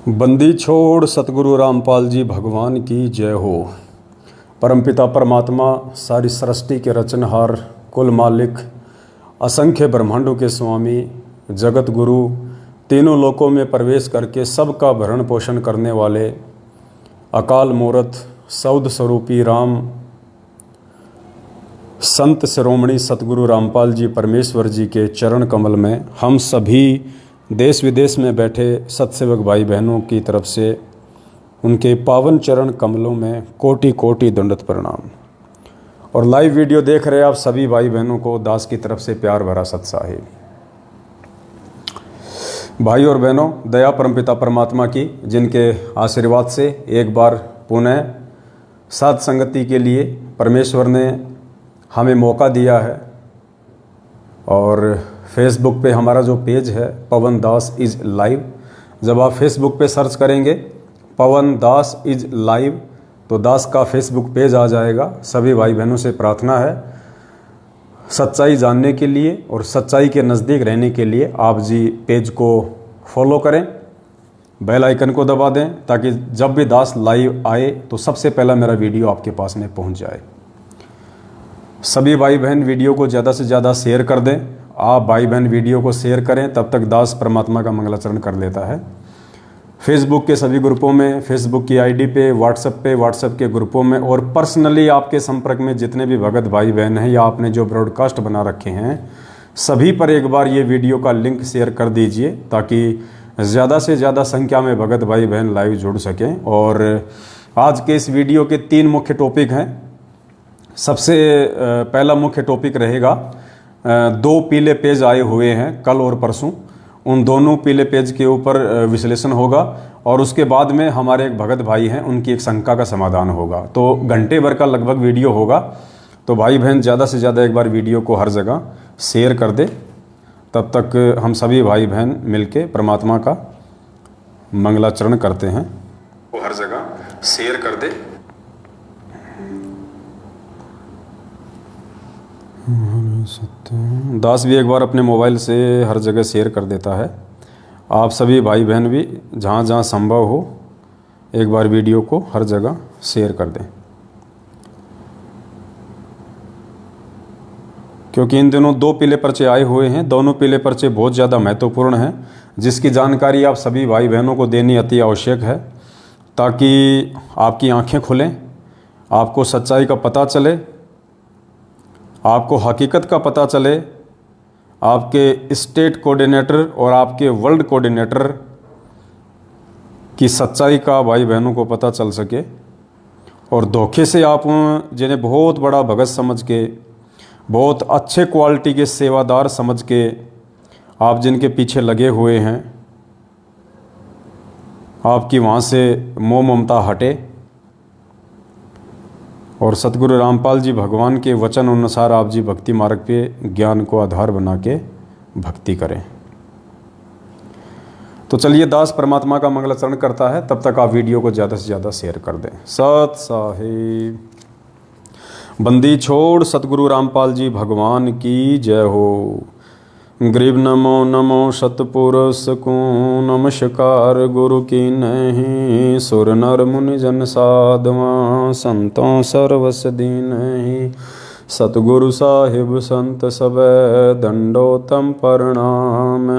बंदी छोड़ सतगुरु रामपाल जी भगवान की जय हो। परमपिता परमात्मा, सारी सृष्टि के रचनहार, कुल मालिक, असंख्य ब्रह्मांडों के स्वामी, जगत गुरु, तीनों लोकों में प्रवेश करके सबका भरण पोषण करने वाले अकाल मूरत सौद स्वरूपी राम संत शिरोमणि सतगुरु रामपाल जी परमेश्वर जी के चरण कमल में हम सभी देश विदेश में बैठे सत्सेवक भाई बहनों की तरफ से उनके पावन चरण कमलों में कोटि कोटि दंडवत प्रणाम। और लाइव वीडियो देख रहे आप सभी भाई बहनों को दास की तरफ से प्यार भरा सत्साहिब। भाई और बहनों, दया परमपिता परमात्मा की, जिनके आशीर्वाद से एक बार पुनः साथ संगति के लिए परमेश्वर ने हमें मौका दिया है। और फेसबुक पे हमारा जो पेज है पवन दास इज़ लाइव, जब आप फेसबुक पे सर्च करेंगे पवन दास इज़ लाइव तो दास का फेसबुक पेज आ जाएगा। सभी भाई बहनों से प्रार्थना है, सच्चाई जानने के लिए और सच्चाई के नज़दीक रहने के लिए आप जी पेज को फॉलो करें, बेल आइकन को दबा दें, ताकि जब भी दास लाइव आए तो सबसे पहला मेरा वीडियो आपके पास में पहुंच जाए। सभी भाई बहन वीडियो को ज़्यादा से ज़्यादा शेयर कर दें। आप भाई बहन वीडियो को शेयर करें, तब तक दास परमात्मा का मंगलाचरण कर लेता है। फेसबुक के सभी ग्रुपों में, फेसबुक की आईडी पे, व्हाट्सएप के ग्रुपों में और पर्सनली आपके संपर्क में जितने भी भगत भाई बहन हैं या आपने जो ब्रॉडकास्ट बना रखे हैं, सभी पर एक बार ये वीडियो का लिंक शेयर कर दीजिए, ताकि ज़्यादा से ज़्यादा संख्या में भगत भाई बहन लाइव जुड़ सकें। और आज के इस वीडियो के 3 मुख्य टॉपिक हैं। सबसे पहला मुख्य टॉपिक रहेगा, 2 पीले पेज आए हुए हैं कल और परसों, उन दोनों पीले पेज के ऊपर विश्लेषण होगा। और उसके बाद में हमारे एक भगत भाई हैं, उनकी एक शंका का समाधान होगा। तो घंटे भर का लगभग वीडियो होगा। तो भाई बहन ज़्यादा से ज़्यादा एक बार वीडियो को हर जगह शेयर कर दे, तब तक हम सभी भाई बहन मिलके परमात्मा का मंगलाचरण करते हैं। वो हर जगह शेयर कर दे। दास भी एक बार अपने मोबाइल से हर जगह शेयर कर देता है। आप सभी भाई बहन भी जहाँ जहाँ संभव हो एक बार वीडियो को हर जगह शेयर कर दें, क्योंकि इन दिनों 2 पीले पर्चे आए हुए हैं। दोनों पीले पर्चे बहुत ज़्यादा महत्वपूर्ण हैं, जिसकी जानकारी आप सभी भाई बहनों को देनी अति आवश्यक है, ताकि आपकी आंखें खुलें, आपको सच्चाई का पता चले, आपको हकीकत का पता चले, आपके स्टेट कोऑर्डिनेटर और आपके वर्ल्ड कोऑर्डिनेटर की सच्चाई का भाई बहनों को पता चल सके। और धोखे से आप जिन्हें बहुत बड़ा भगत समझ के, बहुत अच्छे क्वालिटी के सेवादार समझ के आप जिनके पीछे लगे हुए हैं, आपकी वहाँ से मोह ममता हटे और सतगुरु रामपाल जी भगवान के वचन अनुसार आप जी भक्ति मार्ग पे ज्ञान को आधार बना के भक्ति करें। तो चलिए, दास परमात्मा का मंगलाचरण करता है, तब तक आप वीडियो को ज़्यादा से ज़्यादा शेयर कर दें। सत साहिब। बंदी छोड़ सतगुरु रामपाल जी भगवान की जय हो। गरीब नमो नमो सतपुरुष को नमस्कार, गुरु की नहीं सुर नर मुनि जन साधवा, संतों सर्वस दीन ही सतगुरु साहिब संत सब दंडोतम प्रणाम।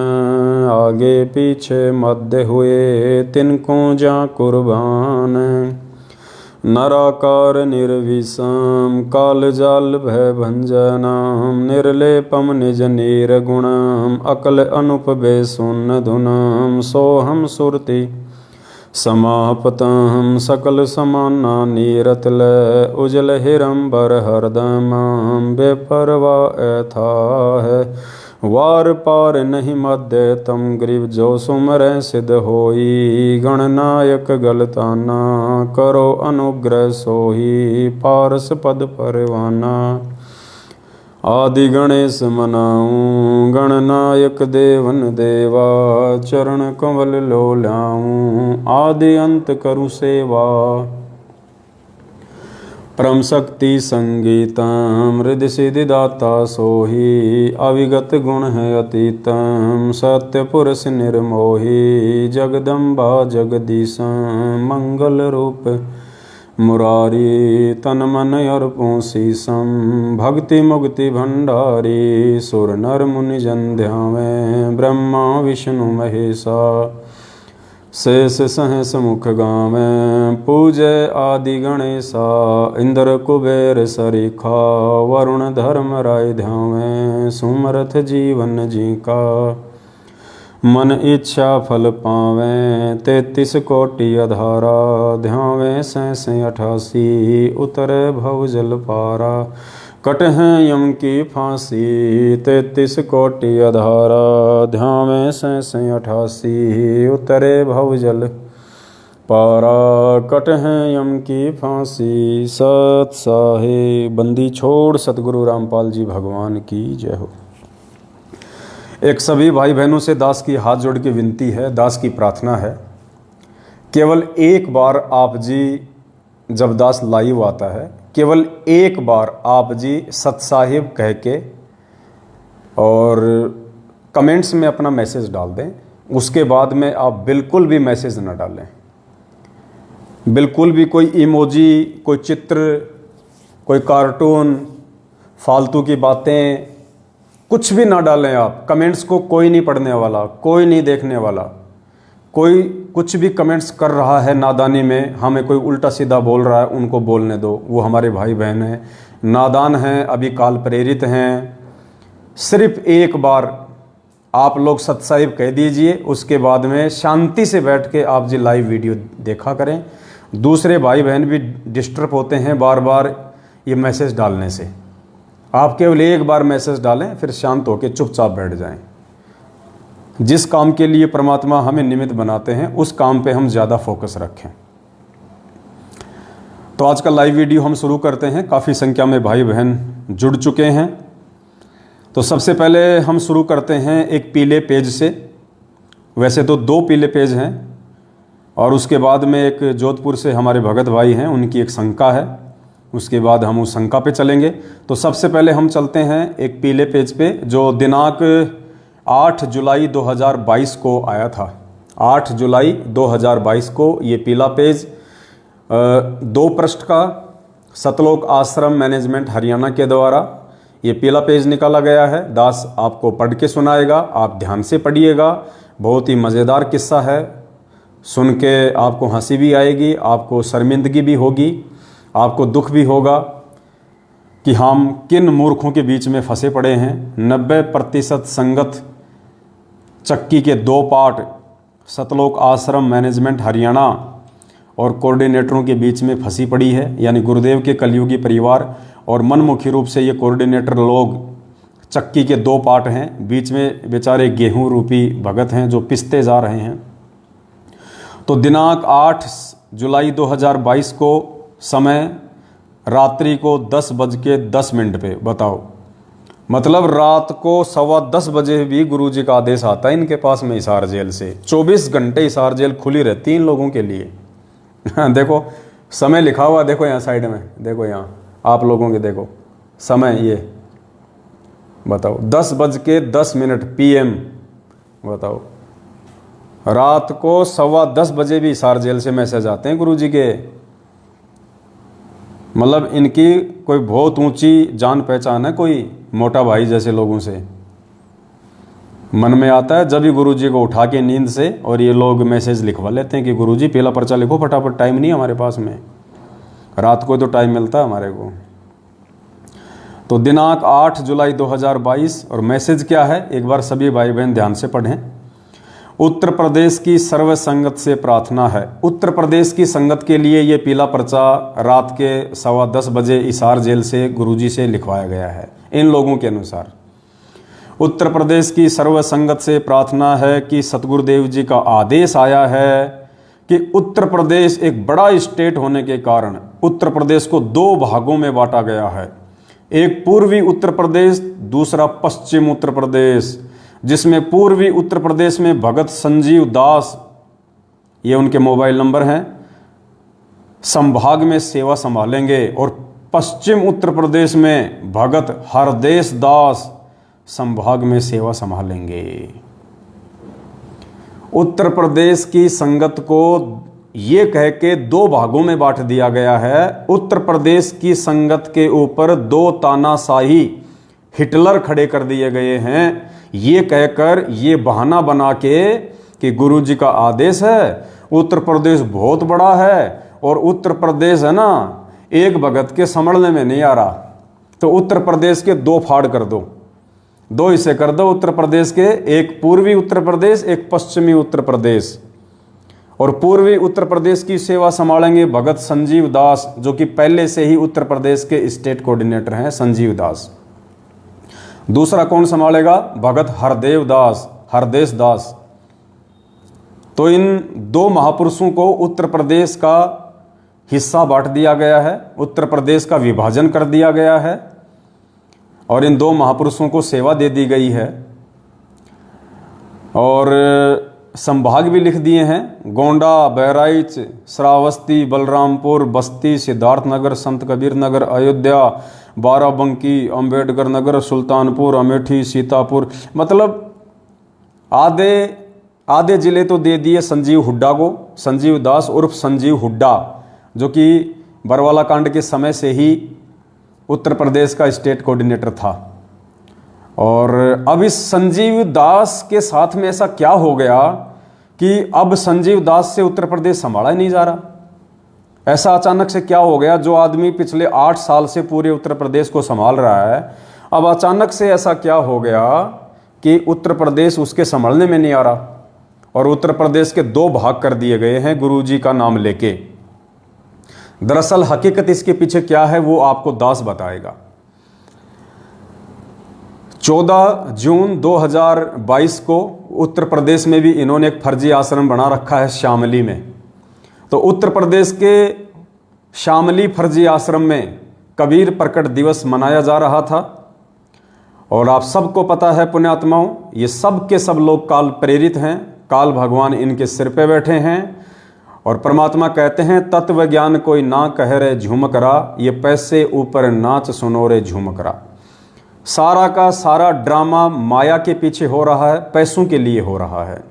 आगे पीछे मध्य हुए तिनको जा कुर्बान, नराकार निर्विषम काल जाल भय भंजनाम, निर्लेपम निज नीर गुणम अकल अनुप बेसुन धुनम, सोहम सुरति समापतम सकल समाना नीरतल, उजल हिरंबर हरदम बेपरवा ऐथा है, वार पार नहीं मध्य तम ग्रीव जो सुमर सिद्ध होई, गणनायक गलताना करो अनुग्रह सोही, पारस पद परवाना आदि गणेश मनाऊं, गणनायक देवन देवा चरण कमल लो लाऊं, आदि अंत करु सेवा, परम शक्ति संगीतम हृदय सिद्धिदाता सोही अविगत गुण है अतीतम सत्य पुरुष निर्मोही जगदम्बा जगदीशम मंगल रूप मुरारी तन मन अर्पों शीशम भक्ति मुक्ति भंडारी सुर नर मुनि जन ध्यावें ब्रह्मा विष्णु महेशा शेष सहस मुख गावें पूजय आदि गणेशा इंद्र कुबेर सरीखा वरुण धर्म राय ध्यावें सुमरथ जीवन जी का मन इच्छा फल पावें 33 कोटि अधारा ध्यावें 88 उतरे भव जल पारा कट हैं यम की फांसी 33 कोटि अधारा ध्यावें 88 उतरे भव जल पारा कट हैं यम की फांसी। सत साहे बंदी छोड़ सतगुरु रामपाल जी भगवान की जय हो। एक सभी भाई बहनों से दास की हाथ जोड़ के विनती है, दास की प्रार्थना है, केवल एक बार आप जी जब दास लाइव आता है, केवल एक बार आप जी सत साहिब कह के और कमेंट्स में अपना मैसेज डाल दें। उसके बाद में आप बिल्कुल भी मैसेज ना डालें, बिल्कुल भी कोई इमोजी, कोई चित्र, कोई कार्टून, फालतू की बातें कुछ भी ना डालें आप। कमेंट्स को कोई नहीं पढ़ने वाला, कोई नहीं देखने वाला। कोई कुछ भी कमेंट्स कर रहा है नादानी में, हमें कोई उल्टा सीधा बोल रहा है, उनको बोलने दो, वो हमारे भाई बहन हैं, नादान हैं, अभी काल प्रेरित हैं। सिर्फ एक बार आप लोग सत साहिब कह दीजिए, उसके बाद में शांति से बैठ के आप जी लाइव वीडियो देखा करें। दूसरे भाई बहन भी डिस्टर्ब होते हैं बार बार ये मैसेज डालने से। आप केवल एक बार मैसेज डालें, फिर शांत होकर चुपचाप बैठ जाएं। जिस काम के लिए परमात्मा हमें निमित्त बनाते हैं उस काम पे हम ज़्यादा फोकस रखें। तो आज का लाइव वीडियो हम शुरू करते हैं। काफ़ी संख्या में भाई बहन जुड़ चुके हैं। तो सबसे पहले हम शुरू करते हैं एक पीले पेज से। वैसे तो 2 पीले पेज हैं और उसके बाद में एक जोधपुर से हमारे भगत भाई हैं, उनकी एक शंका है, उसके बाद हम उस शंका पे चलेंगे। तो सबसे पहले हम चलते हैं एक पीले पेज पे जो दिनांक 8 जुलाई 2022 को आया था। 8 जुलाई 2022 को ये पीला पेज 2 पृष्ठ का सतलोक आश्रम मैनेजमेंट हरियाणा के द्वारा ये पीला पेज निकाला गया है। दास आपको पढ़ के सुनाएगा, आप ध्यान से पढ़िएगा। बहुत ही मज़ेदार किस्सा है, सुन के आपको हंसी भी आएगी, आपको शर्मिंदगी भी होगी, आपको दुख भी होगा कि हम किन मूर्खों के बीच में फंसे पड़े हैं। 90% संगत चक्की के 2 पार्ट सतलोक आश्रम मैनेजमेंट हरियाणा और कोऑर्डिनेटरों के बीच में फंसी पड़ी है, यानी गुरुदेव के कलयुगी परिवार और मनमुखी रूप से ये कोऑर्डिनेटर लोग चक्की के 2 पार्ट हैं। बीच में बेचारे गेहूं रूपी भगत हैं जो पिसते जा रहे हैं। तो दिनांक 8 जुलाई 2022 को समय रात्रि को 10:10 पे, बताओ, मतलब रात को 10:15 बजे भी गुरुजी का आदेश आता है इनके पास में हिसार जेल से। 24 घंटे हिसार जेल खुली रहती है इन लोगों के लिए। देखो समय लिखा हुआ, देखो यहाँ साइड में, देखो यहाँ आप लोगों के, देखो समय ये बताओ 10:10 PM। बताओ रात को 10:15 बजे भी हिसार जेल से मैसेज आते हैं गुरुजी के। मतलब इनकी कोई बहुत ऊंची जान पहचान है, कोई मोटा भाई जैसे लोगों से। मन में आता है जब भी गुरुजी को उठा के नींद से और ये लोग मैसेज लिखवा लेते हैं कि गुरुजी पीला पर्चा लिखो फटाफट, टाइम नहीं हमारे पास में, रात को तो टाइम मिलता है हमारे को। तो दिनांक 8 जुलाई 2022 और मैसेज क्या है एक बार सभी भाई बहन ध्यान से पढ़ें। उत्तर प्रदेश की सर्व संगत से प्रार्थना है। उत्तर प्रदेश की संगत के लिए ये पीला पर्चा रात के 10:15 बजे हिसार जेल से गुरुजी से लिखवाया गया है। इन लोगों के अनुसार उत्तर प्रदेश की सर्व संगत से प्रार्थना है कि सतगुरुदेव जी का आदेश आया है कि उत्तर प्रदेश एक बड़ा स्टेट होने के कारण उत्तर प्रदेश को 2 भागों में बांटा गया है। एक पूर्वी उत्तर प्रदेश, दूसरा पश्चिम उत्तर प्रदेश, जिसमें पूर्वी उत्तर प्रदेश में भगत संजीव दास, ये उनके मोबाइल नंबर हैं, संभाग में सेवा संभालेंगे और पश्चिम उत्तर प्रदेश में भगत हरदेश दास संभाग में सेवा संभालेंगे। उत्तर प्रदेश की संगत को ये कह के दो भागों में बांट दिया गया है। उत्तर प्रदेश की संगत के ऊपर दो तानाशाही हिटलर खड़े कर दिए गए हैं, ये कहकर ये बहाना बना के कि गुरुजी का आदेश है, उत्तर प्रदेश बहुत बड़ा है और उत्तर प्रदेश है ना एक भगत के संभलने में नहीं आ रहा, तो उत्तर प्रदेश के दो फाड़ कर दो, दो हिस्से कर दो उत्तर प्रदेश के, एक पूर्वी उत्तर प्रदेश एक पश्चिमी उत्तर प्रदेश। और पूर्वी उत्तर प्रदेश की सेवा संभालेंगे भगत संजीव दास, जो कि पहले से ही उत्तर प्रदेश के स्टेट कोऑर्डिनेटर हैं, संजीव दास। दूसरा कौन संभालेगा? भगत हरदेश दास। तो इन दो महापुरुषों को उत्तर प्रदेश का हिस्सा बांट दिया गया है, उत्तर प्रदेश का विभाजन कर दिया गया है और इन दो महापुरुषों को सेवा दे दी गई है। और संभाग भी लिख दिए हैं, गोंडा, बहराइच, श्रावस्ती, बलरामपुर, बस्ती, सिद्धार्थनगर, संत कबीर नगर, अयोध्या, बाराबंकी, अंबेडकर नगर, सुल्तानपुर, अमेठी, सीतापुर। मतलब आधे जिले तो दे दिए संजीव हुड्डा को, संजीव दास उर्फ संजीव हुड्डा, जो कि बरवाला कांड के समय से ही उत्तर प्रदेश का स्टेट कोऑर्डिनेटर था। और अब इस संजीव दास के साथ में ऐसा क्या हो गया कि अब संजीव दास से उत्तर प्रदेश संभाला ही नहीं जा रहा। ऐसा अचानक से क्या हो गया? जो आदमी पिछले 8 साल से पूरे उत्तर प्रदेश को संभाल रहा है, अब अचानक से ऐसा क्या हो गया कि उत्तर प्रदेश उसके संभालने में नहीं आ रहा और उत्तर प्रदेश के दो भाग कर दिए गए हैं गुरुजी का नाम लेके। दरअसल हकीकत इसके पीछे क्या है वो आपको दास बताएगा। 14 जून 2022 को उत्तर प्रदेश में भी इन्होंने एक फर्जी आश्रम बना रखा है शामली में। तो उत्तर प्रदेश के शामली फर्जी आश्रम में कबीर प्रकट दिवस मनाया जा रहा था और आप सबको पता है पुण्यात्माओं, ये सब के सब लोग काल प्रेरित हैं, काल भगवान इनके सिर पे बैठे हैं और परमात्मा कहते हैं तत्व ज्ञान कोई ना कह रे झूमकरा, ये पैसे ऊपर नाच सुनो रे झूमकरा। सारा का सारा ड्रामा माया के पीछे हो रहा है, पैसों के लिए हो रहा है।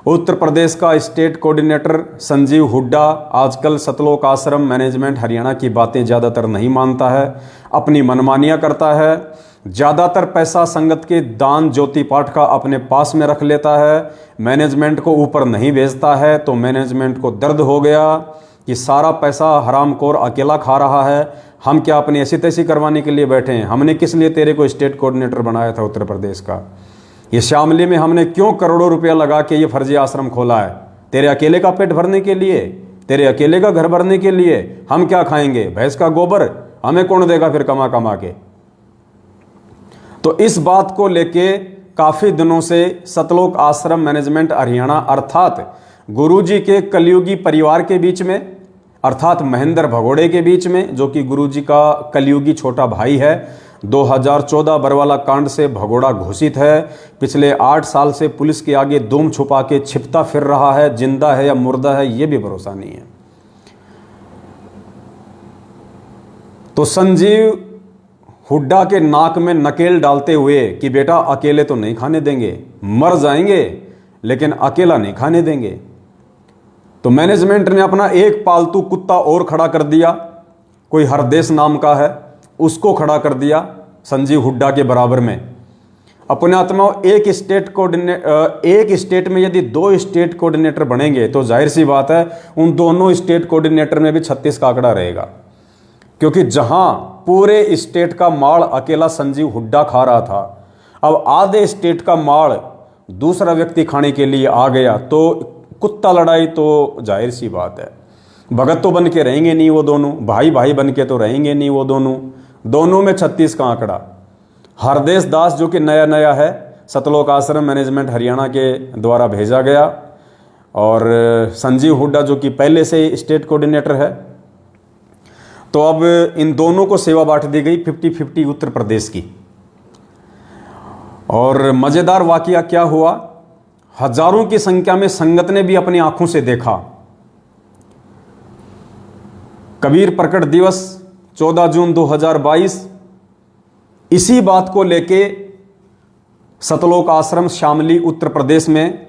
उत्तर प्रदेश का स्टेट कोऑर्डिनेटर संजीव हुड्डा आजकल सतलोक आश्रम मैनेजमेंट हरियाणा की बातें ज़्यादातर नहीं मानता है, अपनी मनमानियाँ करता है, ज़्यादातर पैसा संगत के दान ज्योति पाठ का अपने पास में रख लेता है, मैनेजमेंट को ऊपर नहीं भेजता है। तो मैनेजमेंट को दर्द हो गया कि सारा पैसा हरामखोर अकेला खा रहा है, हम क्या अपनी ऐसी तैसी करवाने के लिए बैठे हैं? हमने किस लिए तेरे को स्टेट कोऑर्डिनेटर बनाया था उत्तर प्रदेश का? ये शामली में हमने क्यों करोड़ों रुपया लगा के ये फर्जी आश्रम खोला है? तेरे अकेले का पेट भरने के लिए, तेरे अकेले का घर भरने के लिए? हम क्या खाएंगे? भैंस का गोबर हमें कौन देगा फिर कमा कमा के? तो इस बात को लेके काफ़ी दिनों से सतलोक आश्रम मैनेजमेंट हरियाणा अर्थात गुरुजी के कलयुगी परिवार के बीच में, अर्थात महेंद्र भगोड़े के बीच में, जो कि गुरुजी का कलयुगी छोटा भाई है, 2014 बरवाला कांड से भगोड़ा घोषित है, पिछले 8 साल से पुलिस के आगे दुम छुपा के छिपता फिर रहा है, जिंदा है या मुर्दा है ये भी भरोसा नहीं है। तो संजीव हुड्डा के नाक में नकेल डालते हुए कि बेटा अकेले तो नहीं खाने देंगे, मर जाएंगे लेकिन अकेला नहीं खाने देंगे, तो मैनेजमेंट ने अपना एक पालतू कुत्ता और खड़ा कर दिया, कोई हरदेश नाम का है, उसको खड़ा कर दिया संजीव हुड्डा के बराबर में। अपने आत्मा एक स्टेट में यदि 2 स्टेट कोऑर्डिनेटर बनेंगे तो जाहिर सी बात है उन दोनों स्टेट कोऑर्डिनेटर में भी 36 का आंकड़ा रहेगा, क्योंकि जहां पूरे स्टेट का माल अकेला संजीव हुड्डा खा रहा था, अब आधे स्टेट का माल दूसरा व्यक्ति खाने के लिए आ गया, तो कुत्ता लड़ाई तो जाहिर सी बात है। भगत तो बन के रहेंगे नहीं वो दोनों, भाई भाई बन के तो रहेंगे नहीं वो दोनों में 36 का आंकड़ा। हरदेश दास जो कि नया है, सतलोक आश्रम मैनेजमेंट हरियाणा के द्वारा भेजा गया, और संजीव हुड्डा जो कि पहले से स्टेट कोऑर्डिनेटर है। तो अब इन दोनों को सेवा बांट दी गई 50-50 उत्तर प्रदेश की। और मजेदार वाकया क्या हुआ, हजारों की संख्या में संगत ने भी अपनी आंखों से देखा। कबीर प्रकट दिवस 14 जून 2022 इसी बात को लेके सतलोक आश्रम शामली उत्तर प्रदेश में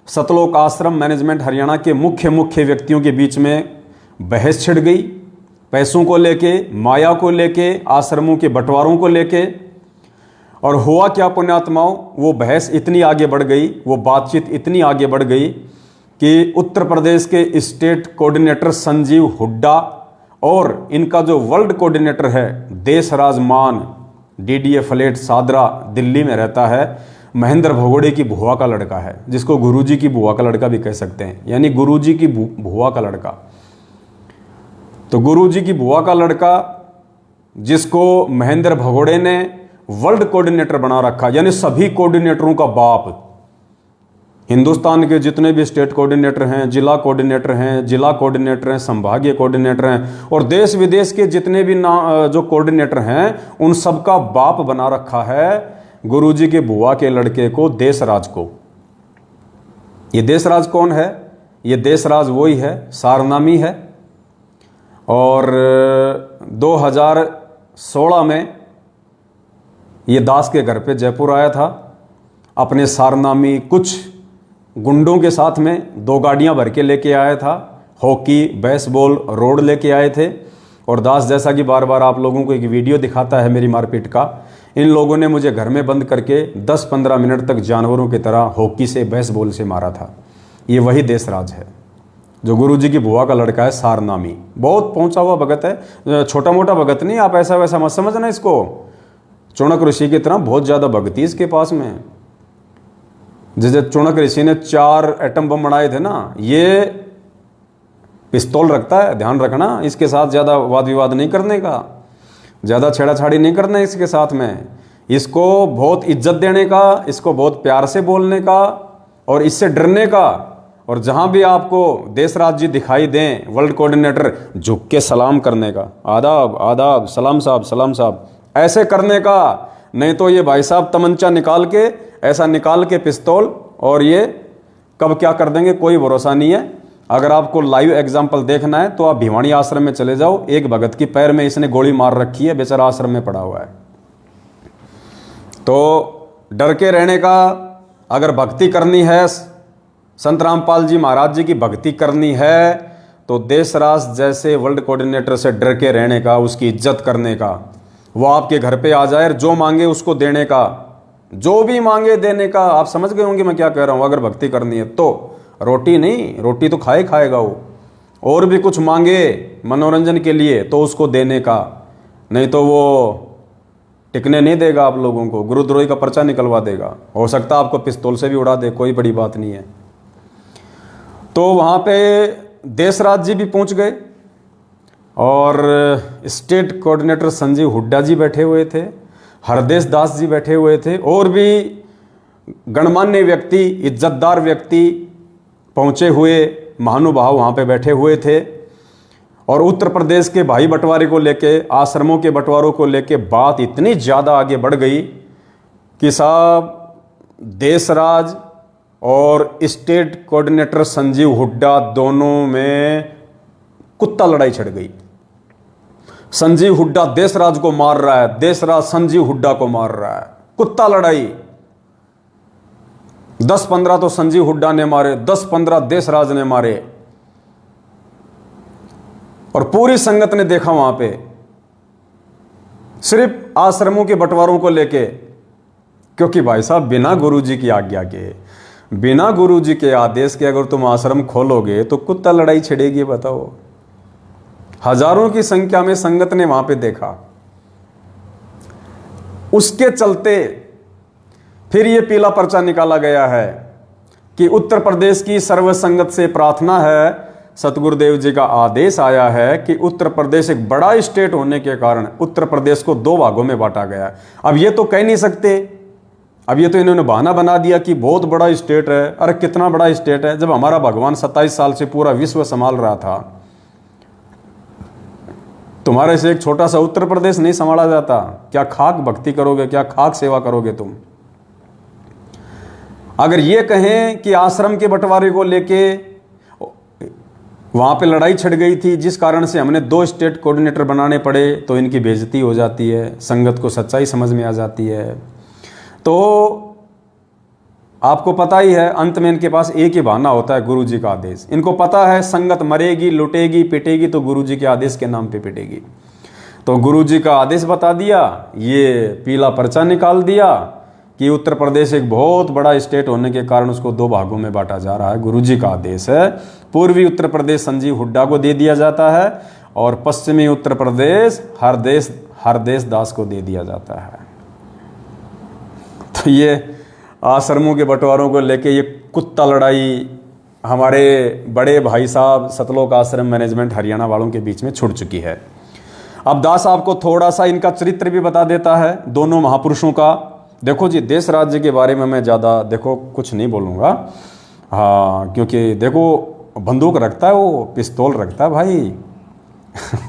सतलोक आश्रम मैनेजमेंट हरियाणा के मुख्य व्यक्तियों के बीच में बहस छिड़ गई। पैसों को लेके, माया को लेके, आश्रमों के बंटवारों को लेके। और हुआ क्या पुण्यात्माओं, वो बहस इतनी आगे बढ़ गई, वो बातचीत इतनी आगे बढ़ गई कि उत्तर प्रदेश के स्टेट कोऑर्डिनेटर संजीव हुड्डा और इनका जो वर्ल्ड कोऑर्डिनेटर है देशराज मान, डीडीए फ्लैट सादरा दिल्ली में रहता है, महेंद्र भगोड़े की बुआ का लड़का है, जिसको गुरुजी की बुआ का लड़का भी कह सकते हैं, यानी गुरुजी की बुआ का लड़का। तो गुरुजी की बुआ का लड़का जिसको महेंद्र भगोड़े ने वर्ल्ड कोऑर्डिनेटर बना रखा, यानी सभी कोऑर्डिनेटरों का बाप। हिंदुस्तान के जितने भी स्टेट कोऑर्डिनेटर हैं, जिला कोऑर्डिनेटर हैं, जिला कोऑर्डिनेटर हैं, संभागीय कोऑर्डिनेटर हैं और देश विदेश के जितने भी जो कोऑर्डिनेटर हैं उन सबका बाप बना रखा है गुरुजी के बुआ के लड़के को, देशराज को। ये देशराज कौन है? ये देशराज वही है, सारनामी है। और 2016 में ये दास के घर पे जयपुर आया था, अपने सारनामी कुछ गुंडों के साथ में 2 गाड़ियां भर के लेके आया था, हॉकी, बेसबॉल, रोड लेके आए थे। और दास जैसा कि बार बार आप लोगों को एक वीडियो दिखाता है मेरी मारपीट का, इन लोगों ने मुझे घर में बंद करके 10-15 मिनट तक जानवरों की तरह हॉकी से, बेसबॉल से मारा था। ये वही देशराज है जो गुरुजी की बुआ का लड़का है, सारनामी। बहुत पहुंचा हुआ भगत है, छोटा मोटा भगत नहीं, आप ऐसा वैसा मत समझना इसको। चौणक ऋषि की तरह बहुत ज़्यादा भक्ति इसके पास में। जैसे चौणक ऋषि ने 4 एटम बम बनाए थे ना, ये पिस्तौल रखता है, ध्यान रखना। इसके साथ ज़्यादा वाद विवाद नहीं करने का, ज़्यादा छेड़ाछाड़ी नहीं करना इसके साथ में। इसको बहुत इज्जत देने का, इसको बहुत प्यार से बोलने का और इससे डरने का। और जहाँ भी आपको देशराज जी दिखाई दें, वर्ल्ड कोऑर्डिनेटर, झुक के सलाम करने का, आदाब आदाब, सलाम साहब, सलाम साहब, ऐसे करने का। नहीं तो ये भाई साहब तमंचा निकाल के, ऐसा निकाल के पिस्तौल, और ये कब क्या कर देंगे कोई भरोसा नहीं है। अगर आपको लाइव एग्जाम्पल देखना है तो आप भिवानी आश्रम में चले जाओ। एक भगत की पैर में इसने गोली मार रखी है, बेचारा आश्रम में पड़ा हुआ है। तो डर के रहने का, अगर भक्ति करनी है, संत रामपाल जी महाराज जी की भक्ति करनी है, तो देशराज जैसे वर्ल्ड कोऑर्डिनेटर से डर के रहने का, उसकी इज्जत करने का। वो आपके घर पे आ जाए, जो मांगे उसको देने का, जो भी मांगे देने का। आप समझ गए होंगे मैं क्या कह रहा हूं। अगर भक्ति करनी है तो रोटी नहीं, रोटी तो खाएगा वो, और भी कुछ मांगे मनोरंजन के लिए तो उसको देने का। नहीं तो वो टिकने नहीं देगा आप लोगों को, गुरुद्रोही का पर्चा निकलवा देगा। हो सकता है आपको पिस्तौल से भी उड़ा दे, कोई बड़ी बात नहीं है। तो वहाँ पे देशराज जी भी पहुँच गए और स्टेट कोऑर्डिनेटर संजीव हुड्डा जी बैठे हुए थे, हरदेश दास जी बैठे हुए थे, और भी गणमान्य व्यक्ति, इज्जतदार व्यक्ति, पहुँचे हुए महानुभाव वहाँ पे बैठे हुए थे। और उत्तर प्रदेश के भाई बंटवारे को लेके, आश्रमों के बंटवारों को लेके बात इतनी ज़्यादा आगे बढ़ गई कि साहब देशराज और स्टेट कोऑर्डिनेटर संजीव हुड्डा दोनों में कुत्ता लड़ाई छिड़ गई। संजीव हुड्डा देशराज को मार रहा है, देशराज संजीव हुड्डा को मार रहा है, कुत्ता लड़ाई। 10-15 तो संजीव हुड्डा ने मारे, 10-15 देशराज ने मारे। और पूरी संगत ने देखा वहां पे, सिर्फ आश्रमों के बंटवारों को लेके। क्योंकि भाई साहब बिना गुरुजी की आज्ञा के, बिना गुरुजी के आदेश के अगर तुम आश्रम खोलोगे तो कुत्ता लड़ाई छिड़ेगी, बताओ। हजारों की संख्या में संगत ने वहां पे देखा। उसके चलते फिर ये पीला पर्चा निकाला गया है कि उत्तर प्रदेश की सर्व संगत से प्रार्थना है, सतगुरुदेव जी का आदेश आया है कि उत्तर प्रदेश एक बड़ा स्टेट होने के कारण उत्तर प्रदेश को 2 भागों में बांटा गया। अब ये तो कह नहीं सकते, अब ये तो इन्होंने बहाना बना दिया कि बहुत बड़ा स्टेट है। अरे कितना बड़ा स्टेट है, जब हमारा भगवान 27 साल से पूरा विश्व संभाल रहा था। तुम्हारे से एक छोटा सा उत्तर प्रदेश नहीं संभाला जाता। क्या खाक भक्ति करोगे, क्या खाक सेवा करोगे तुम। अगर ये कहें कि आश्रम के बंटवारे को लेके वहाँ पे लड़ाई छिड़ गई थी, जिस कारण से हमने 2 स्टेट कोऑर्डिनेटर बनाने पड़े, तो इनकी बेइज्जती हो जाती है, संगत को सच्चाई समझ में आ जाती है। तो आपको पता ही है, अंत में इनके पास एक ही बहाना होता है, गुरु जी का आदेश। इनको पता है संगत मरेगी, लुटेगी, पिटेगी तो गुरु जी के आदेश के नाम पे पिटेगी। तो गुरु जी का आदेश बता दिया, ये पीला पर्चा निकाल दिया कि उत्तर प्रदेश एक बहुत बड़ा स्टेट होने के कारण उसको 2 भागों में बांटा जा रहा है। गुरु जी का आदेश है, पूर्वी उत्तर प्रदेश संजीव हुड्डा को दे दिया जाता है और पश्चिमी उत्तर प्रदेश हरदेश दास को दे दिया जाता है। तो ये आश्रमों के बंटवारों को लेके ये कुत्ता लड़ाई हमारे बड़े भाई साहब सतलोक आश्रम मैनेजमेंट हरियाणा वालों के बीच में छुड़ चुकी है। अब दास आपको थोड़ा सा इनका चरित्र भी बता देता है, दोनों महापुरुषों का। देखो जी, देश राज्य के बारे में मैं ज़्यादा देखो कुछ नहीं बोलूँगा, हाँ, क्योंकि देखो बंदूक रखता है वो, पिस्तौल रखता है भाई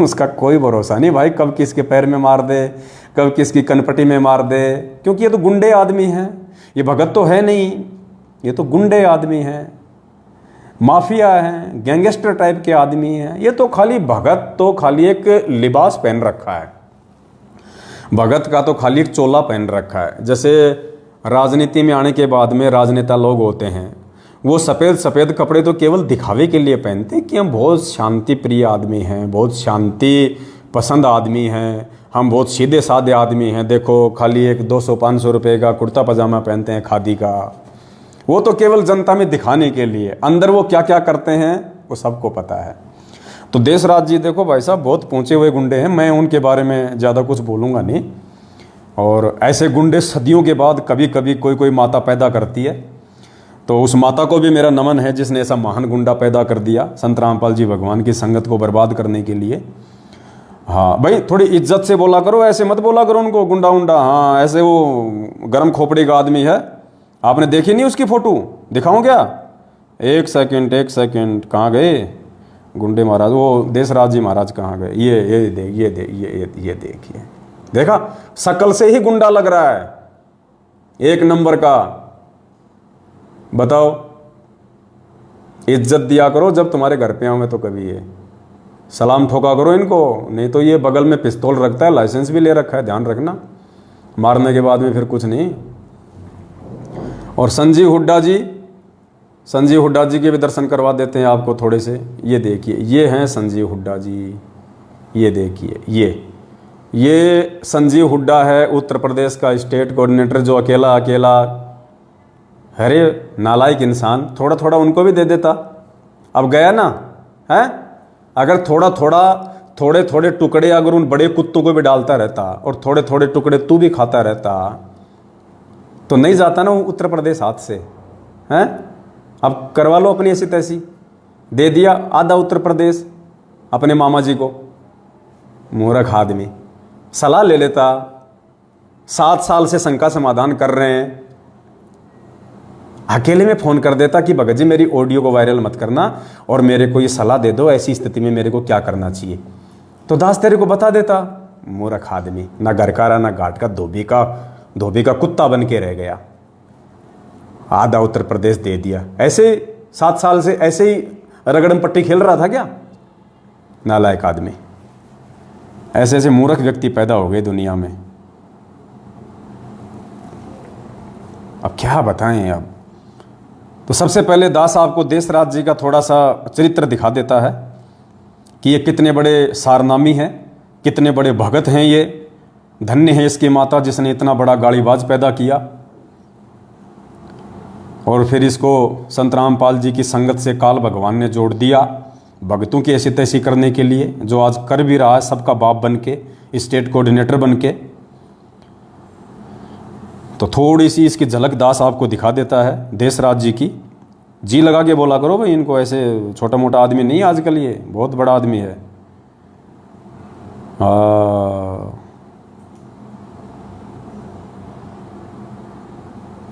उसका कोई भरोसा नहीं भाई, कब किसके पैर में मार दे, कब किसकी कनपटी में मार दे, क्योंकि ये तो गुंडे आदमी हैं, ये भगत तो है नहीं, ये तो गुंडे आदमी हैं, माफिया हैं, गैंगस्टर टाइप के आदमी हैं। ये तो खाली भगत तो खाली एक लिबास पहन रखा है, भगत का तो खाली एक चोला पहन रखा है। जैसे राजनीति में आने के बाद में राजनेता लोग होते हैं, वो सफ़ेद सफ़ेद कपड़े तो केवल दिखावे के लिए पहनते हैं कि हम बहुत शांति प्रिय आदमी हैं, बहुत शांति पसंद आदमी हैं, हम बहुत सीधे साधे आदमी हैं। देखो खाली एक 200-500 रुपये का कुर्ता पजामा पहनते हैं खादी का, वो तो केवल जनता में दिखाने के लिए, अंदर वो क्या क्या करते हैं वो सबको पता है। तो देश राज जी देखो भाई साहब बहुत पहुँचे हुए गुंडे हैं, मैं उनके बारे में ज़्यादा कुछ बोलूँगा नहीं। और ऐसे गुंडे सदियों के बाद कभी कभी कोई माता पैदा करती है, तो उस माता को भी मेरा नमन है जिसने ऐसा महान गुंडा पैदा कर दिया संत रामपाल जी भगवान की संगत को बर्बाद करने के लिए। हाँ भाई, थोड़ी इज्जत से बोला करो, ऐसे मत बोला करो उनको गुंडा उंडा। हाँ, ऐसे वो गर्म खोपड़ी का आदमी है, आपने देखी नहीं उसकी फ़ोटो? दिखाऊं क्या? एक सेकंड, कहाँ गए गुंडे महाराज? वो देशराज जी महाराज कहाँ गए? ये देखिए, देखा, शकल से ही गुंडा लग रहा है, एक नंबर का। बताओ, इज्जत दिया करो जब तुम्हारे घर पे आऊँ मैं, तो कभी ये सलाम ठोका करो इनको, नहीं तो ये बगल में पिस्तौल रखता है, लाइसेंस भी ले रखा है, ध्यान रखना, मारने के बाद में फिर कुछ नहीं। और संजीव हुड्डा जी के भी दर्शन करवा देते हैं आपको थोड़े से। ये देखिए, ये हैं संजीव हुड्डा जी, ये देखिए, ये संजीव हुड्डा है उत्तर प्रदेश का स्टेट कोऑर्डिनेटर, जो अकेला अरे नालायक इंसान, थोड़ा थोड़ा उनको भी दे देता। अब गया ना है, अगर थोड़े थोड़े टुकड़े अगर उन बड़े कुत्तों को भी डालता रहता और थोड़े थोड़े टुकड़े तू भी खाता रहता तो नहीं जाता ना उत्तर प्रदेश हाथ से, हैं? अब करवा लो अपनी ऐसी तैसी, दे दिया आधा उत्तर प्रदेश अपने मामा जी को। मूर्ख आदमी, सलाह ले लेता, 7 साल से शंका समाधान कर रहे हैं, अकेले में फ़ोन कर देता कि भगत जी मेरी ऑडियो को वायरल मत करना और मेरे को ये सलाह दे दो, ऐसी स्थिति में मेरे को क्या करना चाहिए, तो दास तेरे को बता देता। मूर्ख आदमी, ना घर का रहा ना घाट का, धोबी का कुत्ता बन के रह गया, आधा उत्तर प्रदेश दे दिया। ऐसे 7 साल से ऐसे ही रगड़म पट्टी खेल रहा था क्या? नालायक आदमी। ऐसे मूर्ख व्यक्ति पैदा हो गए दुनिया में, अब क्या बताएं। अब तो सबसे पहले दास आपको देशराज जी का थोड़ा सा चरित्र दिखा देता है कि ये कितने बड़े सारनामी हैं, कितने बड़े भगत हैं। ये धन्य है इसकी माता जिसने इतना बड़ा गाड़ीबाज पैदा किया और फिर इसको संत रामपाल जी की संगत से काल भगवान ने जोड़ दिया भगतों की ऐसी तैसी करने के लिए, जो आज कर भी रहा है सबका बाप बन के, स्टेट कोऑर्डिनेटर बन के। तो थोड़ी सी इसकी झलक दास आपको दिखा देता है देशराज जी की। जी लगा के बोला करो भाई इनको, ऐसे छोटा मोटा आदमी नहीं, आजकल ये बहुत बड़ा आदमी है।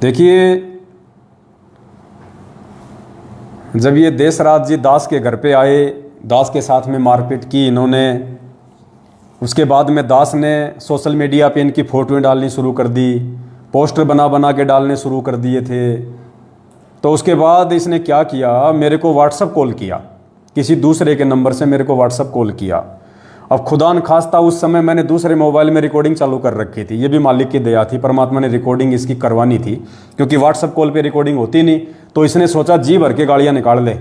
देखिए, जब ये देशराज जी दास के घर पे आए, दास के साथ में मारपीट की इन्होंने, उसके बाद में दास ने सोशल मीडिया पे इनकी फ़ोटोएं डालनी शुरू कर दी, पोस्टर बना के डालने शुरू कर दिए थे। तो उसके बाद इसने क्या किया, मेरे को व्हाट्सएप कॉल किया किसी दूसरे के नंबर से मेरे को व्हाट्सअप कॉल किया। अब खुदा न खास्ता उस समय मैंने दूसरे मोबाइल में रिकॉर्डिंग चालू कर रखी थी, ये भी मालिक की दया थी, परमात्मा ने रिकॉर्डिंग इसकी करवानी थी, क्योंकि व्हाट्सअप कॉल पे रिकॉर्डिंग होती नहीं। तो इसने सोचा जी भर के गालियाँ निकाल ले,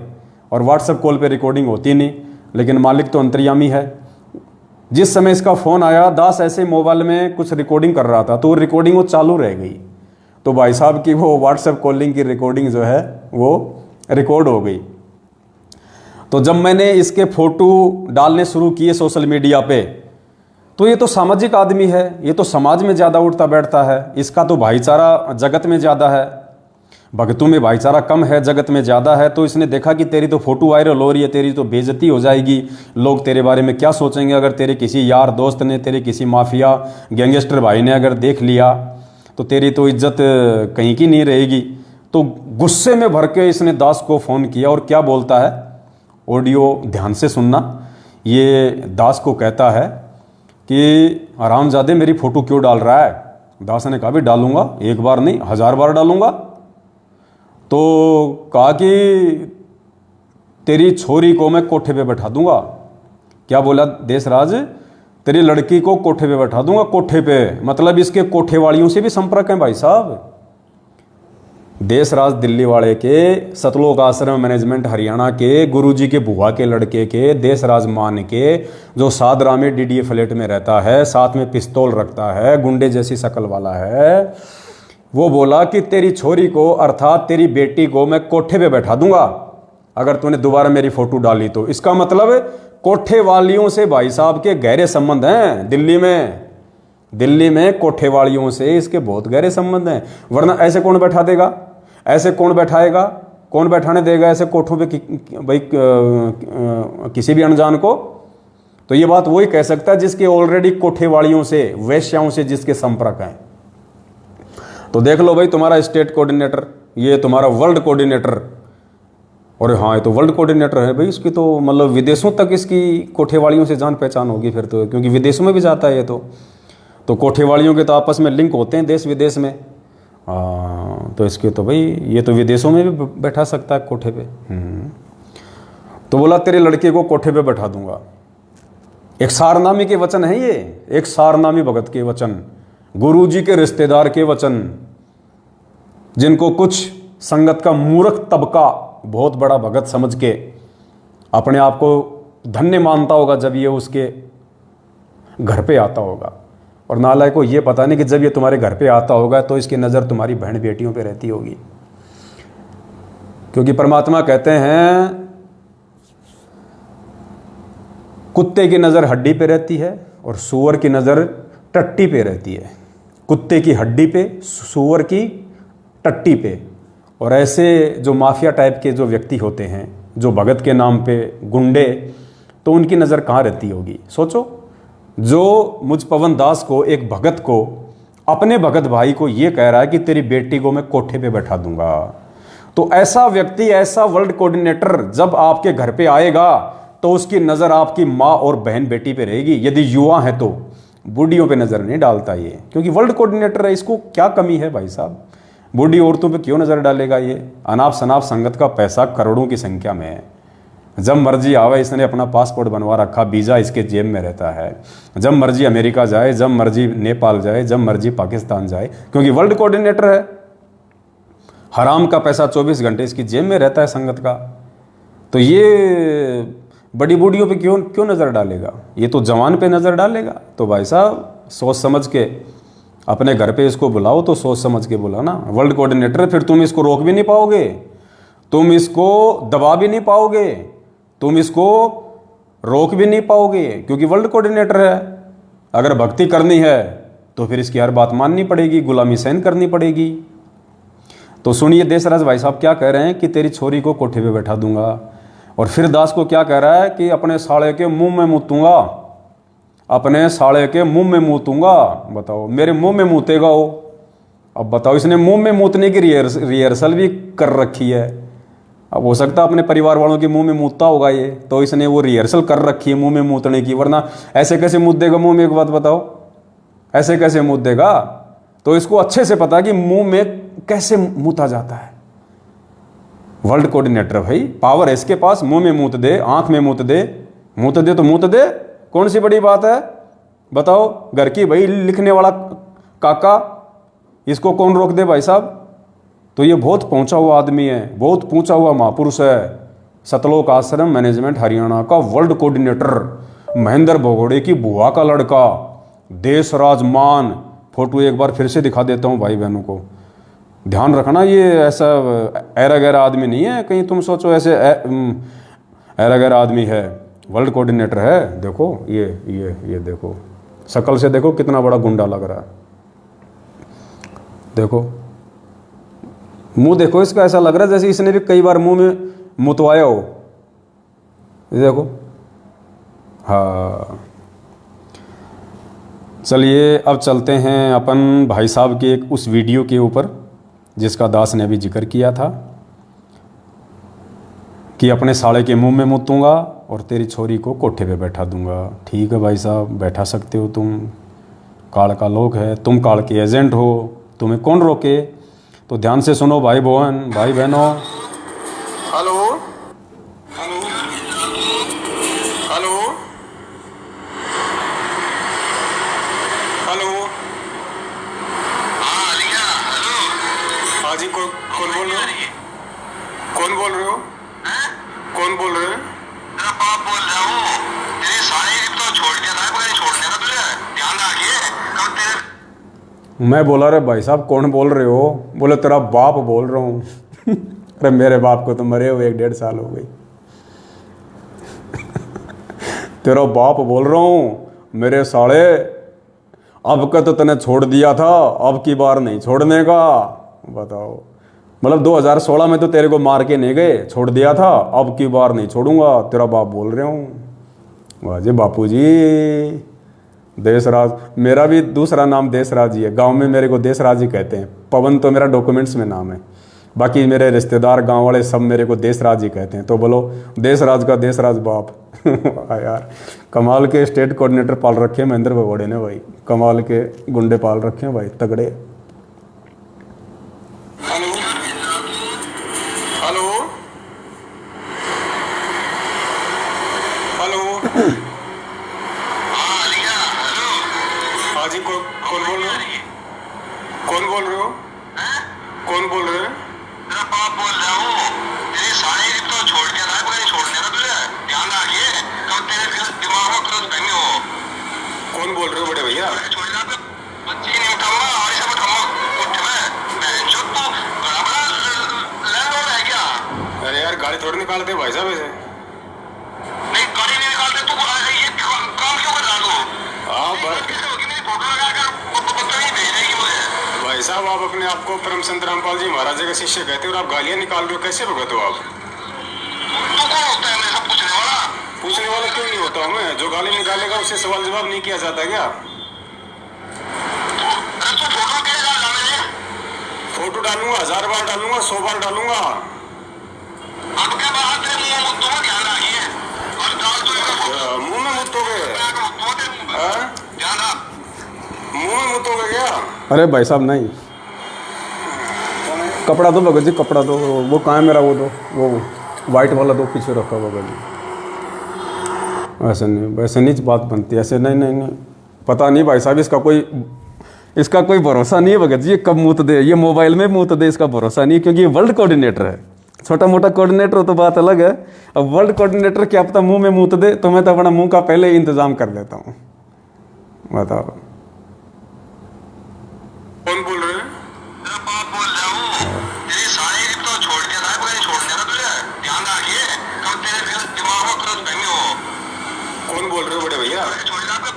और व्हाट्सअप कॉल पे रिकॉर्डिंग होती नहीं। लेकिन मालिक तो अंतर्यामी है। जिस समय इसका फ़ोन आया, दास ऐसे मोबाइल में कुछ रिकॉर्डिंग कर रहा था, तो रिकॉर्डिंग वो चालू रह गई। तो भाई साहब की वो व्हाट्सएप कॉलिंग की रिकॉर्डिंग जो है वो रिकॉर्ड हो गई। तो जब मैंने इसके फ़ोटो डालने शुरू किए सोशल मीडिया पे, तो ये तो सामाजिक आदमी है, ये तो समाज में ज़्यादा उठता बैठता है, इसका तो भाईचारा जगत में ज़्यादा है, भगतों में भाईचारा कम है, जगत में ज़्यादा है। तो इसने देखा कि तेरी तो फ़ोटो वायरल हो रही है, तेरी तो बेइज्जती हो जाएगी, लोग तेरे बारे में क्या सोचेंगे अगर तेरे किसी यार दोस्त ने, तेरे किसी माफिया गैंगस्टर भाई ने अगर देख लिया, तो तेरी तो इज्जत कहीं की नहीं रहेगी। तो गुस्से में भर के इसने दास को फ़ोन किया, और क्या बोलता है, ऑडियो ध्यान से सुनना। ये दास को कहता है कि हरामजादे मेरी फ़ोटो क्यों डाल रहा है। दास ने कहा भी डालूंगा, एक बार नहीं 1000 बार डालूंगा। तो कहा कि तेरी छोरी को मैं कोठे पे बैठा दूंगा। क्या बोला देशराज, तेरी लड़की को कोठे पे बैठा दूंगा। कोठे पे मतलब इसके कोठे वालियों से भी संपर्क है भाई साहब। देशराज दिल्ली वाले के, सतलोक आश्रम मैनेजमेंट हरियाणा के गुरुजी के बुआ के लड़के के, देशराज मान के, जो सादरा में डीडीए फ्लैट में रहता है, साथ में पिस्तौल रखता है, गुंडे जैसी शक्ल वाला है, वो बोला कि तेरी छोरी को अर्थात तेरी बेटी को मैं कोठे पे बैठा दूंगा अगर तूने दोबारा मेरी फोटो डाली तो। इसका मतलब कोठे वालियों से भाई साहब के गहरे संबंध हैं दिल्ली में कोठे वालियों से इसके बहुत गहरे संबंध हैं। वरना ऐसे कौन बैठा देगा, ऐसे कौन बैठाएगा, कौन बैठाने देगा ऐसे कोठों पे भाई किसी भी अनजान को। तो ये बात वही कह सकता है जिसके ऑलरेडी कोठे वालियों से, वेश्याओं से जिसके संपर्क हैं। तो देख लो भाई, तुम्हारा स्टेट कोऑर्डिनेटर, ये तुम्हारा वर्ल्ड कोऑर्डिनेटर, और हाँ ये तो वर्ल्ड कोऑर्डिनेटर है भाई, इसकी तो मतलब विदेशों तक इसकी कोठेवालियों से जान पहचान होगी फिर तो, क्योंकि विदेशों में भी जाता है ये तो कोठेवालियों के तो आपस में लिंक होते हैं देश विदेश में। तो इसके तो भाई ये तो विदेशों में भी बैठा सकता है कोठे पे। तो बोला तेरे लड़के को कोठे पे बैठा दूंगा। एक सारनामी के वचन है ये, एक सारनामी भगत के वचन, गुरुजी के रिश्तेदार के वचन, जिनको कुछ संगत का मूर्ख तबका बहुत बड़ा भगत समझ के अपने आप को धन्य मानता होगा जब ये उसके घर पे आता होगा। और नालायक को ये पता नहीं कि जब ये तुम्हारे घर पे आता होगा तो इसकी नज़र तुम्हारी बहन बेटियों पे रहती होगी। क्योंकि परमात्मा कहते हैं कुत्ते की नज़र हड्डी पे रहती है और सूअर की नज़र टट्टी पे रहती है। कुत्ते की हड्डी पे, सूअर की टट्टी पे। और ऐसे जो माफिया टाइप के जो व्यक्ति होते हैं, जो भगत के नाम पे गुंडे, तो उनकी नज़र कहाँ रहती होगी सोचो। जो मुझ पवन दास को, एक भगत को, अपने भगत भाई को ये कह रहा है कि तेरी बेटी को मैं कोठे पे बैठा दूंगा, तो ऐसा व्यक्ति, ऐसा वर्ल्ड कोऑर्डिनेटर जब आपके घर पे आएगा तो उसकी नज़र आपकी माँ और बहन बेटी पे रहेगी। यदि युवा है तो बूढ़ियों पे नज़र नहीं डालता ये, क्योंकि वर्ल्ड कोऑर्डिनेटर है, इसको क्या कमी है भाई साहब। बूढ़ी औरतों पे क्यों नज़र डालेगा ये। अनाप शनाप संगत का पैसा करोड़ों की संख्या में है। जब मर्जी आवे, इसने अपना पासपोर्ट बनवा रखा, वीज़ा इसके जेब में रहता है। जब मर्जी अमेरिका जाए, जब मर्जी नेपाल जाए, जब मर्जी पाकिस्तान जाए, क्योंकि वर्ल्ड कोऑर्डिनेटर है। हराम का पैसा 24 घंटे इसकी जेब में रहता है संगत का। तो ये बड़ी बूढ़ियों पे क्यों नज़र डालेगा, ये तो जवान पे नज़र डालेगा। तो भाई साहब सोच समझ के अपने घर पे इसको बुलाओ, तो सोच समझ के बुलाना। वर्ल्ड कोऑर्डिनेटर, फिर तुम इसको रोक भी नहीं पाओगे, तुम इसको दबा भी नहीं पाओगे, तुम इसको रोक भी नहीं पाओगे, क्योंकि वर्ल्ड कोऑर्डिनेटर है। अगर भक्ति करनी है तो फिर इसकी हर बात माननी पड़ेगी, गुलामी सहन करनी पड़ेगी। तो सुनिए देशराज भाई साहब क्या कह रहे हैं कि तेरी छोरी को कोठे पे बैठा दूंगा। और फिर दास को क्या कह रहा है कि अपने साले के मुंह में मूतूंगा, अपने साले के मुंह में मूतूंगा। बताओ, मेरे मुंह में मूतेगा वो। अब बताओ, इसने मुंह में मूतने की रिहर्सल भी कर रखी है। अब हो सकता है अपने परिवार वालों के मुंह में मूतता होगा ये, तो इसने वो रिहर्सल कर रखी है मुंह में मूतने की। वरना ऐसे कैसे मूत देगा मुंह में, एक बात बताओ, ऐसे कैसे मूत देगा। तो इसको अच्छे से पता है कि मुंह में कैसे मूता जाता है। वर्ल्ड कोऑर्डिनेटर भाई, पावर है इसके पास, मुंह में मूत दे, आंख में मूत दे, मूत दे तो मूत दे, कौन सी बड़ी बात है बताओ। घर की भाई लिखने वाला काका, इसको कौन रोक दे भाई साहब। तो ये बहुत पहुंचा हुआ आदमी है, बहुत पहुंचा हुआ महापुरुष है। सतलोक आश्रम मैनेजमेंट हरियाणा का वर्ल्ड कोऑर्डिनेटर, महेंद्र भगोड़े की बुआ का लड़का, देशराज मान। फोटो एक बार फिर से दिखा देता हूँ भाई बहनों को, ध्यान रखना। ये ऐसा ऐरा गैरा आदमी नहीं है, कहीं तुम सोचो ऐसे ऐरा गैरा आदमी है, वर्ल्ड कोऑर्डिनेटर है। देखो ये देखो, शक्ल से देखो कितना बड़ा गुंडा लग रहा है। देखो मुंह देखो इसका, ऐसा लग रहा है जैसे इसने भी कई बार मुंह में मुतवाया हो। देखो हाँ, चलिए अब चलते हैं अपन भाई साहब के एक उस वीडियो के ऊपर जिसका दास ने अभी जिक्र किया था कि अपने साले के मुंह में मुतूंगा और तेरी छोरी को कोठे पे बैठा दूंगा। ठीक है भाई साहब, बैठा सकते हो तुम, काल का लोग है, तुम काल के एजेंट हो, तुम्हें कौन रोके। तो ध्यान से सुनो भाई बहनों। हेलो हेलो हेलो हेलो, हाँ लिखा हेलो। हाँ जी, कौन बोल रहे हो? कौन बोल रहे हो? कौन बोल रहे हो? तेरा बाप बोल रहा हूँ। तेरी सारी तो छोड़ दिया था, कोई छोड़ने का तुझे ध्यान रखिए कब तेरे। मैं बोला रे भाई साहब कौन बोल रहे हो? बोले तेरा बाप बोल रहा हूँ। अरे मेरे बाप को तो मरे हुए 1-1.5 साल हो गई। तेरा बाप बोल रहा हूँ मेरे साले, अब का तो तने छोड़ दिया था, अब की बार नहीं छोड़ने का। बताओ, मतलब 2016 में तो तेरे को मार के नहीं गए, छोड़ दिया था, अब की बार नहीं छोड़ूंगा, तेरा बाप बोल रहा हूँ। वाह जी बापू जी। देशराज, मेरा भी दूसरा नाम देशराज ही है, गांव में मेरे को देशराज ही कहते हैं। पवन तो मेरा डॉक्यूमेंट्स में नाम है, बाकी मेरे रिश्तेदार गांव वाले सब मेरे को देशराज ही कहते हैं। तो बोलो देशराज का देशराज बाप। यार कमाल के स्टेट कोऑर्डिनेटर पाल रखे हैं महेंद्र भगोड़े ने भाई, कमाल के गुंडे पाल रखे हैं भाई, तगड़े। हेलो हेलो हेलो, हाँ लिखा हेलो। हाँ जी, कौन बोल रहे हो? कौन बोल रहे हो? कौन बोल रहे हो? तेरा बाप बोल रहा हूँ। तेरी सारी तो छोड़ दिया था, कोई छोड़ने का तुझे ध्यान रखिए कब तेरे दिमाग में क्रॉस करनी हो। कौन बोल रहे हो बड़े भैया? छोड़ दिया तो बच्चे नहीं उठाऊंगा और इसे उठाऊंगा उठ में जो तू बड़ा बड़ा लैंडलॉर्ड है क्या? अरे यार गाड़ी थोड़ी निकालते भाई साहब ऐसे। नहीं गाड़ी नहीं निकालते, तू ये काम क्यों कर रहा तू? हाँ मेरी फोटो लगाकर बदतमीजी भेज रही है मुझे। भाई साहब आप अपने आप को परम संत रामपाल जी महाराज का शिष्य कहते हो और आप गालियां निकाल रहे हो, कैसे भगत हो आप? तू कौन होता है मेरे सब पूछने वाला? पूछने वाला क्यों नहीं होता हूँ मैं? जो गाली निकालेगा उससे सवाल जवाब नहीं किया जाता क्या? अरे तू फोटो कैसे डाला मेरे? फोटो डालूंगा, 1000 बार डालूंगा, 100 बार डालूंगा। अब क्या बात है? मुंह में मुद्दों ध्यान रखिए और डाल तो मुंह में मुद्दोगे? ध्यान रख, मुंह में मुद्दोगे क्या? अरे भाई साहब नहीं, कपड़ा दो भगत जी, कपड़ा दो। वो कहाँ है मेरा? वो दो, वो वाइट वाला दो, पीछे रखा भगत जी। वैसे नहीं बात बनती, ऐसे नहीं। पता नहीं भाई साहब, इसका कोई भरोसा नहीं है भगत जी, ये कब मूत दे, ये मोबाइल में मूत दे, इसका भरोसा नहीं, क्योंकि ये वर्ल्ड कोऑर्डिनेटर है। छोटा मोटा कोऑर्डिनेटर हो तो बात अलग है, अब वर्ल्ड कोऑर्डिनेटर क्या पता मुंह में मूत दे, तो मैं तो अपना मुंह का पहले ही इंतजाम कर लेता हूँ। बताओ कौन बोल रहे हैं? तेरा बाप बोल रहा हूँ। तेरी सारी तो छोड़ दिया था, कोई छोड़ने का तुझे ध्यान रखिए कब तेरे दिमाग में क्रॉस करनी हो। कौन बोल रहे हो बड़े भैया? छोड़ दिया तो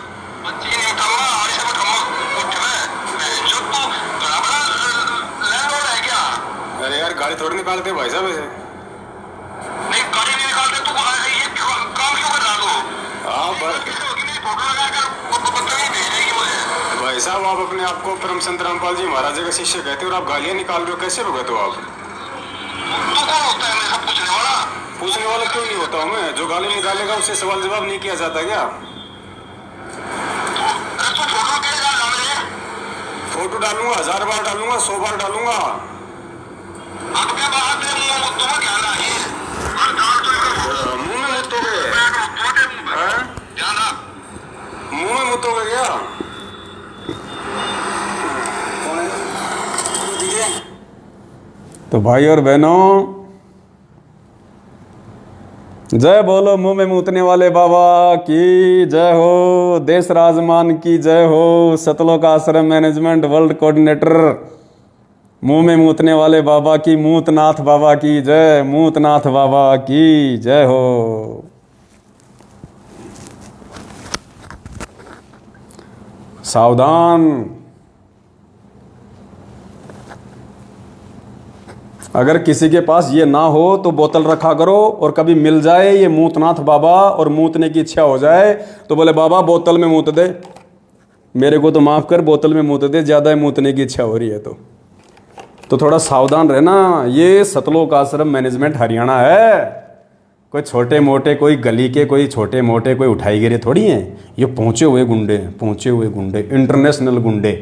बच्चे नहीं उठाऊंगा और इसे उठाऊंगा उठ में जो तू बड़ा बड़ा लैंडलॉर्ड है क्या? अरे यार गाड़ी थोड़ी निकालते भाई साहब ऐसे। नहीं गाड़ी नहीं निकालते, तू ये काम क्यों कर रहा तू? हाँ मेरी फोटो लगाकर बदतमीजी भेज रही है मुझे। भाई साहब आप अपने आप को परम संत रामपाल जी महाराज का शिष्य कहते हो और आप गालियां निकाल रहे हो, कैसे भगत हो आप? तू कौन होता है मेरे सब पूछने वाला? पूछने वाला क्यों नहीं होता हूँ मैं? जो गाली निकालेगा उससे सवाल जवाब नहीं किया जाता क्या? अरे तू फोटो कैसे डाला मेरे? फोटो डालूंगा, 1000 बार डालूंगा, 100 बार डालूंगा। अब क्या बात है, मुंह में तुम्हें क्या लाही और दाल तो इधर मुंह में मुतोगे, हाँ? जाना मुंह में मुतोगे क्या? कौन है? तो भाई और बहनों, जय बोलो मुंह में मूतने वाले बाबा की जय हो, देश राजमान की जय हो, सतलोक आश्रम मैनेजमेंट वर्ल्ड कोऑर्डिनेटर मुंह में मूतने वाले बाबा की, मूतनाथ बाबा की जय, मूतनाथ बाबा की जय हो। सावधान, अगर किसी के पास ये ना हो तो बोतल रखा करो, और कभी मिल जाए ये मूतनाथ बाबा और मूतने की इच्छा हो जाए तो बोले बाबा बोतल में मूत दे, मेरे को तो माफ़ कर, बोतल में मूत दे, ज़्यादा मूतने की इच्छा हो रही है तो थोड़ा सावधान रहना। ये सतलोक आश्रम मैनेजमेंट हरियाणा है, कोई छोटे मोटे, कोई गली के, कोई छोटे मोटे, कोई उठाई गिरे थोड़ी हैं, ये पहुँचे हुए गुंडे हैं, पहुँचे हुए गुंडे, इंटरनेशनल गुंडे,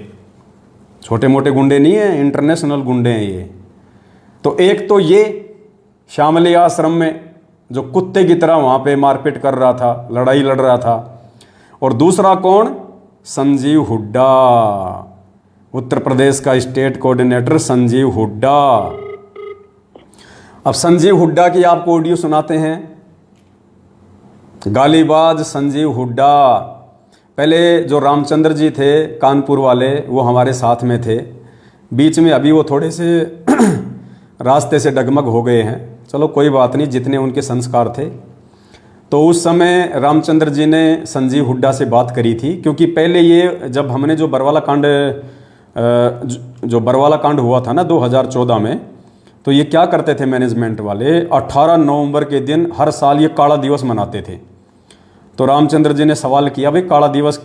छोटे मोटे गुंडे नहीं हैं, इंटरनेशनल गुंडे हैं ये। तो एक तो ये शामली आश्रम में जो कुत्ते की तरह वहाँ पे मारपीट कर रहा था, लड़ाई लड़ रहा था, और दूसरा कौन, संजीव हुड्डा, उत्तर प्रदेश का स्टेट कोऑर्डिनेटर संजीव हुड्डा। अब संजीव हुड्डा की आपको ऑडियो सुनाते हैं। गालीबाज संजीव हुड्डा, पहले जो रामचंद्र जी थे कानपुर वाले, वो हमारे साथ में थे, बीच में अभी वो थोड़े से रास्ते से डगमग हो गए हैं, चलो कोई बात नहीं, जितने उनके संस्कार थे। तो उस समय रामचंद्र जी ने संजीव हुड्डा से बात करी थी, क्योंकि पहले ये जब हमने जो बरवाला कांड हुआ था ना 2014 में, तो ये क्या करते थे मैनेजमेंट वाले, 18 नवंबर के दिन हर साल ये काला दिवस मनाते थे। तो रामचंद्र जी ने सवाल किया, भाई काला दिवस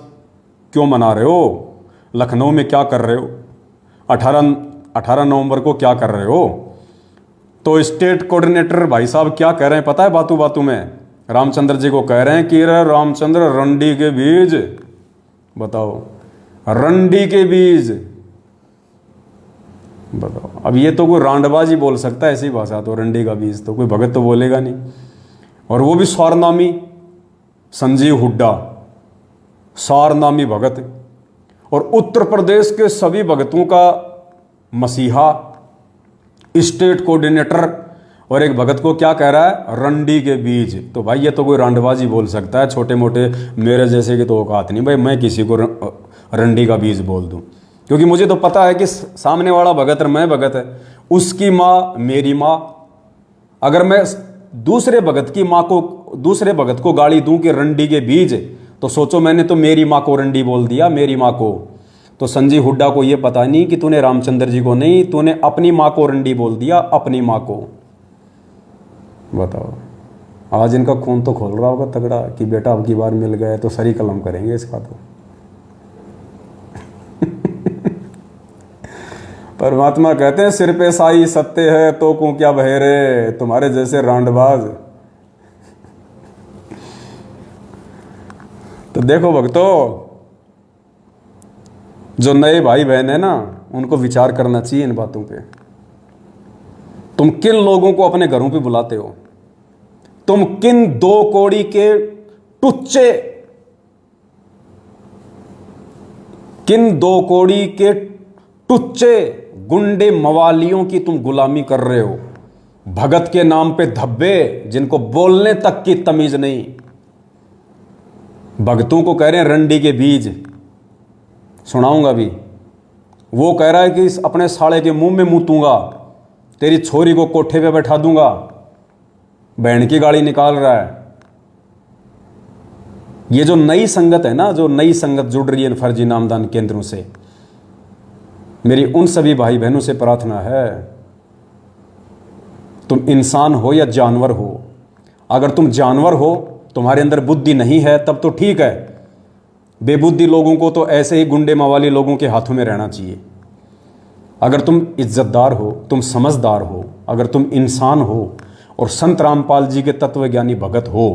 क्यों मना रहे हो, लखनऊ में क्या कर रहे हो, 18 नवंबर को क्या कर रहे हो। तो स्टेट कोऑर्डिनेटर भाई साहब क्या कह रहे हैं पता है, बातों बातों में रामचंद्र जी को कह रहे हैं कि रे रामचंद्र, रंडी के बीज, बताओ रंडी के बीज, बताओ। अब ये तो कोई रांडबाजी बोल सकता है ऐसी भाषा, तो रंडी का बीज तो कोई भगत तो बोलेगा नहीं, और वो भी स्वारनामी संजीव हुड्डा, स्वारनामी भगत, और उत्तर प्रदेश के सभी भगतों का मसीहा, स्टेट कोऑर्डिनेटर, और एक भगत को क्या कह रहा है, रंडी के बीज। तो भाई ये तो कोई रांडबाजी बोल सकता है, छोटे मोटे मेरे जैसे की तो औकात नहीं भाई मैं किसी को रंडी का बीज बोल दूं, क्योंकि मुझे तो पता है कि सामने वाला भगत और मैं भगत है, उसकी माँ मेरी माँ। अगर मैं दूसरे भगत की माँ को, दूसरे भगत को गाली दूं कि रंडी के बीज, तो सोचो मैंने तो मेरी माँ को रंडी बोल दिया, मेरी माँ को। तो संजीव हुड्डा को ये पता नहीं कि तूने रामचंद्र जी को नहीं, तूने अपनी माँ को रंडी बोल दिया, अपनी माँ को। बताओ, आज इनका खून तो खोल रहा होगा तगड़ा कि बेटा अब की बार मिल गए तो सरी कलम करेंगे इसका तो। परमात्मा कहते हैं सिर पे साई सत्य है तो को क्या बहेरे, तुम्हारे जैसे रांडबाज। तो देखो भक्तों, जो नए भाई बहन है ना, उनको विचार करना चाहिए इन बातों पे। तुम किन लोगों को अपने घरों पे बुलाते हो, तुम किन 2 कौड़ी के टुच्चे, किन 2 कौड़ी के टुच्चे गुंडे मवालियों की तुम गुलामी कर रहे हो, भगत के नाम पे धब्बे, जिनको बोलने तक की तमीज नहीं। भगतों को कह रहे हैं रंडी के बीज, सुनाऊंगा भी। वो कह रहा है कि अपने साले के मुंह में मूतूंगा, तेरी छोरी को कोठे पे बैठा दूंगा, बहन की गाड़ी निकाल रहा है। ये जो नई संगत है ना, जो नई संगत जुड़ रही है फर्जी नामदान केंद्रों से, मेरी उन सभी भाई बहनों से प्रार्थना है, तुम इंसान हो या जानवर हो, अगर तुम जानवर हो, तुम्हारे अंदर बुद्धि नहीं है, तब तो ठीक है। बेबुद्धि लोगों को तो ऐसे ही गुंडे मवाली लोगों के हाथों में रहना चाहिए। अगर तुम इज्जतदार हो, तुम समझदार हो, अगर तुम इंसान हो और संत रामपाल जी के तत्वज्ञानी भगत हो,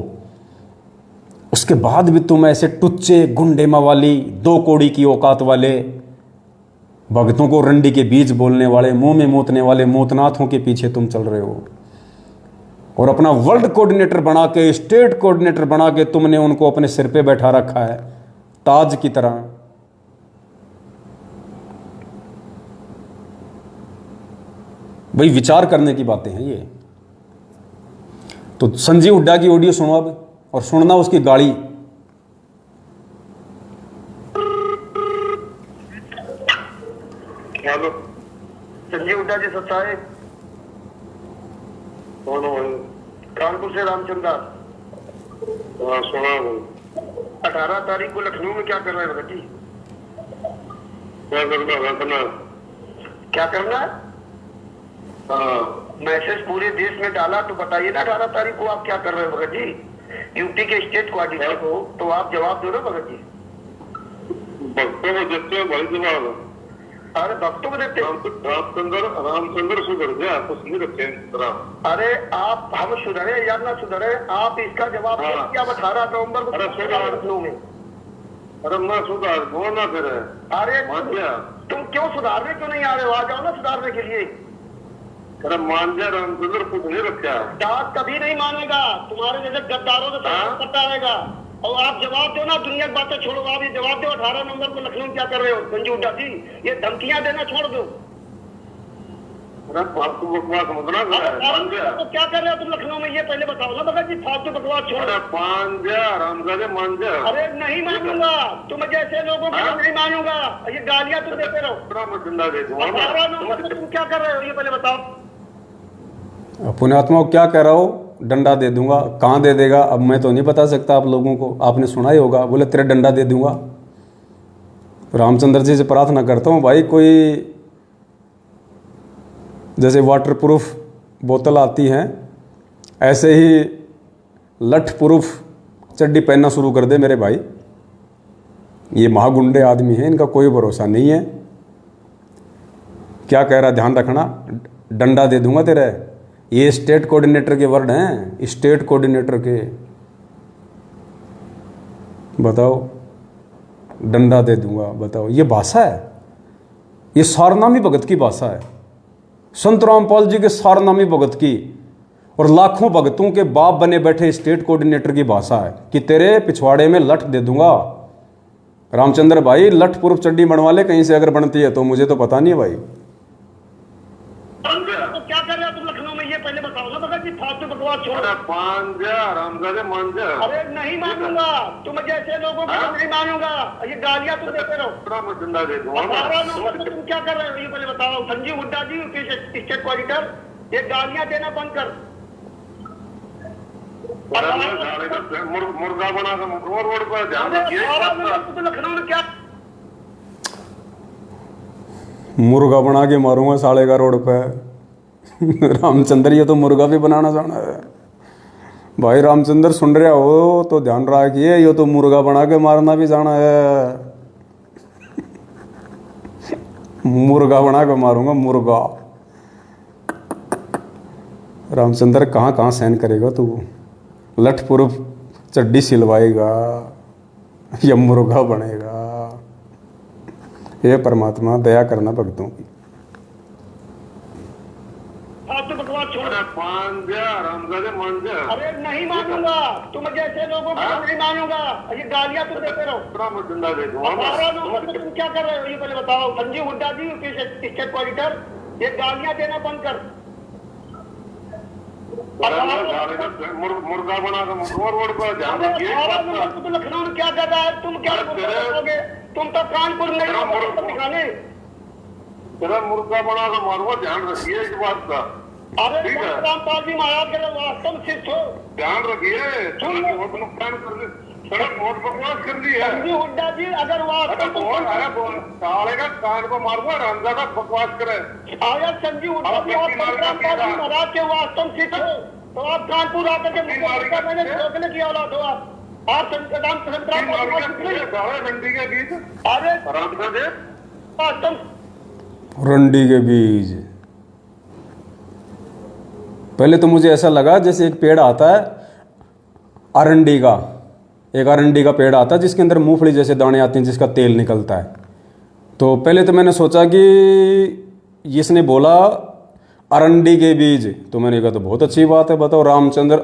उसके बाद भी तुम ऐसे टुच्चे गुंडे मवाली 2 कौड़ी की औकात वाले भक्तों को रंडी के बीज बोलने वाले, मुंह में मूतने वाले मूतनाथों के पीछे तुम चल रहे हो, और अपना वर्ल्ड कोऑर्डिनेटर बना के, स्टेट कोऑर्डिनेटर बना के तुमने उनको अपने सिर पे बैठा रखा है ताज की तरह। भाई विचार करने की बातें हैं ये। तो संजीव हुड्डा की ऑडियो सुनो अब, और सुनना उसकी गाड़ी। हेलो, संजीव हुड्डा जी सत्ता है। कानपुर से रामचंद्र। हाँ सुना। 18 तारीख को लखनऊ में क्या कर रहे हैं भगत जी? क्या करना है? मैसेज पूरे देश में डाला, तो बताइए ना 18 तारीख को आप क्या कर रहे हो भगत जी? यूपी के स्टेट कोऑर्डिनेटर को तो आप जवाब दो ना भगत जी। भक्तों को देते हैं भाई जवाब। अरे भक्तों को देते रामचंद्र सुधर गया, कुछ नहीं रखे। अरे आप, हम सुधरे या ना सुधरे, आप इसका जवाब दो। आप 18 नवम्बर को लखनऊ में। अरे मैं सुधार दो ना फिर। अरे तुम क्यों सुधारने क्यों नहीं आ रहे हो? आ जाओ ना सुधारने के लिए। अरे मान जा, रामचंद्र कुछ नहीं रखा। डाक कभी नहीं मानेगा, तुम्हारे जैसे गद्दारों को करता रहेगा। और आप जवाब दो ना, दुनिया की बातें छोड़ो, आप ये जवाब दो। 18 नवंबर को लखनऊ क्या कर रहे हो संजीव हुड्डा जी? ये धमकियां देना छोड़ दो। फालतू बकवास तो क्या कर रहे हो तुम लखनऊ में, ये पहले बताओ ना भगत जी। फालतू बकवास छोड़ो। मान जा रामचंद्र, मान जा। अरे नहीं मानूंगा, तुम जैसे लोगों को नहीं मानूंगा। ये गालियां तुम देते रहो। 18 नवंबर को तुम क्या कर रहे हो ये पहले बताओ। पुण्यात्मा क्या कह रहा हो? डंडा दे दूंगा। कहाँ दे देगा अब मैं तो नहीं बता सकता आप लोगों को, आपने सुना ही होगा, बोले तेरे डंडा दे दूंगा। रामचंद्र जी से प्रार्थना करता हूँ भाई, कोई जैसे वाटर प्रूफ बोतल आती हैं ऐसे ही लठ प्रूफ चड्डी पहनना शुरू कर दे मेरे भाई। ये महागुंडे आदमी हैं, इनका कोई भरोसा नहीं है। क्या कह रहा, ध्यान रखना, डंडा दे दूंगा तेरे। ये स्टेट कोऑर्डिनेटर के वर्ड हैं, स्टेट कोऑर्डिनेटर के। बताओ, डंडा दे दूंगा, बताओ ये भाषा है? ये सारनामी भगत की भाषा है, संत रामपाल जी के सारनामी भगत की और लाखों भगतों के बाप बने बैठे स्टेट कोऑर्डिनेटर की भाषा है कि तेरे पिछवाड़े में लठ दे दूंगा। रामचंद्र भाई लठ पूर्व चड्डी बनवा ले कहीं से, अगर बनती है तो, मुझे तो पता नहीं है भाई। तो क्या कर रहे हो तुम लखनऊ में ये पहले बताओ ना भगत जी। फालतू बकवास छोड़ो। मान जा रामचंद्र, मान जा। अरे नहीं मानूंगा, तुम जैसे लोगों को नहीं मानूंगा। ये गालियां तुम देते रहो। 18 नवंबर को तुम क्या कर रहे हो ये पहले बताओ। संजीव हुड्डा जी स्टेट कोऑर्डिनेटर, ये गालियां देना बंद कर। मुर्गा बना रोड पर ध्यान रखिए। लखनऊ में क्या मुर्गा बना के मारूंगा साले का रोड पे। रामचंद्र ये तो मुर्गा भी बनाना जाना है भाई। रामचंद्र सुन रहा हो तो ध्यान रखिए, ये तो मुर्गा बना के मारना भी जाना है। मुर्गा बना के मारूंगा, मुर्गा। रामचंद्र कहाँ कहाँ सहन करेगा तू? लठ पूर्व चड्डी सिलवाएगा या मुर्गा बनेगा? हे परमात्मा दया करना भक्तों की। अरे नहीं मानूंगा, तुम जैसे लोगों को नहीं मानूंगा। ये गालियां तुम देते रहो। 18 नवंबर को तुम क्या कर रहे हो ये पहले बताओ। संजीव हुड्डा जी स्टेट कोऑर्डिनेटर, ये गालियां देना बंद कर। मुर्गा बना रोड पर ध्यान रखिए। तो लखनऊ में क्या कर रहा है? तुम क्या करोगे? तुम तो कानपुर नहीं दिखाने। तेरा मुर्गा बना कर मारूंगा, ध्यान रखिए इस बात का। अरे रामपाल जी महाराज के वास्तव शिष्ट हो, ध्यान रखिए। बहुत बकवास कर दी है संजीव हुड्डा जी। अगर वास्तव साले का कान को मारूंगा, रामजादा बकवास करे। अगर संजीव हुड्डा जी रामपाल जी महाराज के वास्तव शिष्ट हो तो आप कानपुर आकर के मैंने रोकने की औलाद हो। आप रंडी के बीच। अरे रंडी के बीज। पहले तो मुझे ऐसा लगा जैसे एक पेड़ आता है अरंडी का, एक अरंडी का पेड़ आता है जिसके अंदर मूंगफली जैसे दाने आते हैं, जिसका तेल निकलता है। तो पहले तो मैंने सोचा कि इसने बोला अरंडी के बीज, तो मैंने कहा तो बहुत अच्छी बात है, बताओ रामचंद्र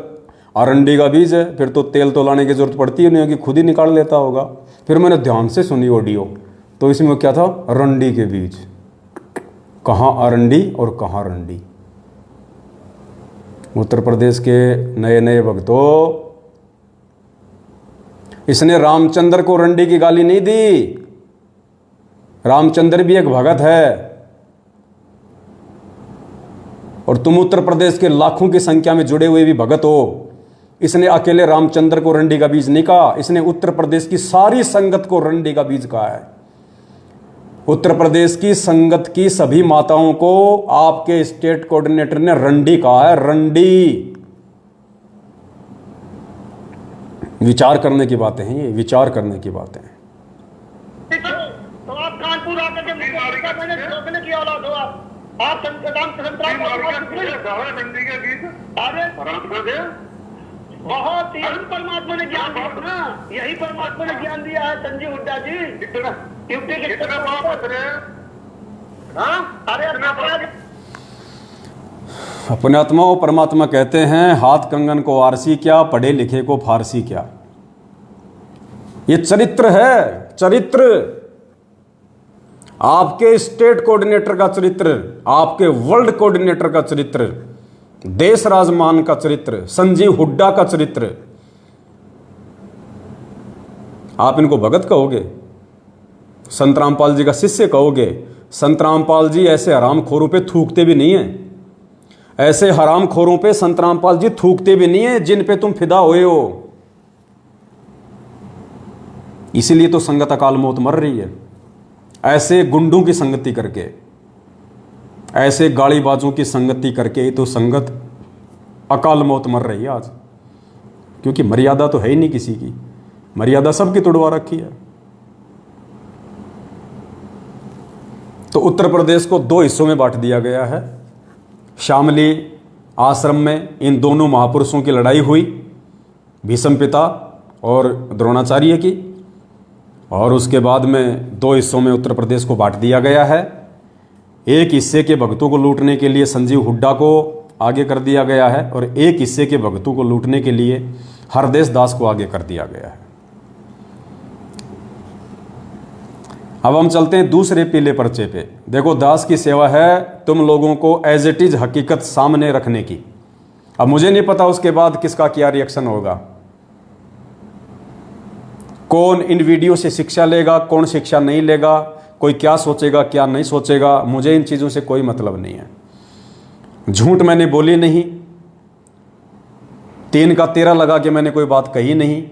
अरंडी का बीज है, फिर तो तेल तो लाने की जरूरत पड़ती ही नहीं होगी, खुद ही निकाल लेता होगा। फिर मैंने ध्यान से सुनी ऑडियो, तो इसमें क्या था, अरंडी के बीज। कहाँ अरंडी और कहाँ रंडी। उत्तर प्रदेश के नए नए भक्तों, इसने रामचंद्र को रंडी की गाली नहीं दी। रामचंद्र भी एक भगत है, और तुम उत्तर प्रदेश के लाखों की संख्या में जुड़े हुए भी भगत हो। इसने अकेले रामचंद्र को रंडी का बीज नहीं कहा, इसने उत्तर प्रदेश की सारी संगत को रंडी का बीज कहा है। उत्तर प्रदेश की संगत की सभी माताओं को आपके स्टेट कोऑर्डिनेटर ने रंडी कहा है, रंडी। विचार करने की बातें हैं ये, विचार करने की बातें हैं। तो आप कानपुर आकर के मैंने रोकने की औलाद हो आप रंडी के बीज अरे बहुत ही परमात्मा ने ज्ञान दिया ना, यही परमात्मा ने ज्ञान दिया है संजीव हुड्डा जी। अपने आत्मा और परमात्मा कहते हैं, हाथ कंगन को आरसी क्या, पढ़े लिखे को फारसी क्या। ये चरित्र है, चरित्र। आपके स्टेट कोऑर्डिनेटर का चरित्र, आपके वर्ल्ड कोऑर्डिनेटर का चरित्र, देश राजमान का चरित्र, संजीव हुड्डा का चरित्र। आप इनको भगत कहोगे, संत रामपाल जी का शिष्य कहोगे। संत रामपाल जी ऐसे हरामखोरों पे थूकते भी नहीं है, ऐसे हरामखोरों पे संत रामपाल जी थूकते भी नहीं है जिन पे तुम फिदा हुए हो। इसीलिए तो संगत अकाल मौत मर रही है, ऐसे गुंडों की संगति करके, ऐसे गाड़ीबाजों की संगति करके तो संगत अकाल मौत मर रही है आज। क्योंकि मर्यादा तो है ही नहीं किसी की, मर्यादा सबकी तोड़वा रखी है। तो उत्तर प्रदेश को दो हिस्सों में बांट दिया गया है। शामली आश्रम में इन दोनों महापुरुषों की लड़ाई हुई, भीष्म पिता और द्रोणाचार्य की, और उसके बाद में दो हिस्सों में उत्तर प्रदेश को बांट दिया गया है। एक हिस्से के भक्तों को लूटने के लिए संजीव हुड्डा को आगे कर दिया गया है, और एक हिस्से के भक्तों को लूटने के लिए हरदेश दास को आगे कर दिया गया है। अब हम चलते हैं दूसरे पीले पर्चे पे। देखो, दास की सेवा है तुम लोगों को एज इट इज हकीकत सामने रखने की। अब मुझे नहीं पता उसके बाद किसका क्या रिएक्शन होगा, कौन इन वीडियो से शिक्षा लेगा, कौन शिक्षा नहीं लेगा, कोई क्या सोचेगा क्या नहीं सोचेगा, मुझे इन चीज़ों से कोई मतलब नहीं है। झूठ मैंने बोली नहीं, 3 का 13 लगा के मैंने कोई बात कही नहीं,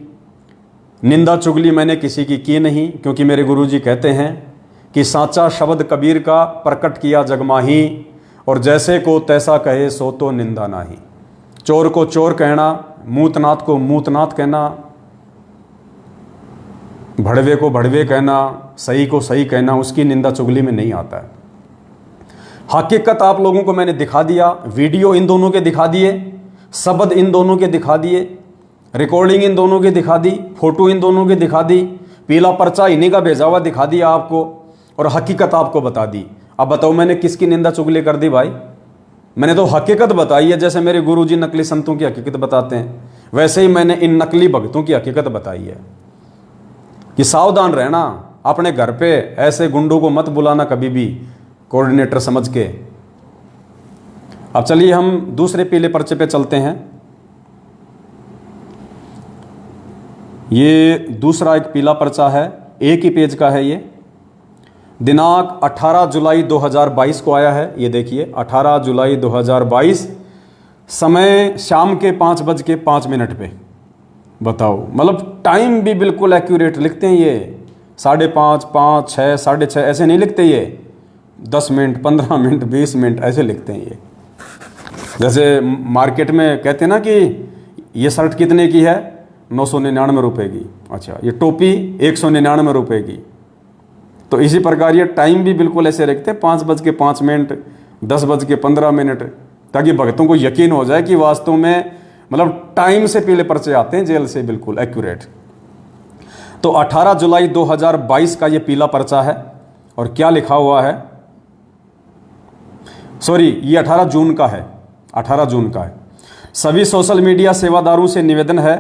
निंदा चुगली मैंने किसी की नहीं, क्योंकि मेरे गुरुजी कहते हैं कि साचा शब्द कबीर का प्रकट किया जगमाही, और जैसे को तैसा कहे सो तो निंदा नाही। चोर को चोर कहना, मूतनाथ को मूतनाथ कहना, भड़वे को भड़वे कहना, सही को सही कहना, उसकी निंदा चुगली में नहीं आता है। हकीकत आप लोगों को मैंने दिखा दिया, वीडियो इन दोनों के दिखा दिए, शब्द इन दोनों के दिखा दिए, रिकॉर्डिंग इन दोनों की दिखा दी, फोटो इन दोनों की दिखा दी, पीला पर्चा इन्हीं का भेजा हुआ दिखा दिया आपको, और हकीकत आपको बता दी। अब बताओ मैंने किसकी निंदा चुगली कर दी भाई? मैंने तो हकीकत बताई है। जैसे मेरे गुरुजी नकली संतों की हकीकत बताते हैं, वैसे ही मैंने इन नकली भक्तों की हकीकत बताई है कि सावधान रहना, अपने घर पे ऐसे गुंडों को मत बुलाना कभी भी कोऑर्डिनेटर समझ के। अब चलिए हम दूसरे पीले पर्चे पे चलते हैं। ये दूसरा एक पीला पर्चा है, एक ही पेज का है ये। दिनांक 18 जुलाई 2022 को आया है। ये देखिए 18 जुलाई 2022, समय शाम के 5:05 पे। बताओ, मतलब टाइम भी बिल्कुल एक्यूरेट लिखते हैं ये। 5:30, 5, 6, 6:30 ऐसे नहीं लिखते ये, 10 मिनट, 15 मिनट, 20 मिनट ऐसे लिखते हैं ये। जैसे मार्केट में कहते हैं ना कि ये शर्ट कितने की है, 999 रुपये की। अच्छा, ये टोपी 199 रुपये की। तो इसी प्रकार ये टाइम भी बिल्कुल ऐसे रखते हैं, 5:05, 10:15, ताकि भक्तों को यकीन हो जाए कि वास्तव में मतलब टाइम से पीले पर्चे आते हैं जेल से, बिल्कुल एक्यूरेट। तो 18 जुलाई 2022 का ये पीला पर्चा है, और क्या लिखा हुआ है, सॉरी ये 18 जून का है, 18 जून का है। सभी सोशल मीडिया सेवादारों से निवेदन है,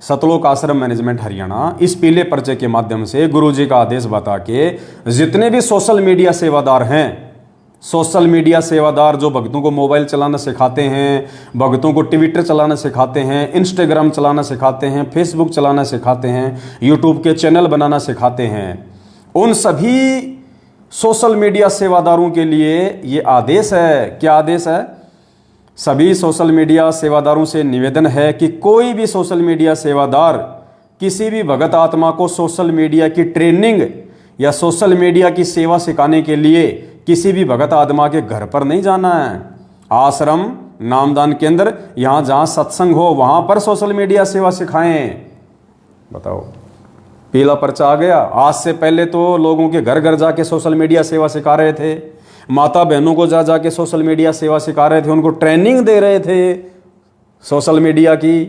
सतलोक आश्रम मैनेजमेंट हरियाणा इस पीले पर्चे के माध्यम से गुरुजी का आदेश बता के जितने भी सोशल मीडिया सेवादार हैं, सोशल मीडिया सेवादार जो भक्तों को मोबाइल चलाना सिखाते हैं, भक्तों को ट्विटर चलाना सिखाते हैं, इंस्टाग्राम चलाना सिखाते हैं, फेसबुक चलाना सिखाते हैं, यूट्यूब के चैनल बनाना सिखाते हैं, उन सभी सोशल मीडिया सेवादारों के लिए ये आदेश है। क्या आदेश है? सभी सोशल मीडिया सेवादारों से निवेदन है कि कोई भी सोशल मीडिया सेवादार किसी भी भगत आत्मा को सोशल मीडिया की ट्रेनिंग या सोशल मीडिया की सेवा सिखाने के लिए किसी भी भगत आत्मा के घर पर नहीं जाना है। आश्रम, नामदान केंद्र, यहां जहां सत्संग हो वहां पर सोशल मीडिया सेवा सिखाएं। बताओ, पीला पर्चा आ गया। आज से पहले तो लोगों के घर घर जाके सोशल मीडिया सेवा सिखा रहे थे, माता बहनों को जा जाके सोशल मीडिया सेवा सिखा रहे थे, उनको ट्रेनिंग दे रहे थे सोशल मीडिया की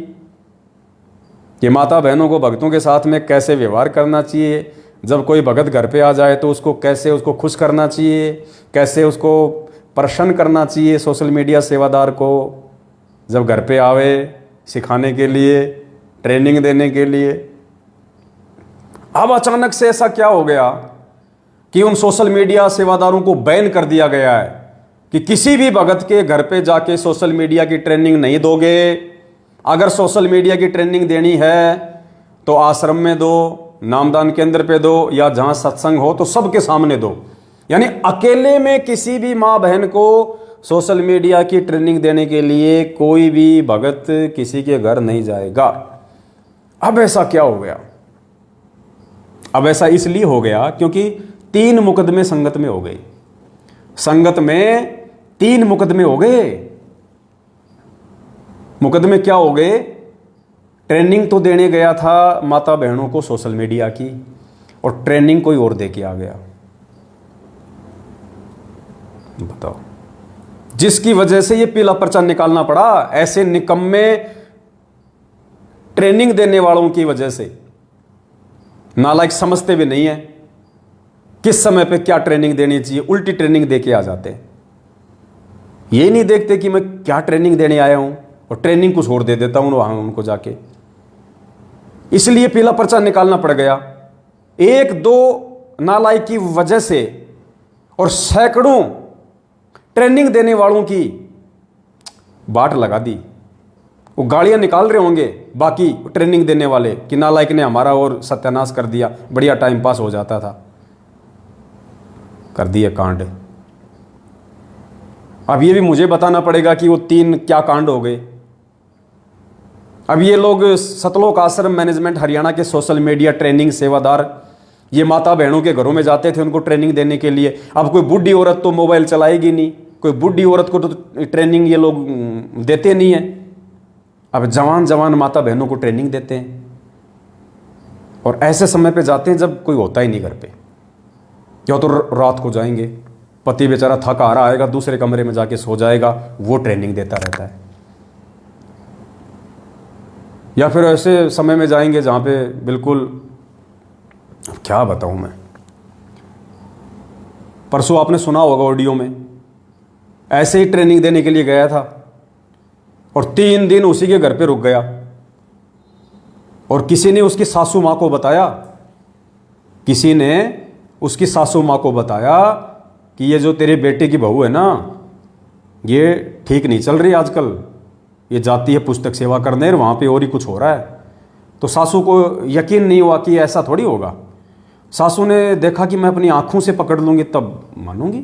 कि माता बहनों को भक्तों के साथ में कैसे व्यवहार करना चाहिए, जब कोई भगत घर पे आ जाए तो उसको कैसे उसको खुश करना चाहिए, कैसे उसको प्रसन्न करना चाहिए। सोशल मीडिया सेवादार को जब घर पे आवे सिखाने के लिए, ट्रेनिंग देने के लिए। अब अचानक से ऐसा क्या हो गया कि उन सोशल मीडिया सेवादारों को बैन कर दिया गया है कि किसी भी भगत के घर पे जाके सोशल मीडिया की ट्रेनिंग नहीं दोगे। अगर सोशल मीडिया की ट्रेनिंग देनी है तो आश्रम में दो, नामदान केंद्र पे दो, या जहां सत्संग हो तो सबके सामने दो। यानी अकेले में किसी भी माँ बहन को सोशल मीडिया की ट्रेनिंग देने के लिए कोई भी भगत किसी के घर नहीं जाएगा। अब ऐसा क्या हो गया? अब ऐसा इसलिए हो गया क्योंकि 3 मुकदमे संगत में हो गए। संगत में 3 मुकदमे हो गए। मुकदमे क्या हो गए? ट्रेनिंग तो देने गया था माता बहनों को सोशल मीडिया की, और ट्रेनिंग कोई और दे के आ गया। बताओ, जिसकी वजह से ये पीला पर्चा निकालना पड़ा। ऐसे निकम्मे ट्रेनिंग देने वालों की वजह से, नालायक समझते भी नहीं है किस समय पे क्या ट्रेनिंग देनी चाहिए, उल्टी ट्रेनिंग दे के आ जाते हैं। ये नहीं देखते कि मैं क्या ट्रेनिंग देने आया हूं, और ट्रेनिंग कुछ और दे देता हूं वहां उनको जाके। इसलिए पीला पर्चा निकालना पड़ गया। 1-2 नालायक की वजह से और सैकड़ों ट्रेनिंग देने वालों की बाट लगा दी। वो गालियां निकाल रहे होंगे बाकी ट्रेनिंग देने वाले कि नालायक ने हमारा और सत्यानाश कर दिया, बढ़िया टाइम पास हो जाता था। कर दिए कांड। अब ये भी मुझे बताना पड़ेगा कि वो 3 क्या कांड हो गए। अब ये लोग सतलोक आश्रम मैनेजमेंट हरियाणा के सोशल मीडिया ट्रेनिंग सेवादार ये माता बहनों के घरों में जाते थे उनको ट्रेनिंग देने के लिए। अब कोई बूढ़ी औरत तो मोबाइल चलाएगी नहीं, कोई बूढ़ी औरत को तो ट्रेनिंग ये लोग देते नहीं है। अब जवान जवान माता बहनों को ट्रेनिंग देते हैं, और ऐसे समय पे जाते हैं जब कोई होता ही नहीं घर पे, या तो रात को जाएंगे, पति बेचारा थका आ रहा आएगा, दूसरे कमरे में जाके सो जाएगा, वो ट्रेनिंग देता रहता है। या फिर ऐसे समय में जाएंगे जहाँ पे बिल्कुल, क्या बताऊँ मैं, परसों आपने सुना होगा ऑडियो में, ऐसे ही ट्रेनिंग देने के लिए गया था और 3 दिन उसी के घर पे रुक गया, और किसी ने उसकी सासू माँ को बताया, किसी ने उसकी सासू माँ को बताया कि ये जो तेरे बेटे की बहू है ना, ये ठीक नहीं चल रही आजकल, ये जाती है पुस्तक सेवा करने और वहाँ पे और ही कुछ हो रहा है। तो सासू को यकीन नहीं हुआ कि ऐसा थोड़ी होगा। सासू ने देखा कि मैं अपनी आंखों से पकड़ लूँगी तब मानूंगी।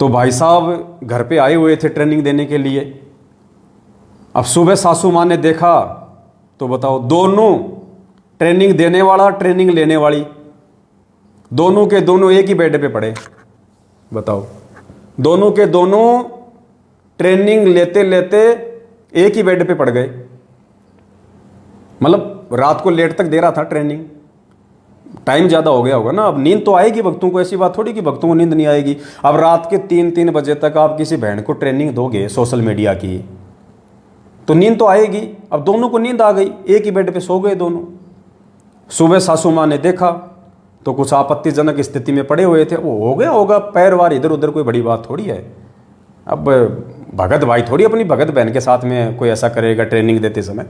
तो भाई साहब घर पे आए हुए थे ट्रेनिंग देने के लिए। अब सुबह सासू माँ ने देखा तो बताओ, दोनों ट्रेनिंग देने वाला ट्रेनिंग लेने वाली दोनों के दोनों एक ही बेड पे पड़े। बताओ, दोनों के दोनों ट्रेनिंग लेते लेते एक ही बेड पे पड़ गए। मतलब रात को लेट तक दे रहा था ट्रेनिंग, टाइम ज़्यादा हो गया होगा ना। अब नींद तो आएगी भक्तों को, ऐसी बात थोड़ी कि भक्तों को नींद नहीं आएगी। अब रात के 3-3 बजे तक आप किसी बहन को ट्रेनिंग दोगे सोशल मीडिया की तो नींद तो आएगी। अब दोनों को नींद आ गई, एक ही बेड पे सो गए दोनों। सुबह सासू माँ ने देखा तो कुछ आपत्तिजनक स्थिति में पड़े हुए थे, वो हो गया होगा, पैर वार इधर उधर, कोई बड़ी बात थोड़ी है। अब भगत भाई थोड़ी अपनी भगत बहन के साथ में कोई ऐसा करेगा ट्रेनिंग देते समय,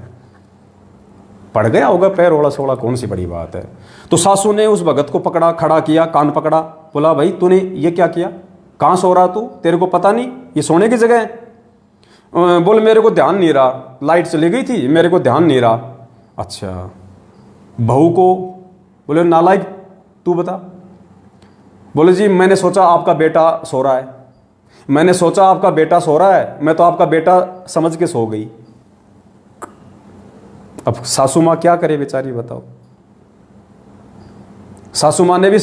पड़ गया होगा पैर ओड़ा सोड़ा, कौन सी बड़ी बात है। तो सासू ने उस भगत को पकड़ा, खड़ा किया, कान पकड़ा, बोला भाई तूने ये क्या किया, कहाँ सो रहा तू, तेरे को पता नहीं ये सोने की जगह है? बोल मेरे को ध्यान नहीं रहा, लाइट चली गई थी, मेरे को ध्यान नहीं रहा। अच्छा, बहू को बोले नालायक तू बता। बोले जी मैंने सोचा आपका बेटा सो रहा है, मैंने सोचा आपका बेटा सो रहा है, मैं तो आपका बेटा समझ के सो गई। अब सासू माँ क्या करे बेचारी, बताओ। सासू माँ ने भी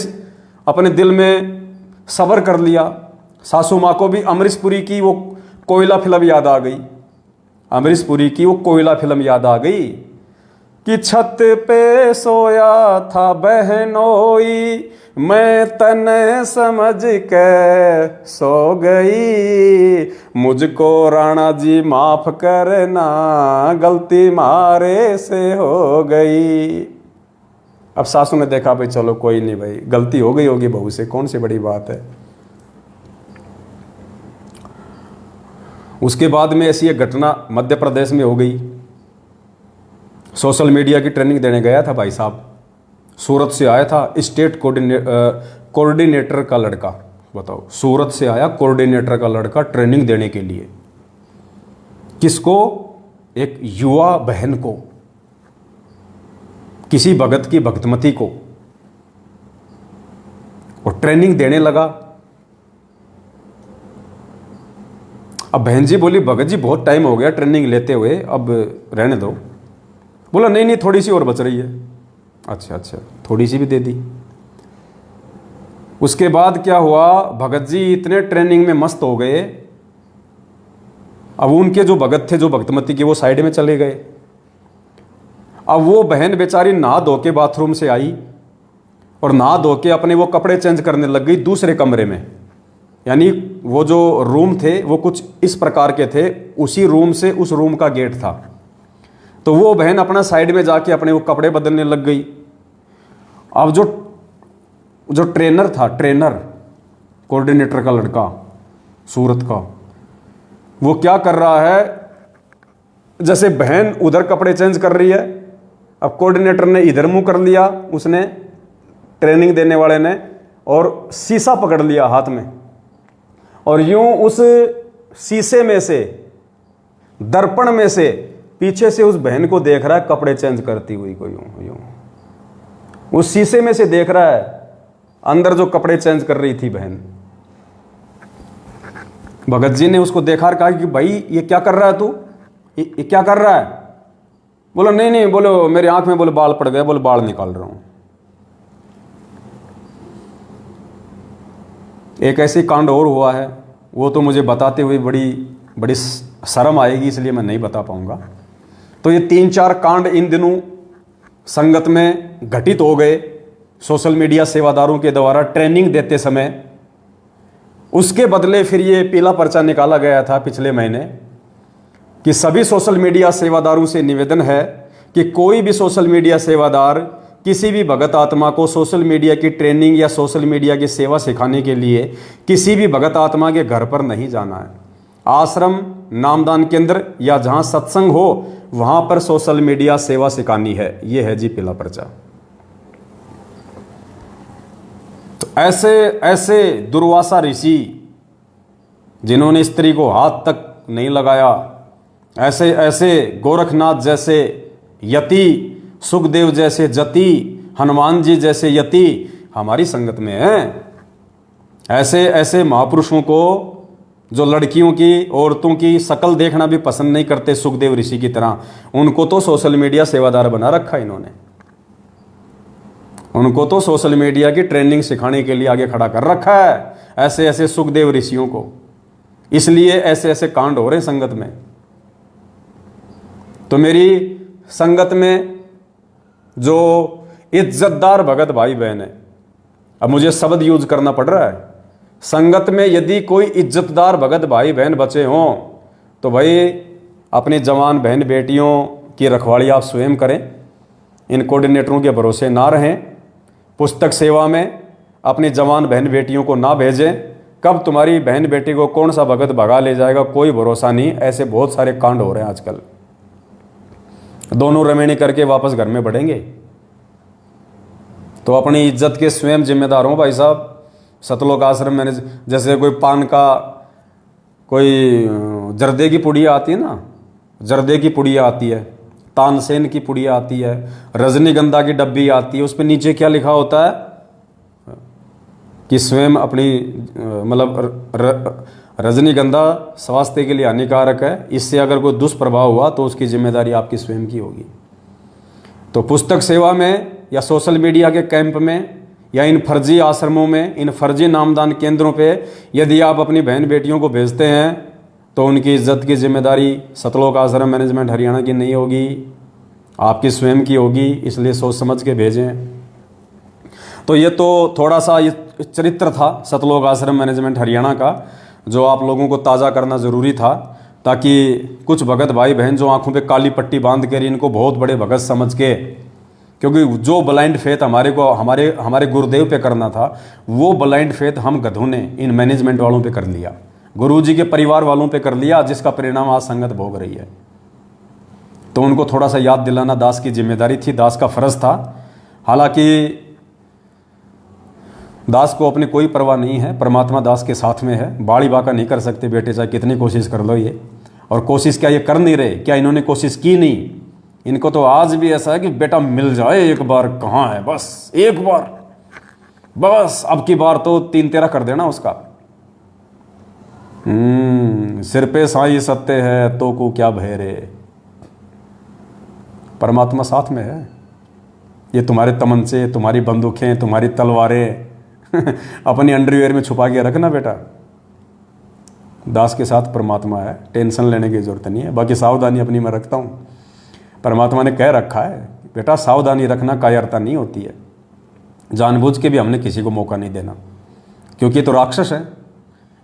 अपने दिल में सब्र कर लिया। सासू माँ को भी अमरीश पुरी की वो कोयला फिल्म याद आ गई, अमरीश पुरी की वो कोयला फिल्म याद आ गई कि छत पे सोया था बहनोई, मैं तने समझ के सो गई, मुझको राणा जी माफ करना, गलती मारे से हो गई। अब सासू ने देखा भाई चलो कोई नहीं भाई, गलती हो गई होगी बहू से, कौन सी बड़ी बात है। उसके बाद में ऐसी एक घटना मध्य प्रदेश में हो गई। सोशल मीडिया की ट्रेनिंग देने गया था भाई साहब, सूरत से आया था स्टेट कोऑर्डिनेटर का लड़का, बताओ, सूरत से आया कोऑर्डिनेटर का लड़का ट्रेनिंग देने के लिए। किसको? एक युवा बहन को, किसी भगत की भक्तमती को, और ट्रेनिंग देने लगा। अब बहन जी बोली भगत जी बहुत टाइम हो गया ट्रेनिंग लेते हुए, अब रहने दो। बोला नहीं नहीं थोड़ी सी और बच रही है। अच्छा अच्छा, थोड़ी सी भी दे दी। उसके बाद क्या हुआ, भगत जी इतने ट्रेनिंग में मस्त हो गए, अब उनके जो भगत थे, जो भक्तमती के, वो साइड में चले गए। अब वो बहन बेचारी नहा धो के बाथरूम से आई और नहा धो के अपने वो कपड़े चेंज करने लग गई दूसरे कमरे में। यानी वो जो रूम थे वो कुछ इस प्रकार के थे, उसी रूम से उस रूम का गेट था। तो वो बहन अपना साइड में जाके अपने वो कपड़े बदलने लग गई। अब जो ट्रेनर था, ट्रेनर कोऑर्डिनेटर का लड़का सूरत का, वो क्या कर रहा है, जैसे बहन उधर कपड़े चेंज कर रही है, अब कोऑर्डिनेटर ने इधर मुंह कर लिया, उसने ट्रेनिंग देने वाले ने, और शीशा पकड़ लिया हाथ में, और यूं उस शीशे में से, दर्पण में से पीछे से उस बहन को देख रहा है कपड़े चेंज करती हुई को, यूं यूं उस शीशे में से देख रहा है अंदर जो कपड़े चेंज कर रही थी बहन। भगत जी ने उसको देखा और कहा कि भाई ये क्या कर रहा है तू, ये क्या कर रहा है? बोलो नहीं नहीं, बोलो मेरी आंख में बोले बाल पड़ गए, बोले बाल निकाल रहा हूं। एक ऐसी कांड और हुआ है, वो तो मुझे बताते हुए बड़ी शर्म आएगी, इसलिए मैं नहीं बता पाऊंगा। तो ये 3-4 कांड इन दिनों संगत में घटित हो गए सोशल मीडिया सेवादारों के द्वारा ट्रेनिंग देते समय। उसके बदले फिर ये पीला पर्चा निकाला गया था पिछले महीने कि सभी सोशल मीडिया सेवादारों से निवेदन है कि कोई भी सोशल मीडिया सेवादार किसी भी भगत आत्मा को सोशल मीडिया की ट्रेनिंग या सोशल मीडिया की सेवा सिखाने के लिए किसी भी भगत आत्मा के घर पर नहीं जाना है। आश्रम, नामदान केंद्र या जहां सत्संग हो वहां पर सोशल मीडिया सेवा सिखानी है। यह है जी पीला पर्चा। तो ऐसे दुर्वासा ऋषि जिन्होंने स्त्री को हाथ तक नहीं लगाया, ऐसे गोरखनाथ जैसे यति, सुखदेव जैसे जति, हनुमान जी जैसे यति हमारी संगत में हैं। ऐसे महापुरुषों को जो लड़कियों की, औरतों की शकल देखना भी पसंद नहीं करते, सुखदेव ऋषि की तरह, उनको तो सोशल मीडिया सेवादार बना रखा इन्होंने। उनको तो सोशल मीडिया की ट्रेनिंग सिखाने के लिए आगे खड़ा कर रखा है, ऐसे सुखदेव ऋषियों को। इसलिए ऐसे कांड हो रहे हैं संगत में। तो मेरी संगत में जो इज्जतदार भगत भाई बहन है, अब मुझे शब्द यूज करना पड़ रहा है, संगत में यदि कोई इज्जतदार भगत भाई बहन बचे हों तो भाई अपने जवान बहन बेटियों की रखवाली आप स्वयं करें, इन कोऑर्डिनेटरों के भरोसे ना रहें। पुस्तक सेवा में अपनी जवान बहन बेटियों को ना भेजें। कब तुम्हारी बहन बेटी को कौन सा भगत भगा ले जाएगा कोई भरोसा नहीं। ऐसे बहुत सारे कांड हो रहे हैं आजकल। दोनों रमेणी करके वापस घर में बढ़ेंगे। तो अपनी इज्जत के स्वयं जिम्मेदार हो भाई साहब। सतलोक आश्रम में जैसे कोई पान का कोई जर्दे की पुड़िया आती है ना, जर्दे की पुड़िया आती है, तानसेन की पुड़िया आती है, रजनीगंधा की डब्बी आती है, उस पर नीचे क्या लिखा होता है कि स्वयं अपनी मतलब रजनीगंधा स्वास्थ्य के लिए हानिकारक है, इससे अगर कोई दुष्प्रभाव हुआ तो उसकी जिम्मेदारी आपकी स्वयं की होगी। तो पुस्तक सेवा में या सोशल मीडिया के कैंप में या इन फर्जी आश्रमों में, इन फर्जी नामदान केंद्रों पे यदि आप अपनी बहन बेटियों को भेजते हैं तो उनकी इज्जत की जिम्मेदारी सतलोक आश्रम मैनेजमेंट हरियाणा की नहीं होगी, आपकी स्वयं की होगी। इसलिए सोच समझ के भेजें। तो ये तो थोड़ा सा ये चरित्र था सतलोक आश्रम मैनेजमेंट हरियाणा का, जो आप लोगों को ताज़ा करना ज़रूरी था, ताकि कुछ भगत भाई बहन जो आंखों पे काली पट्टी बांध कर इनको बहुत बड़े भगत समझ के, क्योंकि जो ब्लाइंड फेथ हमारे गुरुदेव पे करना था वो ब्लाइंड फेथ हम गधों ने इन मैनेजमेंट वालों पे कर लिया, गुरुजी के परिवार वालों पे कर लिया, जिसका परिणाम आज संगत भोग रही है। तो उनको थोड़ा सा याद दिलाना दास की जिम्मेदारी थी, दास का फर्ज था। हालांकि दास को अपनी कोई परवाह नहीं है, परमात्मा दास के साथ में है। बाड़ी बाका नहीं कर सकते बेटे, चाहे कितनी कोशिश कर लो ये। और कोशिश क्या ये कर नहीं रहे? क्या इन्होंने कोशिश की नहीं? इनको तो आज भी ऐसा है कि बेटा मिल जाए एक बार, कहाँ है, बस एक बार, बस अब की बार तो 3-13 कर देना उसका। सिर पे साई सत्य है तो को क्या भय रे। परमात्मा साथ में है। ये तुम्हारे तमंचे, तुम्हारी बंदूकें, तुम्हारी तलवारें अपनी अंडरवियर में छुपा के रखना बेटा। दास के साथ परमात्मा है, टेंशन लेने की जरूरत नहीं है। बाकी सावधानी अपनी मैं रखता हूँ। परमात्मा ने कह रखा है बेटा सावधानी रखना, कायरता नहीं होती है। जानबूझ के भी हमने किसी को मौका नहीं देना, क्योंकि ये तो राक्षस है,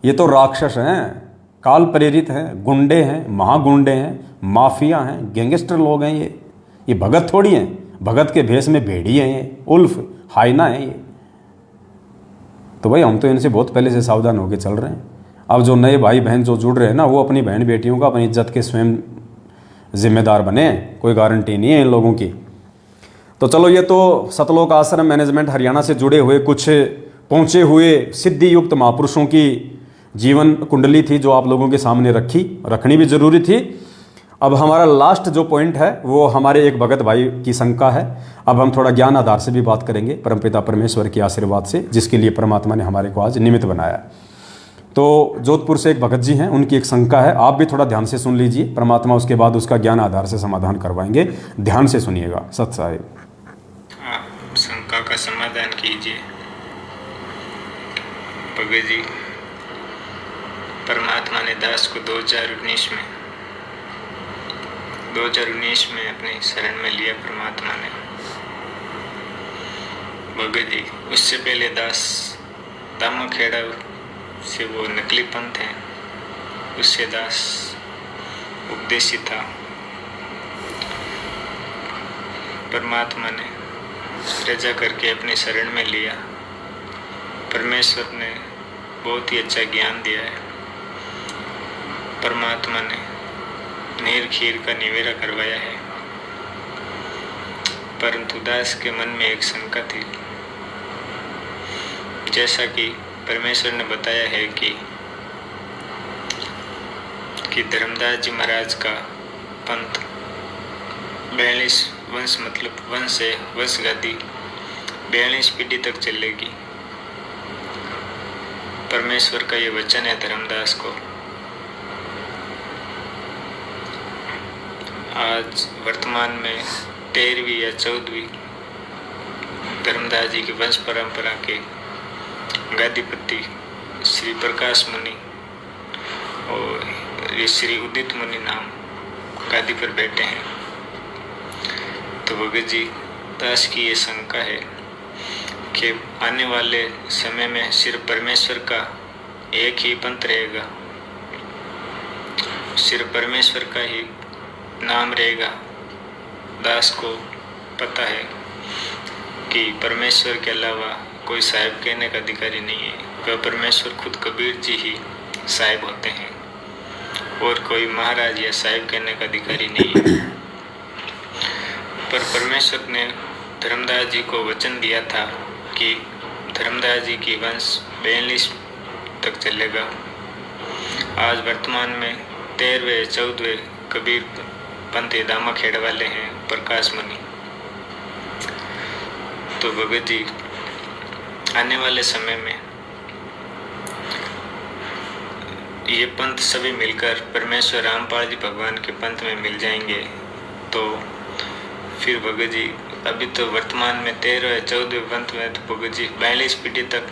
ये तो राक्षस हैं, काल प्रेरित हैं, गुंडे हैं, महागुंडे हैं, माफिया हैं, गैंगस्टर लोग हैं। ये भगत थोड़ी हैं। भगत के भेष में भेड़ी हैं, ये उल्फ हाइना है ये। तो भाई हम तो इनसे बहुत पहले से सावधान होकर चल रहे हैं। अब जो नए भाई बहन जो जुड़ रहे हैं ना, वो अपनी बहन बेटियों का अपनी इज्जत के स्वयं जिम्मेदार बने। कोई गारंटी नहीं है इन लोगों की। तो चलो, ये तो सतलोक आश्रम मैनेजमेंट हरियाणा से जुड़े हुए कुछ पहुँचे हुए सिद्धि युक्त महापुरुषों की जीवन कुंडली थी, जो आप लोगों के सामने रखनी भी जरूरी थी। अब हमारा लास्ट जो पॉइंट है वो हमारे एक भगत भाई की शंका है। अब हम थोड़ा ज्ञान आधार से भी बात करेंगे, परमपिता परमेश्वर के आशीर्वाद से, जिसके लिए परमात्मा ने हमारे को आज निमित्त बनाया। तो जोधपुर से एक भगत जी हैं, उनकी एक शंका है। आप भी थोड़ा ध्यान से सुन लीजिए, परमात्मा उसके बाद उसका ज्ञान आधार से समाधान करवाएंगे। ध्यान से सुनिएगा। सत साहिब, आप शंका का समाधान कीजिए। भगत जी, परमात्मा ने दास को 2019 में अपनी शरण में लिया परमात्मा ने। भगत जी, उससे पहले दास दामाखेड़ा से वो नकली पंथ है, उससे दास उपदेशी था। परमात्मा ने रजा करके अपनी शरण में लिया। परमेश्वर ने बहुत ही अच्छा ज्ञान दिया है। परमात्मा ने नीर खीर का निवेरा करवाया है। परंतु दास के मन में एक शंका थी। जैसा कि परमेश्वर ने बताया है कि धर्मदास जी महाराज का पंथ 42 वंश, मतलब वंश है, वंश गादी 42 पीढ़ी तक चलेगी। परमेश्वर का ये वचन है धर्मदास को। आज वर्तमान में 13वीं या 14वीं धर्मदास जी की वंश परंपरा के गादीपति श्री प्रकाश मुनि और श्री उदित मुनि नाम गादी पर बैठे हैं। तो भगत जी, दास की ये शंका है कि आने वाले समय में सिर्फ परमेश्वर का एक ही पंथ रहेगा, सिर्फ परमेश्वर का ही नाम रहेगा। दास को पता है कि परमेश्वर के अलावा कोई साहिब कहने का अधिकारी नहीं है। वह परमेश्वर खुद कबीर जी ही साहिब होते हैं और कोई महाराज या साहिब कहने का अधिकारी नहीं है। पर परमेश्वर ने धर्मदास जी को वचन दिया था कि धर्मदास जी की वंश 42 तक चलेगा। आज वर्तमान में 13वें 14वें कबीर पंथी दामा खेड़ वाले हैं प्रकाश मुनि। तो भगत जी आने वाले समय में ये पंथ सभी मिलकर परमेश्वर रामपाल जी भगवान के पंथ में मिल जाएंगे। तो फिर भगत जी अभी तो वर्तमान में 13वें 14वें पंथ में तो भगत जी 42 पीढ़ी तक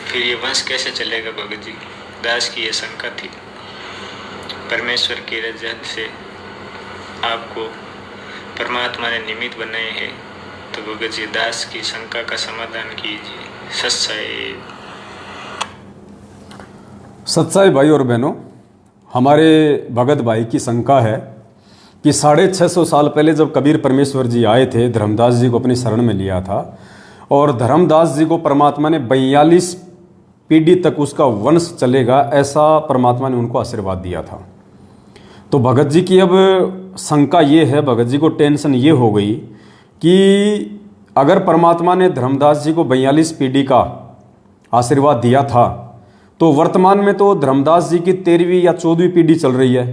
फिर ये वंश कैसे चलेगा। भगत जी दास की ये शंका थी। परमेश्वर की रज़ा से आपको परमात्मा ने निमित्त बनाए हैं, तो भगत जी दास की शंका का समाधान कीजिए। सच्चाई भाई और बहनों, हमारे भगत भाई की शंका है कि 650 साल पहले जब कबीर परमेश्वर जी आए थे, धर्मदास जी को अपनी शरण में लिया था और धर्मदास जी को परमात्मा ने 42 पीढ़ी तक उसका वंश चलेगा, ऐसा परमात्मा ने उनको आशीर्वाद दिया था। तो भगत जी की अब शंका ये है, भगत जी को टेंशन ये हो गई कि अगर परमात्मा ने धर्मदास जी को 42 पीढ़ी का आशीर्वाद दिया था, तो वर्तमान में तो धर्मदास जी की 13वीं या 14वीं पीढ़ी चल रही है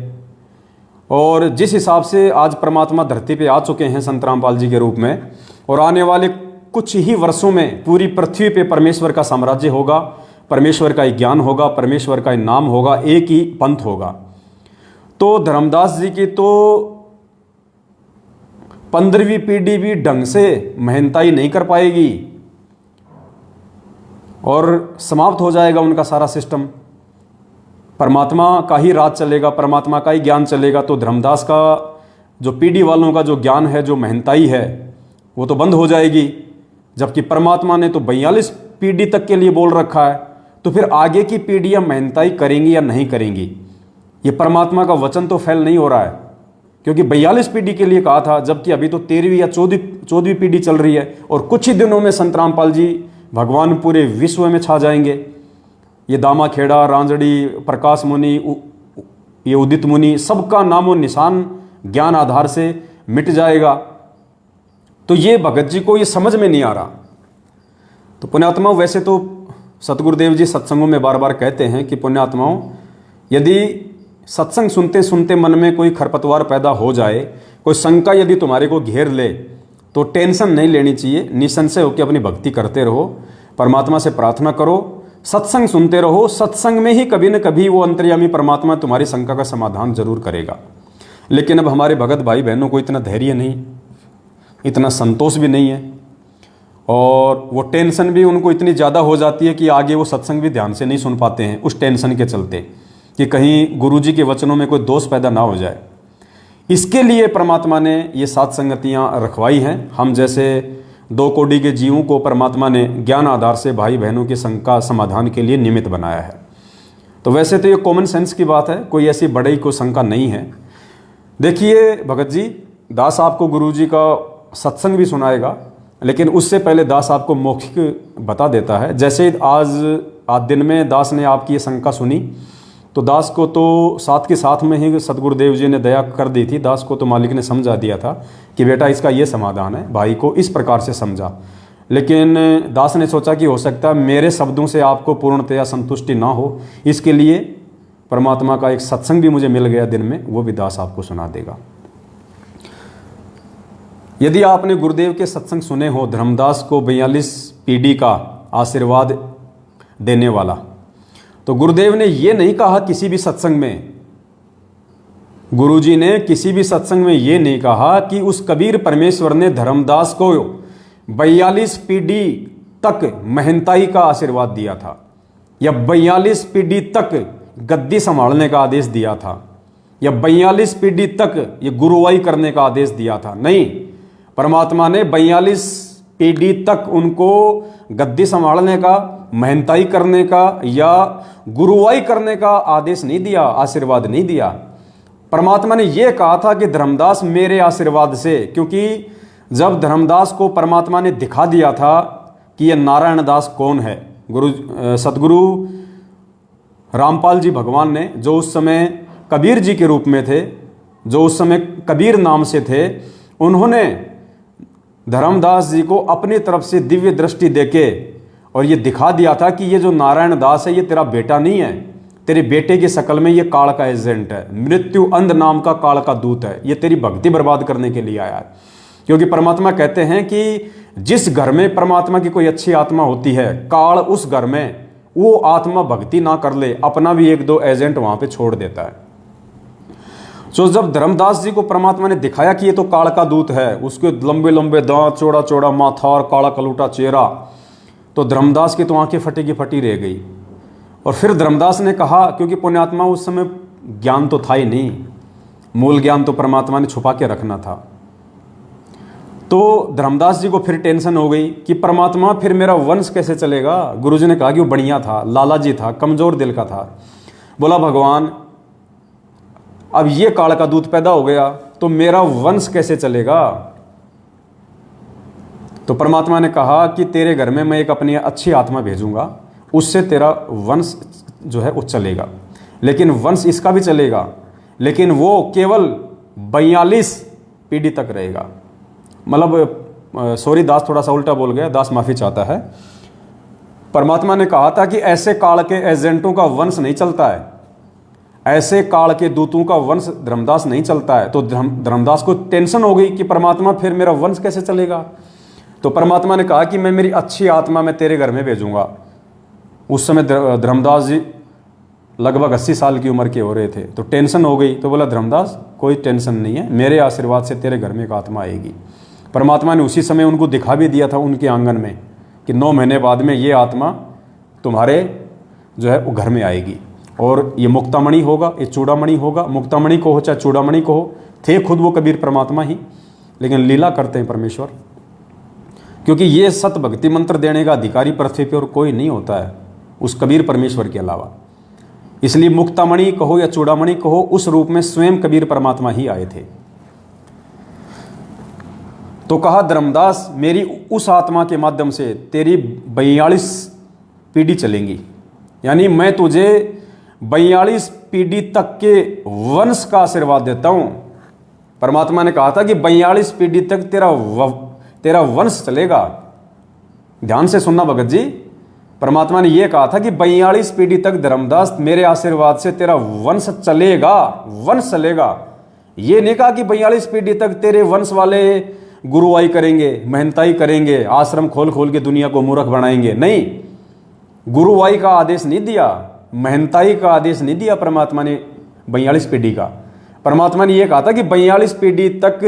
और जिस हिसाब से आज परमात्मा धरती पे आ चुके हैं संत रामपाल जी के रूप में, और आने वाले कुछ ही वर्षों में पूरी पृथ्वी पे परमेश्वर का साम्राज्य होगा, परमेश्वर का ही ज्ञान होगा, परमेश्वर का ही नाम होगा, एक ही पंथ होगा। तो धर्मदास जी की तो 15वीं पीढ़ी भी ढंग से मेहनताई नहीं कर पाएगी और समाप्त हो जाएगा उनका सारा सिस्टम। परमात्मा का ही राज चलेगा, परमात्मा का ही ज्ञान चलेगा। तो धर्मदास का जो पीढ़ी वालों का जो ज्ञान है, जो मेहनताई है, वो तो बंद हो जाएगी। जबकि परमात्मा ने तो 42 पीढ़ी तक के लिए बोल रखा है, तो फिर आगे की पीढ़ियां मेहनताई करेंगी या नहीं करेंगी, ये परमात्मा का वचन तो फेल नहीं हो रहा है। क्योंकि 42 पीढ़ी के लिए कहा था, जबकि अभी तो 13वीं या 14वीं पीढ़ी चल रही है और कुछ ही दिनों में संत रामपाल जी भगवान पूरे विश्व में छा जाएंगे। ये दामा खेड़ा, रांजड़ी, प्रकाश मुनि, ये उदित मुनि, सबका नामो निशान ज्ञान आधार से मिट जाएगा। तो ये भगत जी को ये समझ में नहीं आ रहा। तो पुण्यात्माओं, वैसे तो सतगुरुदेव जी सत्संगों में बार बार कहते हैं कि पुण्यात्माओं, यदि सत्संग सुनते सुनते मन में कोई खरपतवार पैदा हो जाए, कोई शंका यदि तुम्हारे को घेर ले, तो टेंशन नहीं लेनी चाहिए। निसंशय होकर अपनी भक्ति करते रहो, परमात्मा से प्रार्थना करो, सत्संग सुनते रहो। सत्संग में ही कभी न कभी वो अंतर्यामी परमात्मा तुम्हारी शंका का समाधान जरूर करेगा। लेकिन अब हमारे भगत भाई बहनों को इतना धैर्य नहीं, इतना संतोष भी नहीं है और वो टेंशन भी उनको इतनी ज़्यादा हो जाती है कि आगे वो सत्संग भी ध्यान से नहीं सुन पाते हैं, उस टेंशन के चलते कि कहीं गुरुजी के वचनों में कोई दोष पैदा ना हो जाए। इसके लिए परमात्मा ने ये 7 संगतियाँ रखवाई हैं। हम जैसे 2 कोटि के जीवों को परमात्मा ने ज्ञान आधार से भाई बहनों की शंका समाधान के लिए निमित्त बनाया है। तो वैसे तो ये कॉमन सेंस की बात है, कोई ऐसी बड़ी कोई शंका नहीं है। देखिए भगत जी, दास आपको गुरुजी का सत्संग भी सुनाएगा, लेकिन उससे पहले दास आपको मौखिक बता देता है। जैसे आज दिन में दास ने आपकी ये शंका सुनी, तो दास को तो साथ के साथ में ही सतगुरुदेव जी ने दया कर दी थी। दास को तो मालिक ने समझा दिया था कि बेटा इसका ये समाधान है, भाई को इस प्रकार से समझा। लेकिन दास ने सोचा कि हो सकता है मेरे शब्दों से आपको पूर्णतया संतुष्टि ना हो, इसके लिए परमात्मा का एक सत्संग भी मुझे मिल गया दिन में, वो भी दास आपको सुना देगा। यदि आपने गुरुदेव के सत्संग सुने हो, धर्मदास को 42 पीढ़ी का आशीर्वाद देने वाला, तो गुरुदेव ने ये नहीं कहा किसी भी सत्संग में, गुरुजी ने किसी भी सत्संग में ये नहीं कहा कि उस कबीर परमेश्वर ने धर्मदास को 42 पीढ़ी तक मेहनताई का आशीर्वाद दिया था या 42 पीढ़ी तक गद्दी संभालने का आदेश दिया था या 42 पीढ़ी तक ये गुरुवाई करने का आदेश दिया था। नहीं, परमात्मा ने 42 पीढ़ी तक उनको गद्दी संभालने का, मेहनताई करने का या गुरुवाई करने का आदेश नहीं दिया, आशीर्वाद नहीं दिया। परमात्मा ने यह कहा था कि धर्मदास मेरे आशीर्वाद से, क्योंकि जब धर्मदास को परमात्मा ने दिखा दिया था कि ये नारायण दास कौन है, सतगुरु रामपाल जी भगवान ने, जो उस समय कबीर जी के रूप में थे, जो उस समय कबीर नाम से थे, उन्होंने धर्मदास जी को अपनी तरफ से दिव्य दृष्टि देके और ये दिखा दिया था कि ये जो नारायण दास है ये तेरा बेटा नहीं है, तेरे बेटे की शक्ल में ये काल का एजेंट है, मृत्यु अंध नाम का काल का दूत है, ये तेरी भक्ति बर्बाद करने के लिए आया है। क्योंकि परमात्मा कहते हैं कि जिस घर में परमात्मा की कोई अच्छी आत्मा होती है, काल उस घर में वो आत्मा भक्ति ना कर ले, अपना भी एक दो एजेंट वहां पे छोड़ देता है। तो जब धर्मदास जी को परमात्मा ने दिखाया कि ये तो काल का दूत है, उसके लंबे लंबे दांत, चौड़ा चौड़ा माथा और काला कलूटा चेहरा, तो धर्मदास की तो आंखें फटी की फटी रह गई। और फिर धर्मदास ने कहा, क्योंकि पुण्यात्मा उस समय ज्ञान तो था ही नहीं, मूल ज्ञान तो परमात्मा ने छुपा के रखना था। तो धर्मदास जी को फिर टेंशन हो गई कि परमात्मा फिर मेरा वंश कैसे चलेगा। गुरुजी ने कहा कि वो बढ़िया था, लाला जी था, कमजोर दिल का था। बोला भगवान अब ये काल का दूत पैदा हो गया तो मेरा वंश कैसे चलेगा। तो परमात्मा ने कहा कि तेरे घर में मैं एक अपनी अच्छी आत्मा भेजूंगा, उससे तेरा वंश जो है वो चलेगा। लेकिन वंश इसका भी चलेगा, लेकिन वो केवल 42 पीढ़ी तक रहेगा। मतलब सॉरी दास थोड़ा सा उल्टा बोल गया, दास माफी चाहता है। परमात्मा ने कहा था कि ऐसे काल के एजेंटों का वंश नहीं चलता है, ऐसे काल के दूतों का वंश धर्मदास नहीं चलता है। तो धर्मदास को टेंशन हो गई कि परमात्मा फिर मेरा वंश कैसे चलेगा। तो परमात्मा ने कहा कि मैं मेरी अच्छी आत्मा मैं तेरे घर में भेजूंगा। उस समय धर्मदास जी लगभग 80 साल की उम्र के हो रहे थे, तो टेंशन हो गई। तो बोला धर्मदास कोई टेंशन नहीं है, मेरे आशीर्वाद से तेरे घर में एक आत्मा आएगी। परमात्मा ने उसी समय उनको दिखा भी दिया था उनके आंगन में कि 9 महीने बाद में ये आत्मा तुम्हारे जो है वो घर में आएगी, और ये मुक्तामणि होगा, ये चूड़ामणि होगा। मुक्तामणि को हो चाहे चूड़ामणि को हो, थे खुद वो कबीर परमात्मा ही, लेकिन लीला करते हैं परमेश्वर। क्योंकि ये सत भक्ति मंत्र देने का अधिकारी पृथ्वी पर और कोई नहीं होता है उस कबीर परमेश्वर के अलावा। इसलिए मुक्तामणि कहो या चूड़ामणि कहो, उस रूप में स्वयं कबीर परमात्मा ही आए थे। तो कहा धर्मदास मेरी उस आत्मा के माध्यम से तेरी 42 पीढ़ी चलेंगी, यानी मैं तुझे 42 पीढ़ी तक के वंश का आशीर्वाद देता हूं। परमात्मा ने कहा था कि 42 पीढ़ी तक तेरा वंश चलेगा। ध्यान से सुनना भगत जी, परमात्मा ने यह कहा था कि 42 पीढ़ी तक धर्मदास मेरे आशीर्वाद से तेरा वंश चलेगा, वंश चलेगा। ये नहीं कहा कि 42 पीढ़ी तक तेरे वंश वाले गुरुवाई करेंगे, महंताई करेंगे, आश्रम खोल खोल के दुनिया को मूर्ख बनाएंगे। नहीं, गुरुवाई का आदेश नहीं दिया, महंताई का आदेश नहीं दिया परमात्मा ने 42 पीढ़ी का। परमात्मा ने यह कहा था कि 42 पीढ़ी तक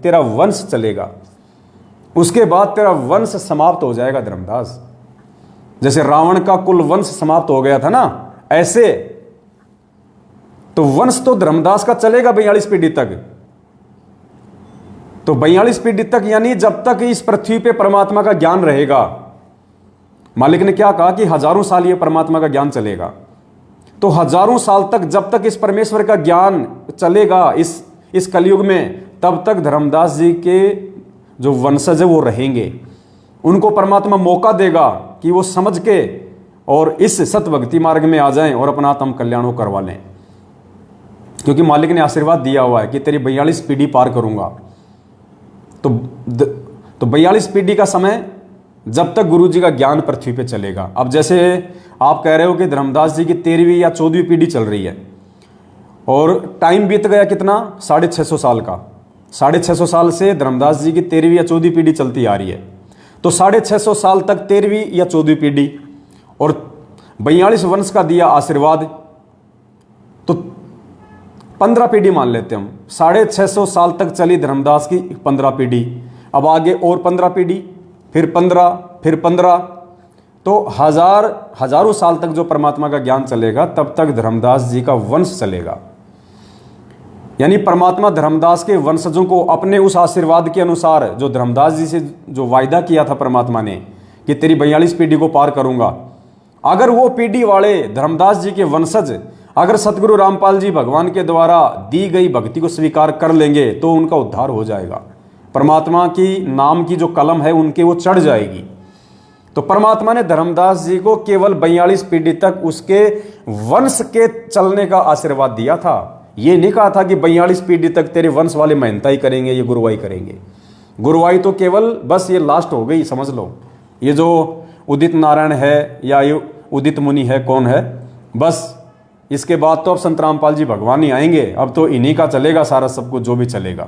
तेरा वंश चलेगा, उसके बाद तेरा वंश समाप्त हो जाएगा धर्मदास। जैसे रावण का कुल वंश समाप्त हो गया था ना, ऐसे तो वंश तो धर्मदास का चलेगा 42 पीढ़ी तक। तो 42 पीढ़ी तक यानी जब तक इस पृथ्वी पे परमात्मा का ज्ञान रहेगा। मालिक ने क्या कहा कि हजारों साल ये परमात्मा का ज्ञान चलेगा। तो हजारों साल तक जब तक इस परमेश्वर का ज्ञान चलेगा इस कलयुग में, तब तक धर्मदास जी के जो वंशज है वो रहेंगे। उनको परमात्मा मौका देगा कि वो समझ के और इस सत भक्ति मार्ग में आ जाएं और अपना आत्म कल्याण करवा लें। क्योंकि मालिक ने आशीर्वाद दिया हुआ है कि तेरी 42 पीढ़ी पार करूंगा। तो 42 पीढ़ी का समय जब तक गुरु जी का ज्ञान पृथ्वी पे चलेगा। अब जैसे आप कह रहे हो कि धर्मदास जी की 13वीं या 14वीं पीढ़ी चल रही है और टाइम बीत गया कितना, 650 साल का। 650 साल से धर्मदास जी की 13वीं या 14वीं पीढ़ी चलती आ रही है। तो 650 साल तक 13वीं या 14वीं पीढ़ी और 42 वंश का दिया आशीर्वाद, तो 15 पीढ़ी मान लेते हम। 650 साल तक चली धर्मदास की 15 पीढ़ी, अब आगे और 15 पीढ़ी, फिर 15, फिर 15, तो हजारों साल तक जो परमात्मा का ज्ञान चलेगा तब तक धर्मदास जी का वंश चलेगा। यानी परमात्मा धर्मदास के वंशजों को अपने उस आशीर्वाद के अनुसार जो धर्मदास जी से जो वायदा किया था परमात्मा ने कि तेरी 42 पीढ़ी को पार करूंगा, अगर वो पीढ़ी वाले धर्मदास जी के वंशज अगर सतगुरु रामपाल जी भगवान के द्वारा दी गई भक्ति को स्वीकार कर लेंगे तो उनका उद्धार हो जाएगा। परमात्मा की नाम की जो कलम है उनके वो चढ़ जाएगी। तो परमात्मा ने धर्मदास जी को केवल 42 पीढ़ी तक उसके वंश के चलने का आशीर्वाद दिया था। ये नहीं कहा था कि 42 पीढ़ी तक तेरे वंश वाले महंता ही करेंगे, ये गुरुवाई करेंगे। गुरुवाई तो केवल बस ये लास्ट हो गई, समझ लो। ये जो उदित नारायण है या ये उदित मुनि है, कौन है, बस इसके बाद तो अब संत रामपाल जी भगवान ही आएंगे। अब तो इन्हीं का चलेगा सारा सब कुछ जो भी चलेगा।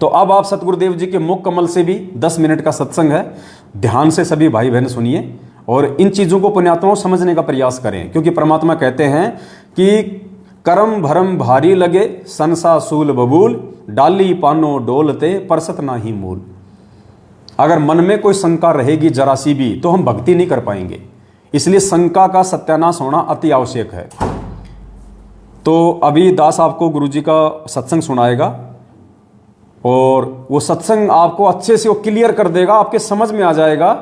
तो अब आप सतगुरुदेव जी के मुख कमल से भी 10 मिनट का सत्संग है, ध्यान से सभी भाई बहन सुनिए और इन चीज़ों को पुण्यात्माओं समझने का प्रयास करें। क्योंकि परमात्मा कहते हैं कि करम भरम भारी लगे संसा सूल बबूल, डाली पानो डोलते परसत ना ही मूल। अगर मन में कोई शंका रहेगी जरा सी भी तो हम भक्ति नहीं कर पाएंगे। इसलिए शंका का सत्यानाश होना अति आवश्यक है। तो अभी दास आपको गुरुजी का सत्संग सुनाएगा और वो सत्संग आपको अच्छे से वो क्लियर कर देगा, आपके समझ में आ जाएगा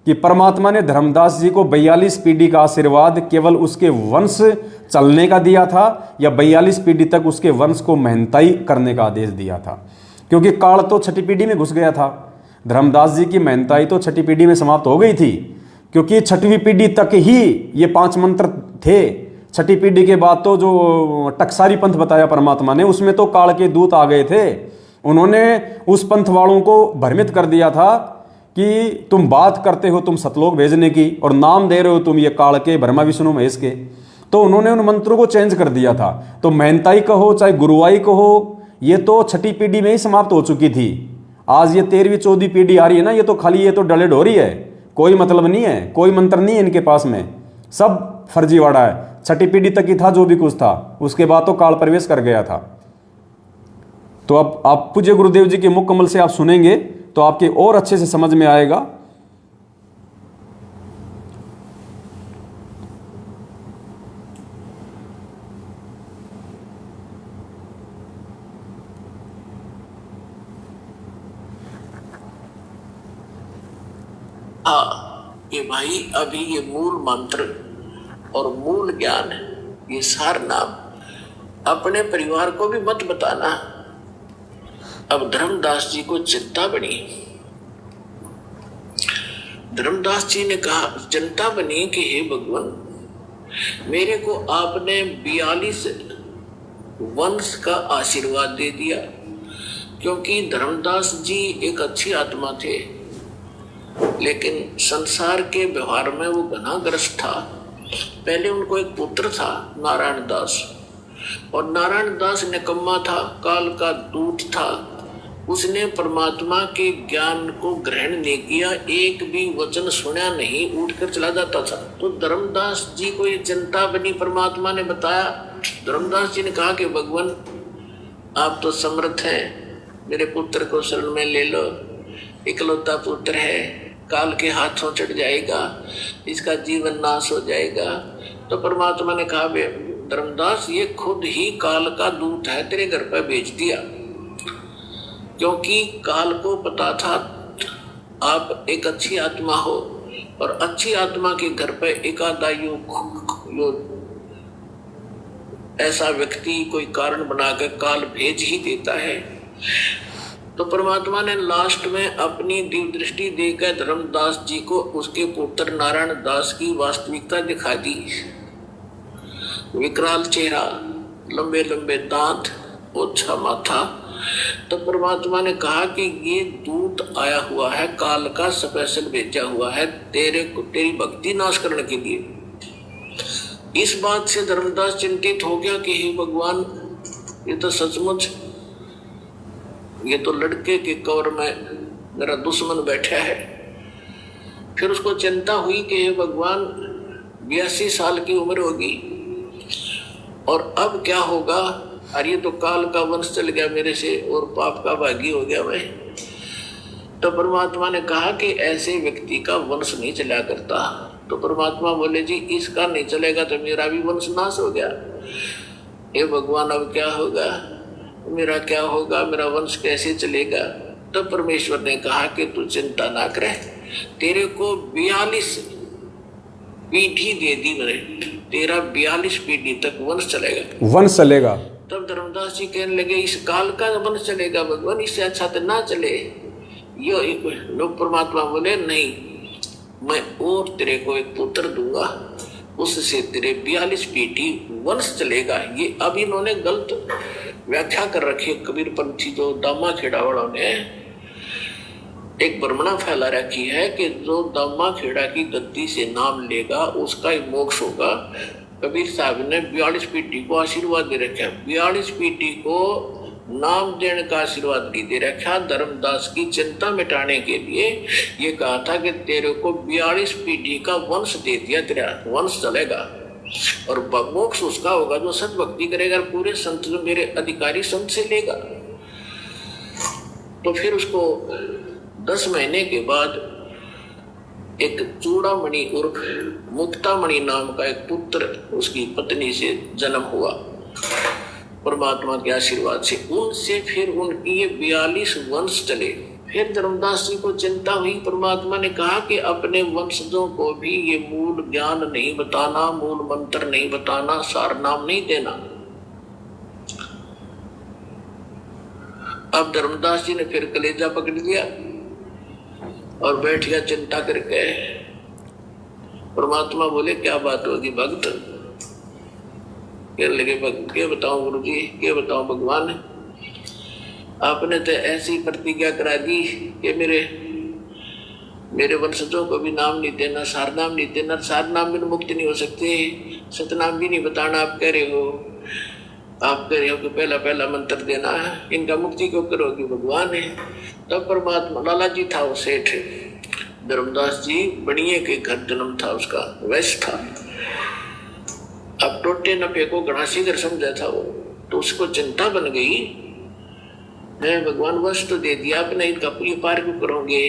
कि परमात्मा ने धर्मदास जी को 42 पीढ़ी का आशीर्वाद केवल उसके वंश चलने का दिया था या 42 पीढ़ी तक उसके वंश को मेहनताई करने का आदेश दिया था। क्योंकि काल तो छठी पीढ़ी में घुस गया था। धर्मदास जी की मेहनताई तो छठी पीढ़ी में समाप्त हो गई थी, क्योंकि छठवीं पीढ़ी तक ही ये 5 मंत्र थे। छठी पीढ़ी के बाद तो जो टकसारी पंथ बताया परमात्मा ने, उसमें तो काल के दूत आ गए थे। उन्होंने उस पंथ वालों को भ्रमित कर दिया था कि तुम बात करते हो तुम सतलोक भेजने की और नाम दे रहे हो तुम ये काल के, ब्रह्मा विष्णु महेश के। तो उन्होंने उन मंत्रों को चेंज कर दिया था। तो मेहनताई कहो चाहे गुरुवाई कहो, ये तो छठी पीढ़ी में ही समाप्त हो चुकी थी। आज ये 13वीं 14वीं पीढ़ी आ रही है ना, ये तो खाली ये तो डले ढोरी है, कोई मतलब नहीं है, कोई मंत्र नहीं है इनके पास में, सब फर्जीवाड़ा है। छठी पीढ़ी तक ही था जो भी कुछ था, उसके बाद तो काल प्रवेश कर गया था। तो अब आप पूज्य गुरुदेव जी के मुख कमल से आप सुनेंगे तो आपके और अच्छे से समझ में आएगा। ये भाई अभी ये मूल मंत्र और मूल ज्ञान, ये सार नाम अपने परिवार को भी मत बताना। अब धर्मदास जी को चिंता बनी। धर्मदास जी ने कहा, चिंता बनी कि हे भगवान, मेरे को आपने 42 वंश का आशीर्वाद दे दिया। क्योंकि धर्मदास जी एक अच्छी आत्मा थे, लेकिन संसार के व्यवहार में वो घनाग्रस्त था। पहले उनको एक पुत्र था नारायण दास, और नारायण दास निकम्मा था, काल का दूत था। उसने परमात्मा के ज्ञान को ग्रहण नहीं किया, एक भी वचन सुना नहीं, उठकर चला जाता था। तो धर्मदास जी को ये चिंता बनी, परमात्मा ने बताया। धर्मदास जी ने कहा कि भगवान आप तो समर्थ हैं, मेरे पुत्र को शरण में ले लो, इकलौता पुत्र है, काल के हाथों चढ़ जाएगा, इसका जीवन नाश हो जाएगा। तो परमात्मा ने कहा, धर्मदास ये खुद ही काल का दूत है, तेरे घर पर भेज दिया। क्योंकि काल को पता था आप एक अच्छी आत्मा हो, और अच्छी आत्मा के घर पर एकादायु ऐसा व्यक्ति कोई कारण बनाकर काल भेज ही देता है। तो परमात्मा ने लास्ट में अपनी दिव्य दृष्टि देकर धर्मदास जी को उसके पुत्र नारायण दास की वास्तविकता दिखा दी। विकराल चेहरा, लंबे लंबे दांत, ओछा माथा। तो परमात्मा ने कहा कि ये दूत आया हुआ है, काल का स्पेशल भेजा हुआ है तेरी भक्ति नाश करने के लिए। इस बात से धर्मदास चिंतित हो गया कि हे भगवान, ये तो सचमुच, ये तो लड़के के कवर में मेरा दुश्मन बैठा है। फिर उसको चिंता हुई कि हे भगवान, 82 साल की उम्र होगी और अब क्या होगा। अरे ये तो काल का वंश चल गया मेरे से और पाप का भागी हो गया मैं। तो परमात्मा ने कहा कि ऐसे व्यक्ति का वंश नहीं चला करता। तो परमात्मा बोले, जी इसका नहीं चलेगा तो मेरा भी वंश नाश हो गया। हे भगवान, अब क्या होगा, मेरा क्या होगा, मेरा वंश कैसे चलेगा। तो परमेश्वर ने कहा कि तू चिंता ना करे, तेरे को 42 पीढ़ी दे दी मैंने, तेरा 42 पीढ़ी तक वंश चलेगा। वंश चलेगा। तब धर्मदास जी कहने लगे इस काल का वंश चलेगा भगवान, इससे अच्छा तो ना चले। यो एक लोग परमात्मा बोले नहीं, मैं और तेरे को एक पुत्र दूंगा, उससे तेरे 42 पीढ़ी वंश चलेगा। ये अब इन्होंने गलत व्याख्या कर रखी है कबीर पंथी, जो दामा खेड़ा वालों ने एक भ्रमणा फैला रखी है कि जो दामा खेड़ा की गद्दी से नाम लेगा उसका ही मोक्ष होगा। कबीर साहब ने 42 पीढ़ी को आशीर्वाद दे रखा, 42 पीढ़ी को नाम देने का आशीर्वाद भी दे रखा। धर्मदास की चिंता मिटाने के लिए ये कहा था कि तेरे को 42 पीढ़ी का वंश दे दिया, तेरा वंश चलेगा और मोक्ष उसका होगा जो सत भक्ति करेगा, पूरे संत जो मेरे अधिकारी संत से लेगा। तो फिर उसको 10 महीने के बाद एक चूड़ामणि उर्फ मुक्तामणि नाम का एक पुत्र उसकी पत्नी से जन्म हुआ परमात्मा के आशीर्वाद से। उनसे फिर उनकी ये 42 वंश चले। फिर धर्मदास जी को चिंता हुई, परमात्मा ने कहा कि अपने वंशजों को भी ये मूल ज्ञान नहीं बताना, मूल मंत्र नहीं बताना, सार नाम नहीं देना। अब धर्मदास जी ने फिर कलेजा पकड़ लिया और बैठ गया चिंता करके। परमात्मा बोले क्या बात होगी भक्त? कहने लगे भक्त क्या बताऊं गुरु जी, क्या बताऊं भगवान, आपने तो ऐसी प्रतिज्ञा करा दी कि मेरे वंशजों को भी नाम नहीं देना, सार नाम नहीं देना, सार नाम भी मुक्ति नहीं हो सकते, सतनाम भी नहीं बताना। आप कह रहे हो कि पहला मंत्र देना है, इनका मुक्ति क्यों करोगी भगवान है? तब परमात्मा, लाला जी था वो सेठ धर्मदास जी, बनिए के घर जन्म था उसका, वैश्य था। अब टोटे नफे को गणासी कर समझा था वो, तो उसको चिंता बन गई, मैं भगवान वश तो दे दिया आपने, इनका पूरी पार क्यों करोगे?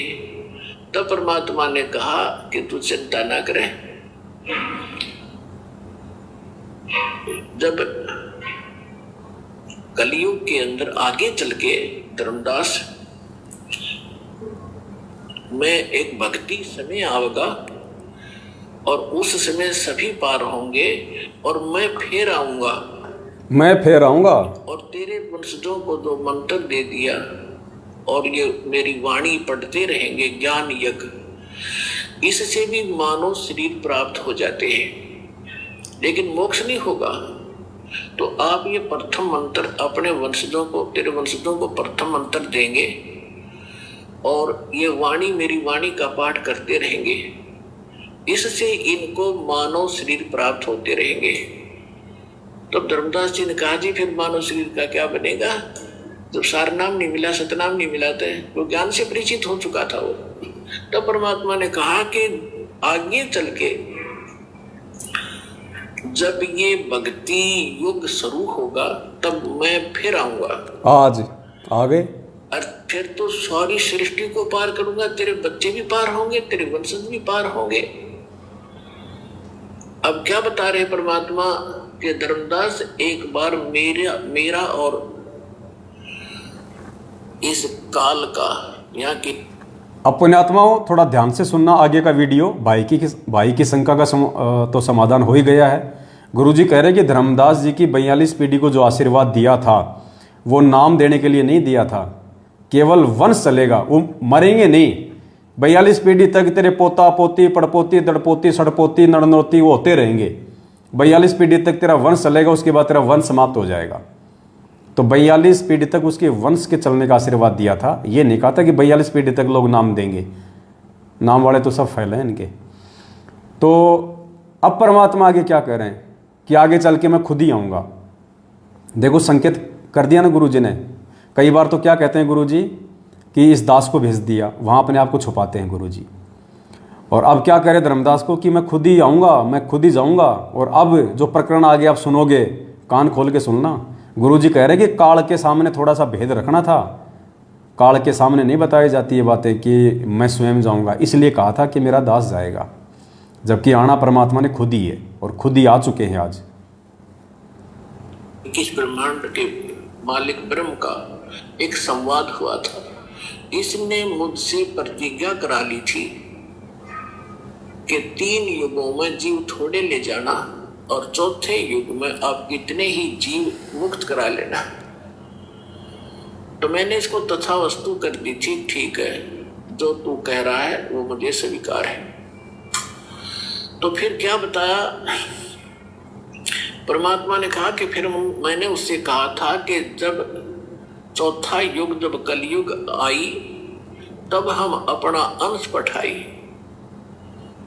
तब परमात्मा ने कहा कि तू चिंता ना करे। जब कलयुग के अंदर आगे चल के धर्मदास में एक भक्ति समय आएगा और उस समय सभी पार होंगे और मैं फिर आऊंगा और तेरे वंशजों को जो मंत्र दे दिया और ये मेरी वाणी पढ़ते रहेंगे ज्ञान यज्ञ, इससे भी मानव शरीर प्राप्त हो जाते हैं लेकिन मोक्ष नहीं होगा। तो आप ये प्रथम मंत्र अपने वंशजों को, तेरे वंशजों को प्रथम मंत्र देंगे और ये वाणी मेरी वाणी का पाठ करते रहेंगे, इससे इनको मानव शरीर प्राप्त होते रहेंगे। तो धर्मदास जी ने कहा जी फिर मानव शरीर का क्या बनेगा? जब सार नाम नहीं मिला, सतनाम नहीं मिला तो ज्ञान से परिचित हो चुका था वो। तब परमात्मा ने कहा कि आगे चल के जब ये भक्ति युग शुरू होगा तब मैं फिर आऊंगा। आज आ गए और फिर तो सारी सृष्टि को पार करूंगा, तेरे बच्चे भी पार होंगे, तेरे वंशज भी पार होंगे। अब क्या बता रहे परमात्मा कि धर्मदास एक बार मेरा और इस काल का यहाँ की अपने आत्माओं थोड़ा ध्यान से सुनना आगे का वीडियो। भाई की शंका का तो समाधान हो ही गया है। गुरुजी कह रहे हैं कि धर्मदास जी की 42 पीढ़ी को जो आशीर्वाद दिया था वो नाम देने के लिए नहीं दिया था, केवल वंश चलेगा, वो मरेंगे नहीं। 42 पीढ़ी तक तेरे पोता पोती पड़पोती दड़पोती सड़पोती नड़नोती वो होते रहेंगे। 42 पीढ़ी तक तेरा वंश चलेगा, उसके बाद तेरा वंश समाप्त हो जाएगा। तो 42 पीढ़ी तक उसके वंश के चलने का आशीर्वाद दिया था। ये नहीं कहा था कि 42 पीढ़ी तक लोग नाम देंगे, नाम वाले तो सब फैले हैं इनके। तो अब परमात्मा आगे क्या कह रहे हैं कि आगे चल के मैं खुद ही आऊँगा। देखो संकेत कर दिया ना गुरु जी ने। कई बार तो क्या कहते हैं गुरु जी कि इस दास को भेज दिया, वहाँ अपने आप को छुपाते हैं गुरु जी। और अब क्या कह रहे धर्मदास को कि मैं खुद ही आऊँगा, मैं खुद ही जाऊँगा। और अब जो प्रकरण आगे आप सुनोगे कान खोल के सुनना। गुरु जी कह रहे कि काल के सामने थोड़ा सा भेद रखना था। काल के सामने नहीं बताई जाती ये बातें कि मैं स्वयं जाऊँगा, इसलिए कहा था कि मेरा दास जाएगा, जबकि आना परमात्मा ने खुद ही है और खुद ही आ चुके हैं। आज किस ब्रह्मांड के मालिक ब्रह्म का एक संवाद हुआ था। इसने मुझसे प्रतिज्ञा करा ली थी कि 3 युगों में जीव थोड़े ले जाना और चौथे युग में आप इतने ही जीव मुक्त करा लेना। तो मैंने इसको तथा वस्तु कर दी थी, ठीक है जो तू कह रहा है वो मुझे स्वीकार है। तो फिर क्या बताया परमात्मा ने कहा कि फिर मैंने उससे कहा था कि जब चौथा युग, जब कलयुग आई तब हम अपना अंश पठाई।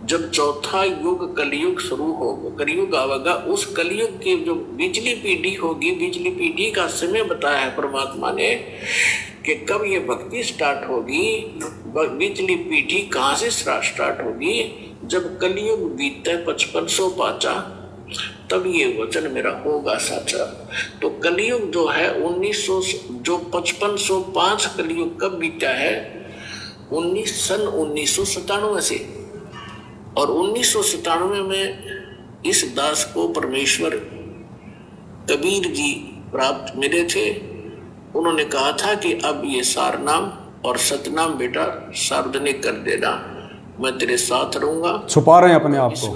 जब चौथा युग कलयुग शुरू हो, कलयुग आवेगा, उस कलयुग की जो बिजली पीढ़ी होगी, बिजली पीढ़ी का समय बताया है परमात्मा ने कि कब ये भक्ति स्टार्ट होगी, बिजली पीढ़ी कहाँ से स्टार्ट होगी। जब कलयुग बीते 5500 पाचा तब ये वचन मेरा होगा साचा। तो कलयुग जो है 1900, जो 5505 कलयुग कब बीता है, सन 1997 से। और 1997 में इस दास को परमेश्वर कबीर जी प्राप्त मिले थे। उन्होंने कहा था कि अब ये सार नाम और सतनाम बेटा सार्वजनिक कर देना, मैं तेरे साथ रहूंगा। छुपा रहे हैं अपने आप को,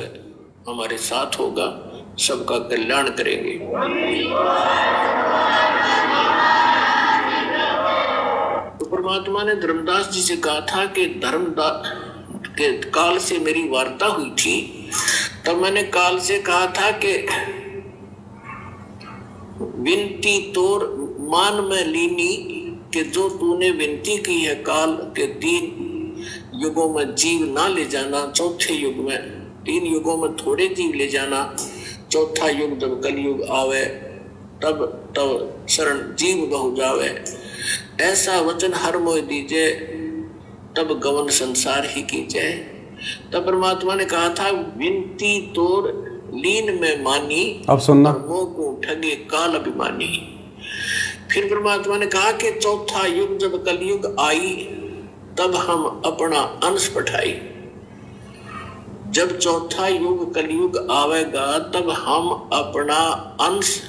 हमारे साथ होगा, सबका कल्याण करेंगे। तो परमात्मा ने धर्मदास जी से कहा था कि धर्मदास के काल से मेरी वार्ता हुई थी, तब मैंने काल से कहा था कि विनती तोर मान में लीनी, कि जो तूने विनती की है काल के 3 युगों में जीव ना ले जाना, चौथे युग में 3 युगों में थोड़े जीव ले जाना, चौथा युग जब कलयुग आवे तब शरण जीव बहु जावे, ऐसा वचन हर मोह दीजे, तब गवन संसार ही कीजे। तब परमात्मा ने कहा था विनती तोर लीन में मानी, अब सुनना, मोह को ठगे काल अभिमानी। फिर परमात्मा ने कहा कि चौथा युग जब कलयुग आई तब हम अपना अंश पठाई। जब चौथा युग कलयुग आवेगा तब हम अपना अंश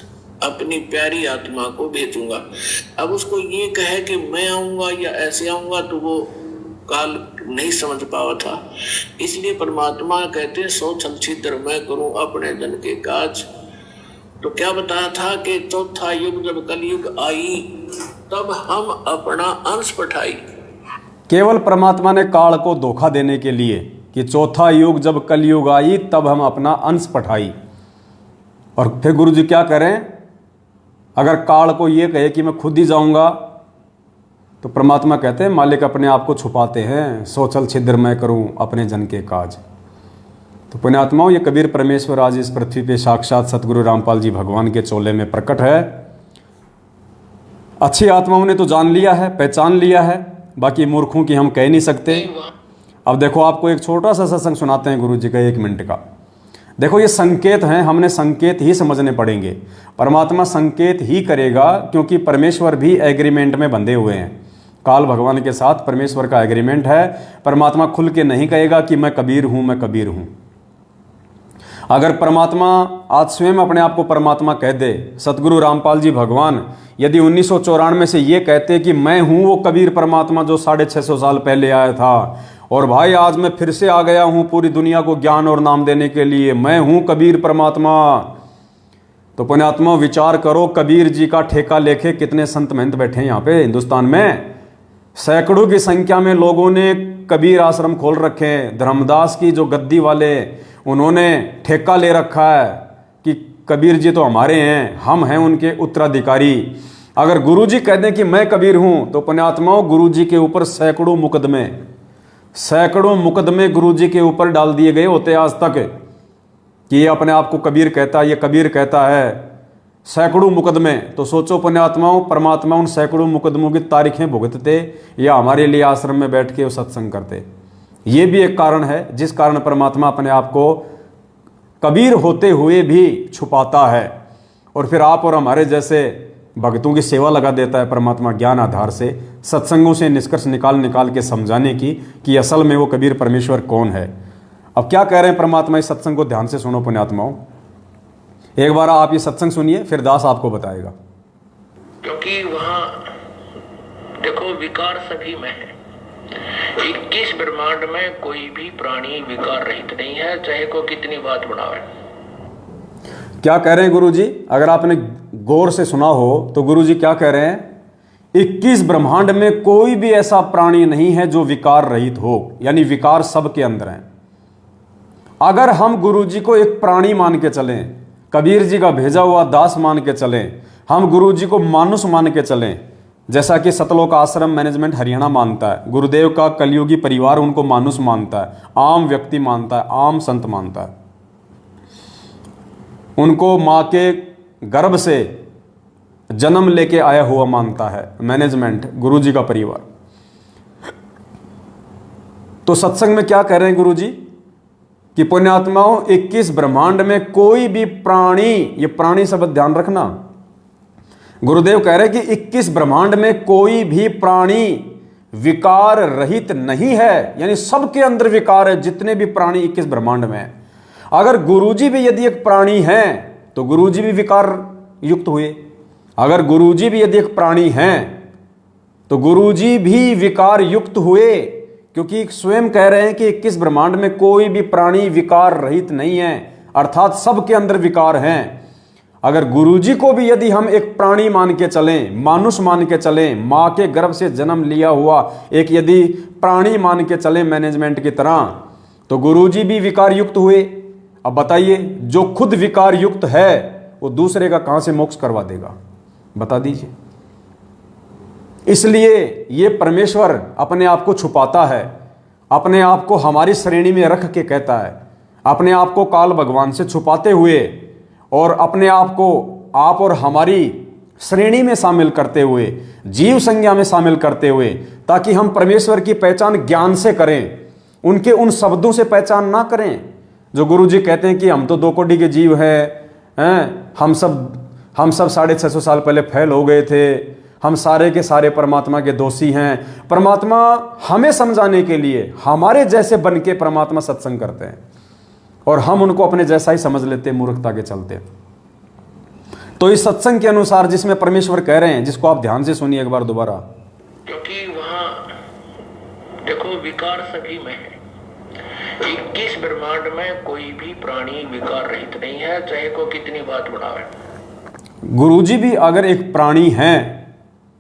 अपनी प्यारी आत्मा को भेजूंगा। अब उसको ये कहे कि मैं आऊंगा या ऐसे आऊंगा तो वो काल नहीं समझ पावा था। इसलिए परमात्मा कहते हैं सो छल छिद्र मैं करूं अपने जन के काज। तो क्या बताया था कि चौथा युग जब कलयुग आई तब हम अपना अंश पठाई। केवल परमात्मा ने काल को धोखा देने के लिए कि चौथा युग जब कलयुग आई तब हम अपना अंश पठाई। और फिर गुरु जी क्या करें, अगर काल को ये कहे कि मैं खुद ही जाऊंगा तो परमात्मा कहते हैं मालिक अपने आप को छुपाते हैं, सोचल छिद्र मैं करूं अपने जन के काज। तो पुण्यात्माओं, ये कबीर परमेश्वर आज इस पृथ्वी पे साक्षात सतगुरु रामपाल जी भगवान के चोले में प्रकट है। अच्छी आत्माओं ने तो जान लिया है, पहचान लिया है, बाकी मूर्खों की हम कह नहीं सकते। अब देखो आपको एक छोटा सा सत्संग सुनाते हैं गुरु जी का 1 मिनट का। देखो ये संकेत हैं, हमने संकेत ही समझने पड़ेंगे। परमात्मा संकेत ही करेगा क्योंकि परमेश्वर भी एग्रीमेंट में बंधे हुए हैं। काल भगवान के साथ परमेश्वर का एग्रीमेंट है। परमात्मा खुल के नहीं कहेगा कि मैं कबीर हूं, मैं कबीर हूं। अगर परमात्मा आज स्वयं अपने आप को परमात्मा कह दे, सतगुरु रामपाल जी भगवान यदि 1994 से ये कहते कि मैं हूं वो कबीर परमात्मा जो 650 साल पहले आया था, और भाई आज मैं फिर से आ गया हूं पूरी दुनिया को ज्ञान और नाम देने के लिए, मैं हूं कबीर परमात्मा, तो पुण्यात्मा विचार करो कबीर जी का ठेका लेके कितने संत महंत बैठे हैं यहाँ पे हिंदुस्तान में। सैकड़ों की संख्या में लोगों ने कबीर आश्रम खोल रखे हैं। धर्मदास की जो गद्दी वाले उन्होंने ठेका ले रखा है कि कबीर जी तो हमारे हैं, हम हैं उनके उत्तराधिकारी। अगर गुरु जी कह दें कि मैं कबीर हूं तो पुण्यात्माओं गुरु जी के ऊपर सैकड़ों मुकदमे गुरु जी के ऊपर डाल दिए गए होते आज तक कि ये अपने आप को कबीर कहता है, ये कबीर कहता है। सैकड़ों मुकदमे। तो सोचो पुण्यात्माओं, परमात्मा उन सैकड़ों मुकदमों की तारीखें भुगतते या हमारे लिए आश्रम में बैठ के सत्संग करते। ये भी एक कारण है जिस कारण परमात्मा अपने आप को कबीर होते हुए भी छुपाता है और फिर आप और हमारे जैसे भक्तों की सेवा लगा देता है परमात्मा ज्ञान आधार से, सत्संगों से निष्कर्ष निकाल के समझाने की कि असल में वो कबीर परमेश्वर कौन है। अब क्या कह रहे हैं परमात्मा, इस सत्संग को ध्यान से सुनो पुण्यात्माओं। एक बार आप ये सत्संग सुनिए, फिर दास आपको बताएगा। क्योंकि वहां देखो विकार सभी में है। 21 ब्रह्मांड में कोई भी प्राणी विकार रहित नहीं है, चाहे को कितनी बात बनावे। क्या कह रहे हैं गुरुजी? अगर आपने गौर से सुना हो तो गुरुजी क्या कह रहे हैं? 21 ब्रह्मांड में कोई भी ऐसा प्राणी नहीं है जो विकार रहित हो, यानी विकार सबके अंदर हैं। अगर हम गुरुजी को एक प्राणी मान के चलें, कबीर जी का भेजा हुआ दास मान के चलें, हम गुरुजी को मानुष मान के चलें, जैसा कि सतलोक आश्रम मैनेजमेंट हरियाणा मानता है, गुरुदेव का कलयुगी परिवार उनको मानुष मानता है, आम व्यक्ति मानता है, आम संत मानता है, उनको माँ के गर्भ से जन्म लेके आया हुआ मानता है मैनेजमेंट, गुरुजी का परिवार। तो सत्संग में क्या कह रहे हैं गुरुजी कि पुण्यात्माओं, 21 ब्रह्मांड में कोई भी प्राणी, ये प्राणी शब्द ध्यान रखना, गुरुदेव कह रहे हैं कि 21 ब्रह्मांड में कोई भी प्राणी विकार रहित नहीं है, यानी सबके अंदर विकार है, जितने भी प्राणी 21 ब्रह्मांड में है। अगर गुरुजी भी यदि एक प्राणी हैं तो गुरुजी भी विकार युक्त हुए, अगर गुरुजी भी यदि एक प्राणी हैं तो गुरुजी भी विकार युक्त हुए, क्योंकि स्वयं कह रहे हैं कि 21 ब्रह्मांड में कोई भी प्राणी विकार रहित नहीं है, अर्थात सबके अंदर विकार हैं। अगर गुरुजी को भी यदि हम एक प्राणी मान के चलें, मानुष मान के चलें, माँ के गर्भ से जन्म लिया हुआ एक यदि प्राणी मान के चलें मैनेजमेंट की तरह, तो गुरुजी भी विकार युक्त हुए। अब बताइए, जो खुद विकार युक्त है वो दूसरे का कहां से मोक्ष करवा देगा? बता दीजिए। इसलिए ये परमेश्वर अपने आप को छुपाता है, अपने आप को हमारी श्रेणी में रख के कहता है, अपने आप को काल भगवान से छुपाते हुए और अपने आप को आप और हमारी श्रेणी में शामिल करते हुए, जीव संज्ञा में शामिल करते हुए, ताकि हम परमेश्वर की पहचान ज्ञान से करें, उनके उन शब्दों से पहचान ना करें जो गुरुजी कहते हैं कि हम तो 2 कोटि के जीव हैं, हम सब 650 साल पहले फैल हो गए थे, हम सारे के सारे परमात्मा के दोषी हैं। परमात्मा हमें समझाने के लिए हमारे जैसे बन के परमात्मा सत्संग करते हैं और हम उनको अपने जैसा ही समझ लेते हैं, मूर्खता के चलते। तो इस सत्संग के अनुसार जिसमें परमेश्वर कह रहे हैं, जिसको आप ध्यान से सुनिए एक बार दोबारा, क्योंकि वहां देखो विकार सभी में है। 21 ब्रह्मांड में कोई भी प्राणी विकार रहित नहीं है, चाहे को कितनी बात बढ़ावे। गुरुजी भी अगर एक प्राणी हैं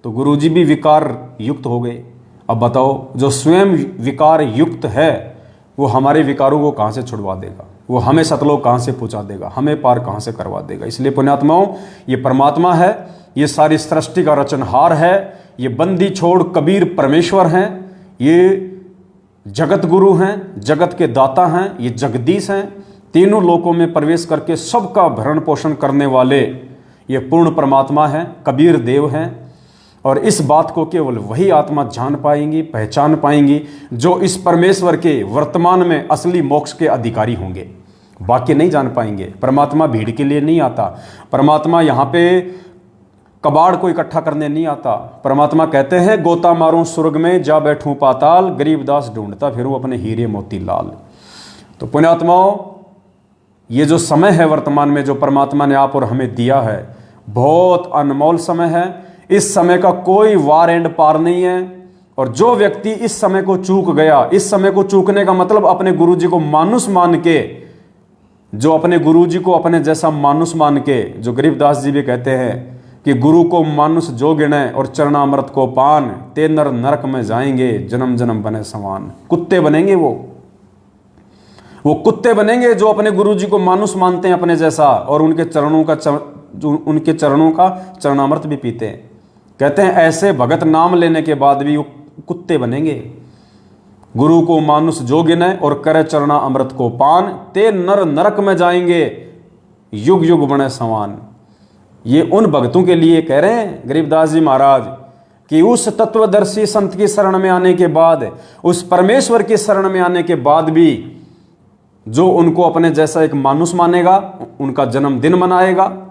तो गुरुजी भी विकार युक्त हो गए। अब बताओ, जो स्वयं विकार युक्त है वो हमारे विकारों को कहां से छुड़वा देगा? वो हमें सतलोक कहां से पहुंचा देगा? हमें पार कहां से करवा देगा? इसलिए पुण्यात्माओं, ये परमात्मा है, ये सारी सृष्टि का रचनहार है, ये बंदी छोड़ कबीर परमेश्वर हैं, ये जगत गुरु हैं, जगत के दाता हैं, ये जगदीश हैं, तीनों लोकों में प्रवेश करके सबका भरण पोषण करने वाले ये पूर्ण परमात्मा है, कबीर देव हैं। और इस बात को केवल वही आत्मा जान पाएंगी, पहचान पाएंगी जो इस परमेश्वर के वर्तमान में असली मोक्ष के अधिकारी होंगे, बाकी नहीं जान पाएंगे। परमात्मा भीड़ के लिए नहीं आता, परमात्मा यहाँ पे कबाड़ को इकट्ठा करने नहीं आता। परमात्मा कहते हैं, गोता मारूं स्वर्ग में, जा बैठूं पाताल, गरीबदास ढूंढता फिरूं अपने हीरे मोती लाल। तो पुण्यात्माओं, ये जो समय है वर्तमान में जो परमात्मा ने आप और हमें दिया है, बहुत अनमोल समय है। इस समय का कोई वार एंड पार नहीं है। और जो व्यक्ति इस समय को चूक गया, इस समय को चूकने का मतलब अपने गुरुजी को मानुष मान के, जो अपने गुरुजी को अपने जैसा मानुष मान के, जो गरीबदास जी भी कहते हैं कि गुरु को मानुष जो गिने और चरणामृत को पान, ते नर नरक में जाएंगे, जन्म जन्म बने समान। कुत्ते बनेंगे वो कुत्ते बनेंगे जो अपने गुरुजी को मानुष मानते हैं अपने जैसा, और उनके चरणों का चरणामृत भी पीते हैं। कहते हैं ऐसे भगत नाम लेने के बाद भी वो कुत्ते बनेंगे। गुरु को मानुष जो गिने और करे चरणा अमृत को पान, ते नर नरक में जाएंगे, युग युग बने समान। ये उन भक्तों के लिए कह रहे हैं गरीबदास जी महाराज कि उस तत्वदर्शी संत की शरण में आने के बाद, उस परमेश्वर की शरण में आने के बाद भी जो उनको अपने जैसा एक मानुष मानेगा, उनका जन्मदिन मनाएगा,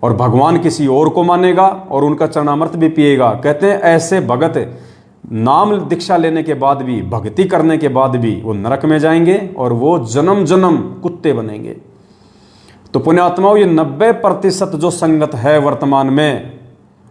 और भगवान किसी और को मानेगा और उनका चरणामृत भी पिएगा। कहते हैं ऐसे भगत नाम दीक्षा लेने के बाद भी, भक्ति करने के बाद भी वो नरक में जाएंगे और वो जन्म जन्म कुत्ते बनेंगे। तो पुण्यात्माओं, ये 90% जो संगत है वर्तमान में,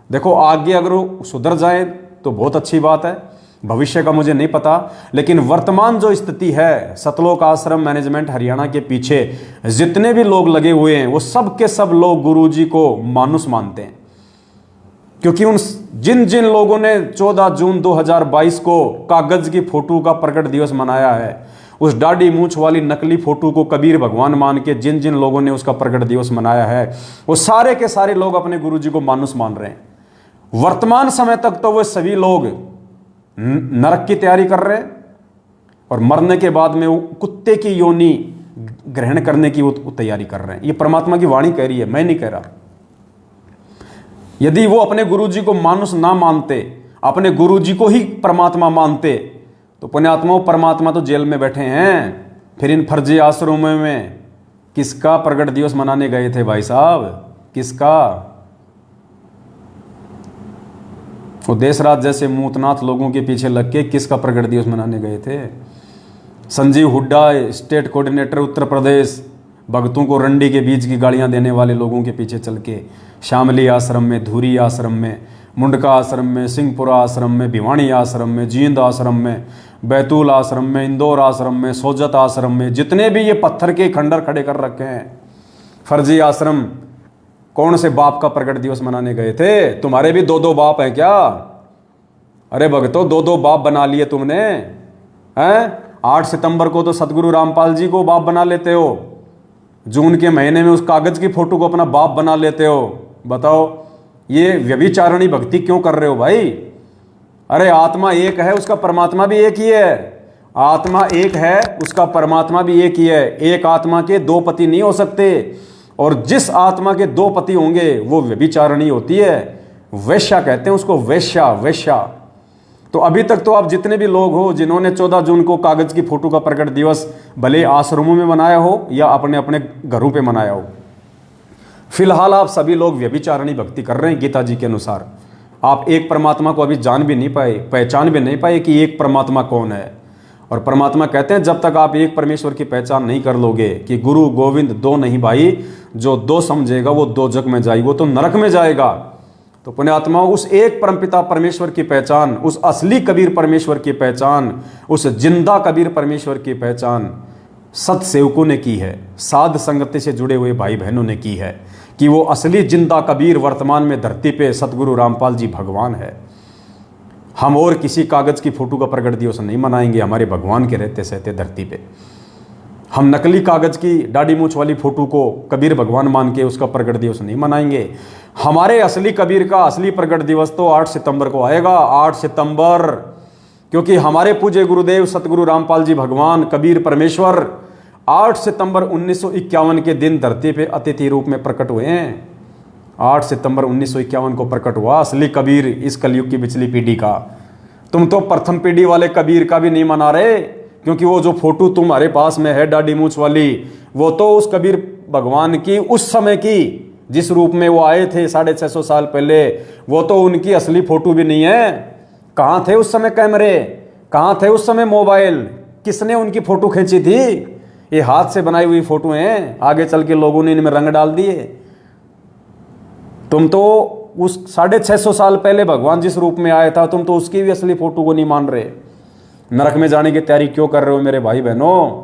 देखो आगे अगर वो सुधर जाए तो बहुत अच्छी बात है, भविष्य का मुझे नहीं पता, लेकिन वर्तमान जो स्थिति है, सतलोक आश्रम मैनेजमेंट हरियाणा के पीछे जितने भी लोग लगे हुए हैं वो सब के सब लोग गुरुजी को मानुस मानते हैं। क्योंकि उन जिन जिन लोगों ने 14 जून 2022 को कागज की फोटो का प्रकट दिवस मनाया है, उस दाढ़ी मूंछ वाली नकली फोटो को कबीर भगवान मान के जिन जिन लोगों ने उसका प्रकट दिवस मनाया है, वो सारे के सारे लोग अपने गुरुजी को मानुस मान रहे हैं। वर्तमान समय तक तो वो सभी लोग नरक की तैयारी कर रहे हैं और मरने के बाद में वो कुत्ते की योनि ग्रहण करने की वो तैयारी कर रहे हैं। ये परमात्मा की वाणी कह रही है, मैं नहीं कह रहा। यदि वो अपने गुरुजी को मानुस ना मानते, अपने गुरुजी को ही परमात्मा मानते, तो पुण्यात्माओं परमात्मा तो जेल में बैठे हैं। फिर इन फर्जी आश्रमों में किसका प्रकट दिवस मनाने गए थे भाई साहब? किसका? वो देशराज जैसे मूतनाथ लोगों के पीछे लग के किसका प्रकट दिवस मनाने गए थे? संजीव हुड्डा स्टेट कोऑर्डिनेटर उत्तर प्रदेश, भक्तों को रंडी के बीज की गालियां देने वाले लोगों के पीछे चल के शामली आश्रम में, धुरी आश्रम में, मुंडका आश्रम में, सिंहपुरा आश्रम में, भिवानी आश्रम में, जींद आश्रम में, बैतूल आश्रम में, इंदौर आश्रम में, सोजत आश्रम में, जितने भी ये पत्थर के खंडर खड़े कर रखे हैं फर्जी आश्रम, कौन से बाप का प्रकट दिवस मनाने गए थे? तुम्हारे भी 2-2 बाप हैं क्या? अरे भक्तों, 2-2 बाप बना लिए तुमने हैं? 8 सितंबर को तो सतगुरु रामपाल जी को बाप बना लेते हो, जून के महीने में उस कागज की फोटो को अपना बाप बना लेते हो। बताओ ये व्यभिचारणी भक्ति क्यों कर रहे हो भाई? अरे आत्मा एक है, उसका परमात्मा भी एक ही है। आत्मा एक है, उसका परमात्मा भी एक ही है। एक आत्मा के 2 पति नहीं हो सकते, और जिस आत्मा के 2 पति होंगे वो व्यभिचारणी होती है, वैश्या कहते हैं उसको, वैश्या, वैश्या। तो अभी तक तो आप जितने भी लोग हो जिन्होंने 14 जून को कागज की फोटो का प्रकट दिवस भले आश्रमों में मनाया हो या अपने अपने घरों पे मनाया हो, फिलहाल आप सभी लोग व्यभिचारणी भक्ति कर रहे हैं। गीता जी के अनुसार आप एक परमात्मा को अभी जान भी नहीं पाए, पहचान भी नहीं पाए कि एक परमात्मा कौन है। और परमात्मा कहते हैं जब तक आप एक परमेश्वर की पहचान नहीं कर लोगे कि गुरु गोविंद 2 नहीं भाई, जो 2 समझेगा वो 2 जग में जाएगा, वो तो नरक में जाएगा। तो पुण्यात्मा, उस एक परमपिता परमेश्वर की पहचान, उस असली कबीर परमेश्वर की पहचान, उस जिंदा कबीर परमेश्वर की पहचान सत सेवकों ने की है, साध संगति से जुड़े हुए भाई बहनों ने की है कि वो असली जिंदा कबीर वर्तमान में धरती पे सतगुरु रामपाल जी भगवान है। हम और किसी कागज की फोटो का प्रकट दिवस नहीं मनाएंगे हमारे भगवान के रहते सहते धरती पे। हम नकली कागज की दाढ़ी मूंछ वाली फोटो को कबीर भगवान मान के उसका प्रकट दिवस नहीं मनाएंगे। हमारे असली कबीर का असली प्रकट दिवस तो 8 सितंबर को आएगा, 8 सितंबर, क्योंकि हमारे पूज्य गुरुदेव सतगुरु रामपाल जी भगवान कबीर परमेश्वर 8 सितंबर 1951 के दिन धरती पे अतिथि रूप में प्रकट हुए हैं। 8 सितंबर 1951 को प्रकट हुआ असली कबीर इस कलयुग की पिछली पीढ़ी का। तुम तो प्रथम पीढ़ी वाले कबीर का भी नहीं मना रहे, क्योंकि वो जो फोटो तुम्हारे पास में है दाढ़ी मूंछ वाली, वो तो उस कबीर भगवान की उस समय की जिस रूप में वो आए थे 650 साल पहले, वो तो उनकी असली फोटो भी नहीं है। कहाँ थे उस समय कैमरे? कहाँ थे उस समय मोबाइल? किसने उनकी फोटो खींची थी? ये हाथ से बनाई हुई फोटो हैं, आगे चल के लोगों ने इनमें रंग डाल दिए। तुम तो उस 650 साल पहले भगवान जिस रूप में आया था, तुम तो उसकी भी असली फोटो को नहीं मान रहे। नरक में जाने की तैयारी क्यों कर रहे हो मेरे भाई बहनों?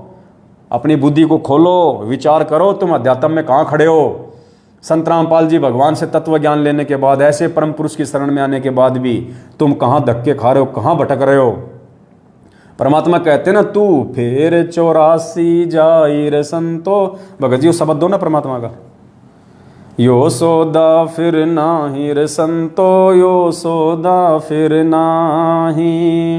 अपनी बुद्धि को खोलो, विचार करो, तुम अध्यात्म में कहाँ खड़े हो। संत रामपाल जी भगवान से तत्व ज्ञान लेने के बाद, ऐसे परम पुरुष की शरण में आने के बाद भी तुम कहाँ धक्के खा रहे हो, कहाँ भटक रहे हो? परमात्मा कहते ना, तू फिर 84 जाइर संतो। भगत जी वो शब्द दो ना परमात्मा का, यो सोदा फिर नाही रे संतो, यो सोदा फिर नाही,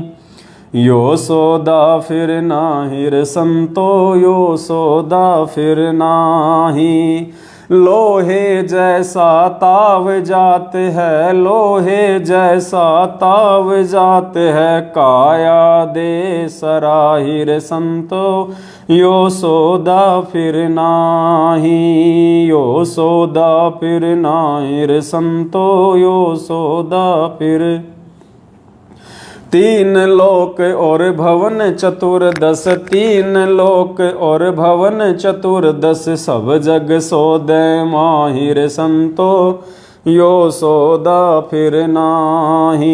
यो सोदा फिर नाही रे संतो, यो सोदा फिर नाही। लोहे जैसा ताव जात है, लोहे जैसा ताव जात है, काया दे सराहिर संतो, यो सोदा फिर नाही, यो सोदा फिर नाहिर संतो, यो सोदा फिर। 3 लोक और भवन चतुर्दश, 3 लोक और भवन चतुर्दश, सब जग सोदे माहिर संतो, यो सौदा फिर नाही,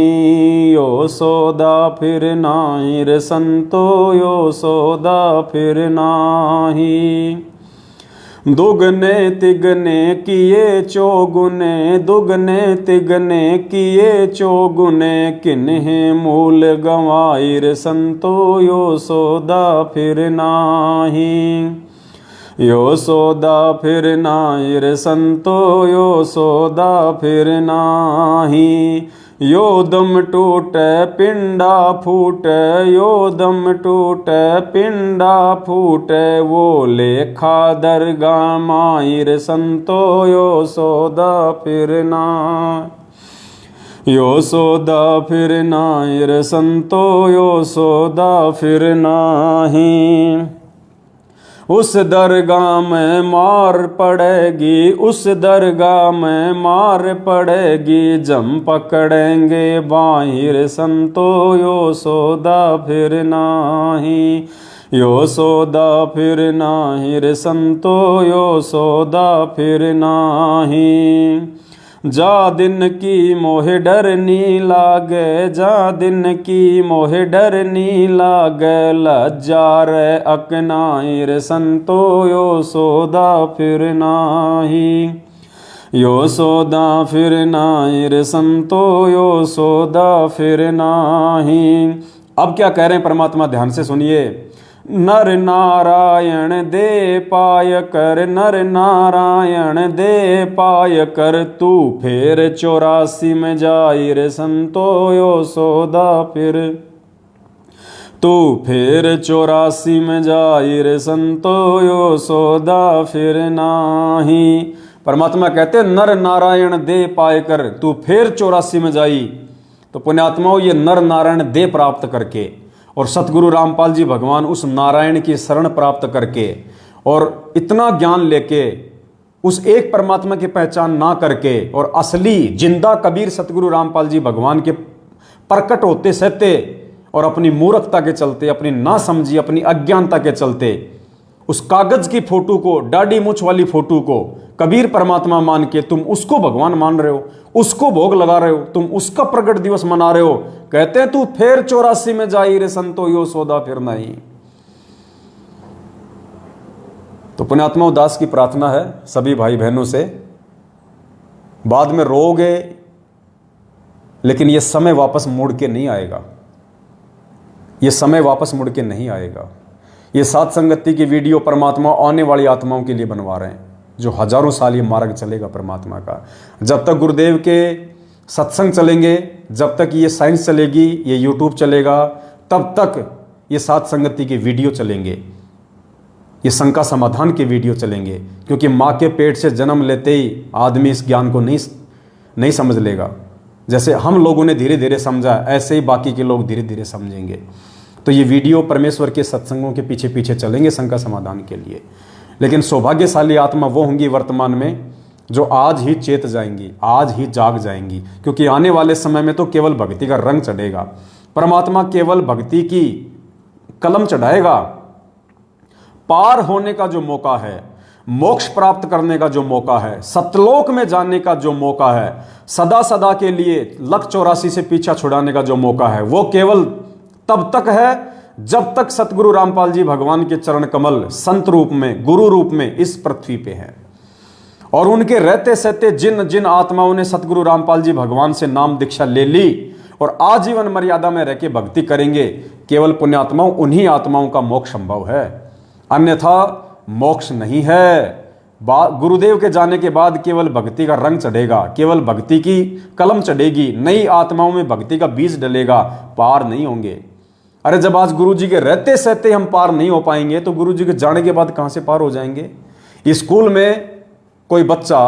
यो सौदा फिर नाही रे संतो, यो सौदा फिर नाही। दुगने तिगने किए चौगुने, दुगने तिगने किए चौगुने, किन्हे मूल गंवाई रे संतो, यो सौदा फिर नाही। यो सौदा फिर नाही रे संतो, यो सौदा फिर नाही। यो दम टूटे पिंडा फूटे, यो दम टूटे पिंडा फूटे, वो लेखा दरगाह माई रे संतो, यो सौदा फिर नाही। यो सौदा फिर नाही रे संतो, यो सौदा फिर नाही। उस दरगाह में मार पड़ेगी, उस दरगाह में मार पड़ेगी, जम पकड़ेंगे बाहिर संतो, यो सौदा फिर नाही। यो सौदा फिर नाही रे संतो, यो सौदा फिर नाही। जा दिन की मोहे डर नी लागे, जा दिन की मोहे डर नी लागे, लज्जा रे अकनाई रे संतो, यो सौदा फिर नाही। यो सौदा फिर नाही रे संतो, यो सौदा फिर नाही। अब क्या कह रहे हैं परमात्मा, ध्यान से सुनिए। नर नारायण दे पाय कर, नर नारायण दे पाय कर, तू फिर 84 में जाई रे संतो, यो सौदा फिर। तू फिर 84 में जाई रे संतो, यो सौदा फिर नाही। परमात्मा कहते नर नारायण दे पाय कर, तू फिर 84 में जाई। तो पुण्यात्माओं, ये नर नारायण दे प्राप्त करके और सतगुरु रामपाल जी भगवान उस नारायण की शरण प्राप्त करके और इतना ज्ञान लेके उस एक परमात्मा की पहचान ना करके और असली जिंदा कबीर सतगुरु रामपाल जी भगवान के प्रकट होते सहते और अपनी मूर्खता के चलते, अपनी ना समझी, अपनी अज्ञानता के चलते उस कागज की फोटो को, डाडी मूछ वाली फोटो को कबीर परमात्मा मान के तुम उसको भगवान मान रहे हो, उसको भोग लगा रहे हो, तुम उसका प्रकट दिवस मना रहे हो। कहते हैं तू फिर 84 में जाई रे संतो, यो सौदा फिर नहीं। तो पुण्यात्मा उदास की प्रार्थना है सभी भाई बहनों से, बाद में रोगे लेकिन ये समय वापस मुड़ के नहीं आएगा, ये समय वापस मुड़ के नहीं आएगा। ये सात संगति की वीडियो परमात्मा आने वाली आत्माओं के लिए बनवा रहे हैं, जो हजारों साल ये मार्ग चलेगा परमात्मा का। जब तक गुरुदेव के सत्संग चलेंगे, जब तक ये साइंस चलेगी, ये यूट्यूब चलेगा, तब तक ये सात संगति के वीडियो चलेंगे, ये शंका समाधान के वीडियो चलेंगे। क्योंकि माँ के पेट से जन्म लेते ही आदमी इस ज्ञान को नहीं समझ लेगा। जैसे हम लोगों ने धीरे धीरे समझा, ऐसे ही बाकी के लोग धीरे धीरे समझेंगे। तो ये वीडियो परमेश्वर के सत्संगों के पीछे पीछे चलेंगे शंका समाधान के लिए। लेकिन सौभाग्यशाली आत्मा वो होंगी वर्तमान में जो आज ही चेत जाएंगी, आज ही जाग जाएंगी। क्योंकि आने वाले समय में तो केवल भक्ति का रंग चढ़ेगा, परमात्मा केवल भक्ति की कलम चढ़ाएगा। पार होने का जो मौका है, मोक्ष प्राप्त करने का जो मौका है, सतलोक में जाने का जो मौका है, सदा सदा के लिए 184 से पीछा छुड़ाने का जो मौका है, वो केवल तब तक है जब तक सतगुरु रामपाल जी भगवान के चरण कमल संत रूप में, गुरु रूप में इस पृथ्वी पे हैं। और उनके रहते सहते जिन जिन आत्माओं ने सतगुरु रामपाल जी भगवान से नाम दीक्षा ले ली और आजीवन मर्यादा में रह के भक्ति करेंगे, केवल पुण्यात्माओं, उन्हीं आत्माओं का मोक्ष संभव है, अन्यथा मोक्ष नहीं है। गुरुदेव के जाने के बाद केवल भक्ति का रंग चढ़ेगा, केवल भक्ति की कलम चढ़ेगी, नई आत्माओं में भक्ति का बीज डलेगा, पार नहीं होंगे। अरे जब आज गुरु जी के रहते सहते हम पार नहीं हो पाएंगे तो गुरु जी के जाने के बाद कहां से पार हो जाएंगे। स्कूल में कोई बच्चा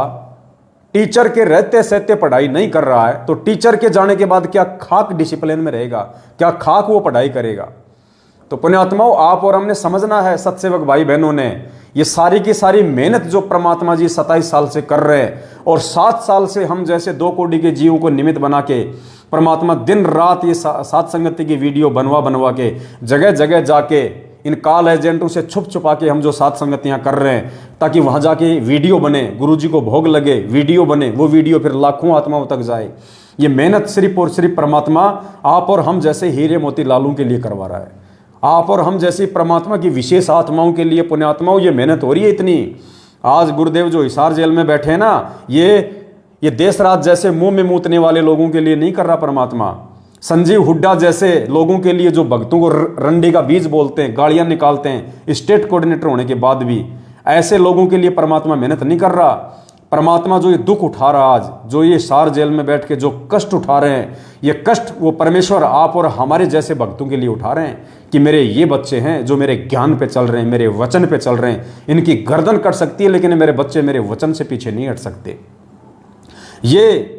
टीचर के रहते सहते पढ़ाई नहीं कर रहा है तो टीचर के जाने के बाद क्या खाक डिसिप्लिन में रहेगा, क्या खाक वो पढ़ाई करेगा। तो पुण्यात्माओं, आप और हमने समझना है, सत्सेवक भाई बहनों ने, ये सारी की सारी मेहनत जो परमात्मा जी 27 साल से कर रहे हैं और 7 साल से हम जैसे 2 कोटि के जीवों को निमित्त बना के परमात्मा दिन रात ये सात संगति की वीडियो बनवा के जगह जगह जाके इन कॉल एजेंटों से छुप छुपा के हम जो साथ संगतियां कर रहे हैं, ताकि वहां जाके वीडियो बने, गुरुजी को भोग लगे, वीडियो बने, वो वीडियो फिर लाखों आत्माओं तक जाए। ये मेहनत सिर्फ और सिर्फ परमात्मा आप और हम जैसे हीरे मोती लालों के लिए करवा रहा है। आप और हम जैसी परमात्मा की विशेष आत्माओं के लिए, पुण्यात्माओं, ये मेहनत हो रही है इतनी। आज गुरुदेव जो हिसार जेल में बैठे हैं ना, ये देश राज जैसे मुंह में मूतने वाले लोगों के लिए नहीं कर रहा परमात्मा। संजीव हुड्डा जैसे लोगों के लिए, जो भक्तों को रंडी का बीज बोलते हैं, गालियां निकालते हैं स्टेट कोऑर्डिनेटर होने के बाद भी, ऐसे लोगों के लिए परमात्मा मेहनत नहीं कर रहा। परमात्मा जो ये दुख उठा रहा, आज जो ये हिसार जेल में बैठ के जो कष्ट उठा रहे हैं, ये कष्ट वो परमेश्वर आप और हमारे जैसे भक्तों के लिए उठा रहे हैं कि मेरे ये बच्चे हैं जो मेरे ज्ञान पे चल रहे हैं, मेरे वचन पे चल रहे हैं। इनकी गर्दन कट सकती है लेकिन मेरे बच्चे मेरे वचन से पीछे नहीं हट सकते। ये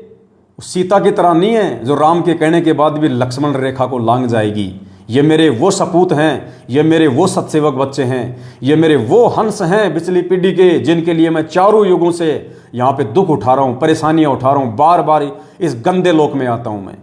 सीता की तरह नहीं है जो राम के कहने के बाद भी लक्ष्मण रेखा को लांघ जाएगी। ये मेरे वो सपूत हैं, ये मेरे वो सतसेवक बच्चे हैं, ये मेरे वो हंस हैं पिछली पीढ़ी के, जिनके लिए मैं चारों युगों से यहाँ पे दुख उठा रहा हूँ, परेशानियाँ उठा रहा हूँ, बार बार इस गंदे लोक में आता हूँ मैं।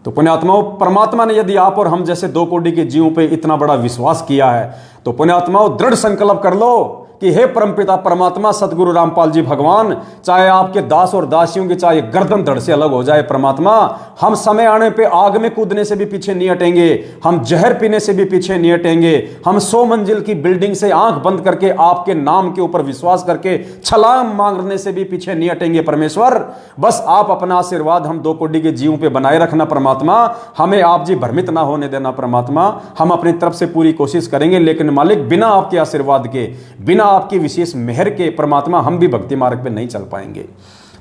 तो पुण्यात्माओं, परमात्मा ने यदि आप और हम जैसे 2 कोटि के जीवों पे इतना बड़ा विश्वास किया है, तो पुण्यात्माओं दृढ़ संकल्प कर लो कि हे परमपिता परमात्मा सतगुरु रामपाल जी भगवान, चाहे आपके दास और दासियों की चाहे गर्दन धड़ से अलग हो जाए परमात्मा, हम समय आने पे आग में कूदने से भी पीछे नहीं हटेंगे, हम जहर पीने से भी पीछे नहीं हटेंगे, हम 100 मंजिल की बिल्डिंग से आंख बंद करके आपके नाम के ऊपर विश्वास करके छलांग मारने से भी पीछे नहीं हटेंगे परमेश्वर। बस आप अपना आशीर्वाद हम 2 कोटि के जीवों पे बनाए रखना परमात्मा, हमें आप जी भ्रमित ना होने देना परमात्मा। हम अपनी तरफ से पूरी कोशिश करेंगे, लेकिन मालिक बिना आपके आशीर्वाद के, बिना आपकी विशेष मेहर के परमात्मा हम भी भक्ति मार्ग पे नहीं चल पाएंगे।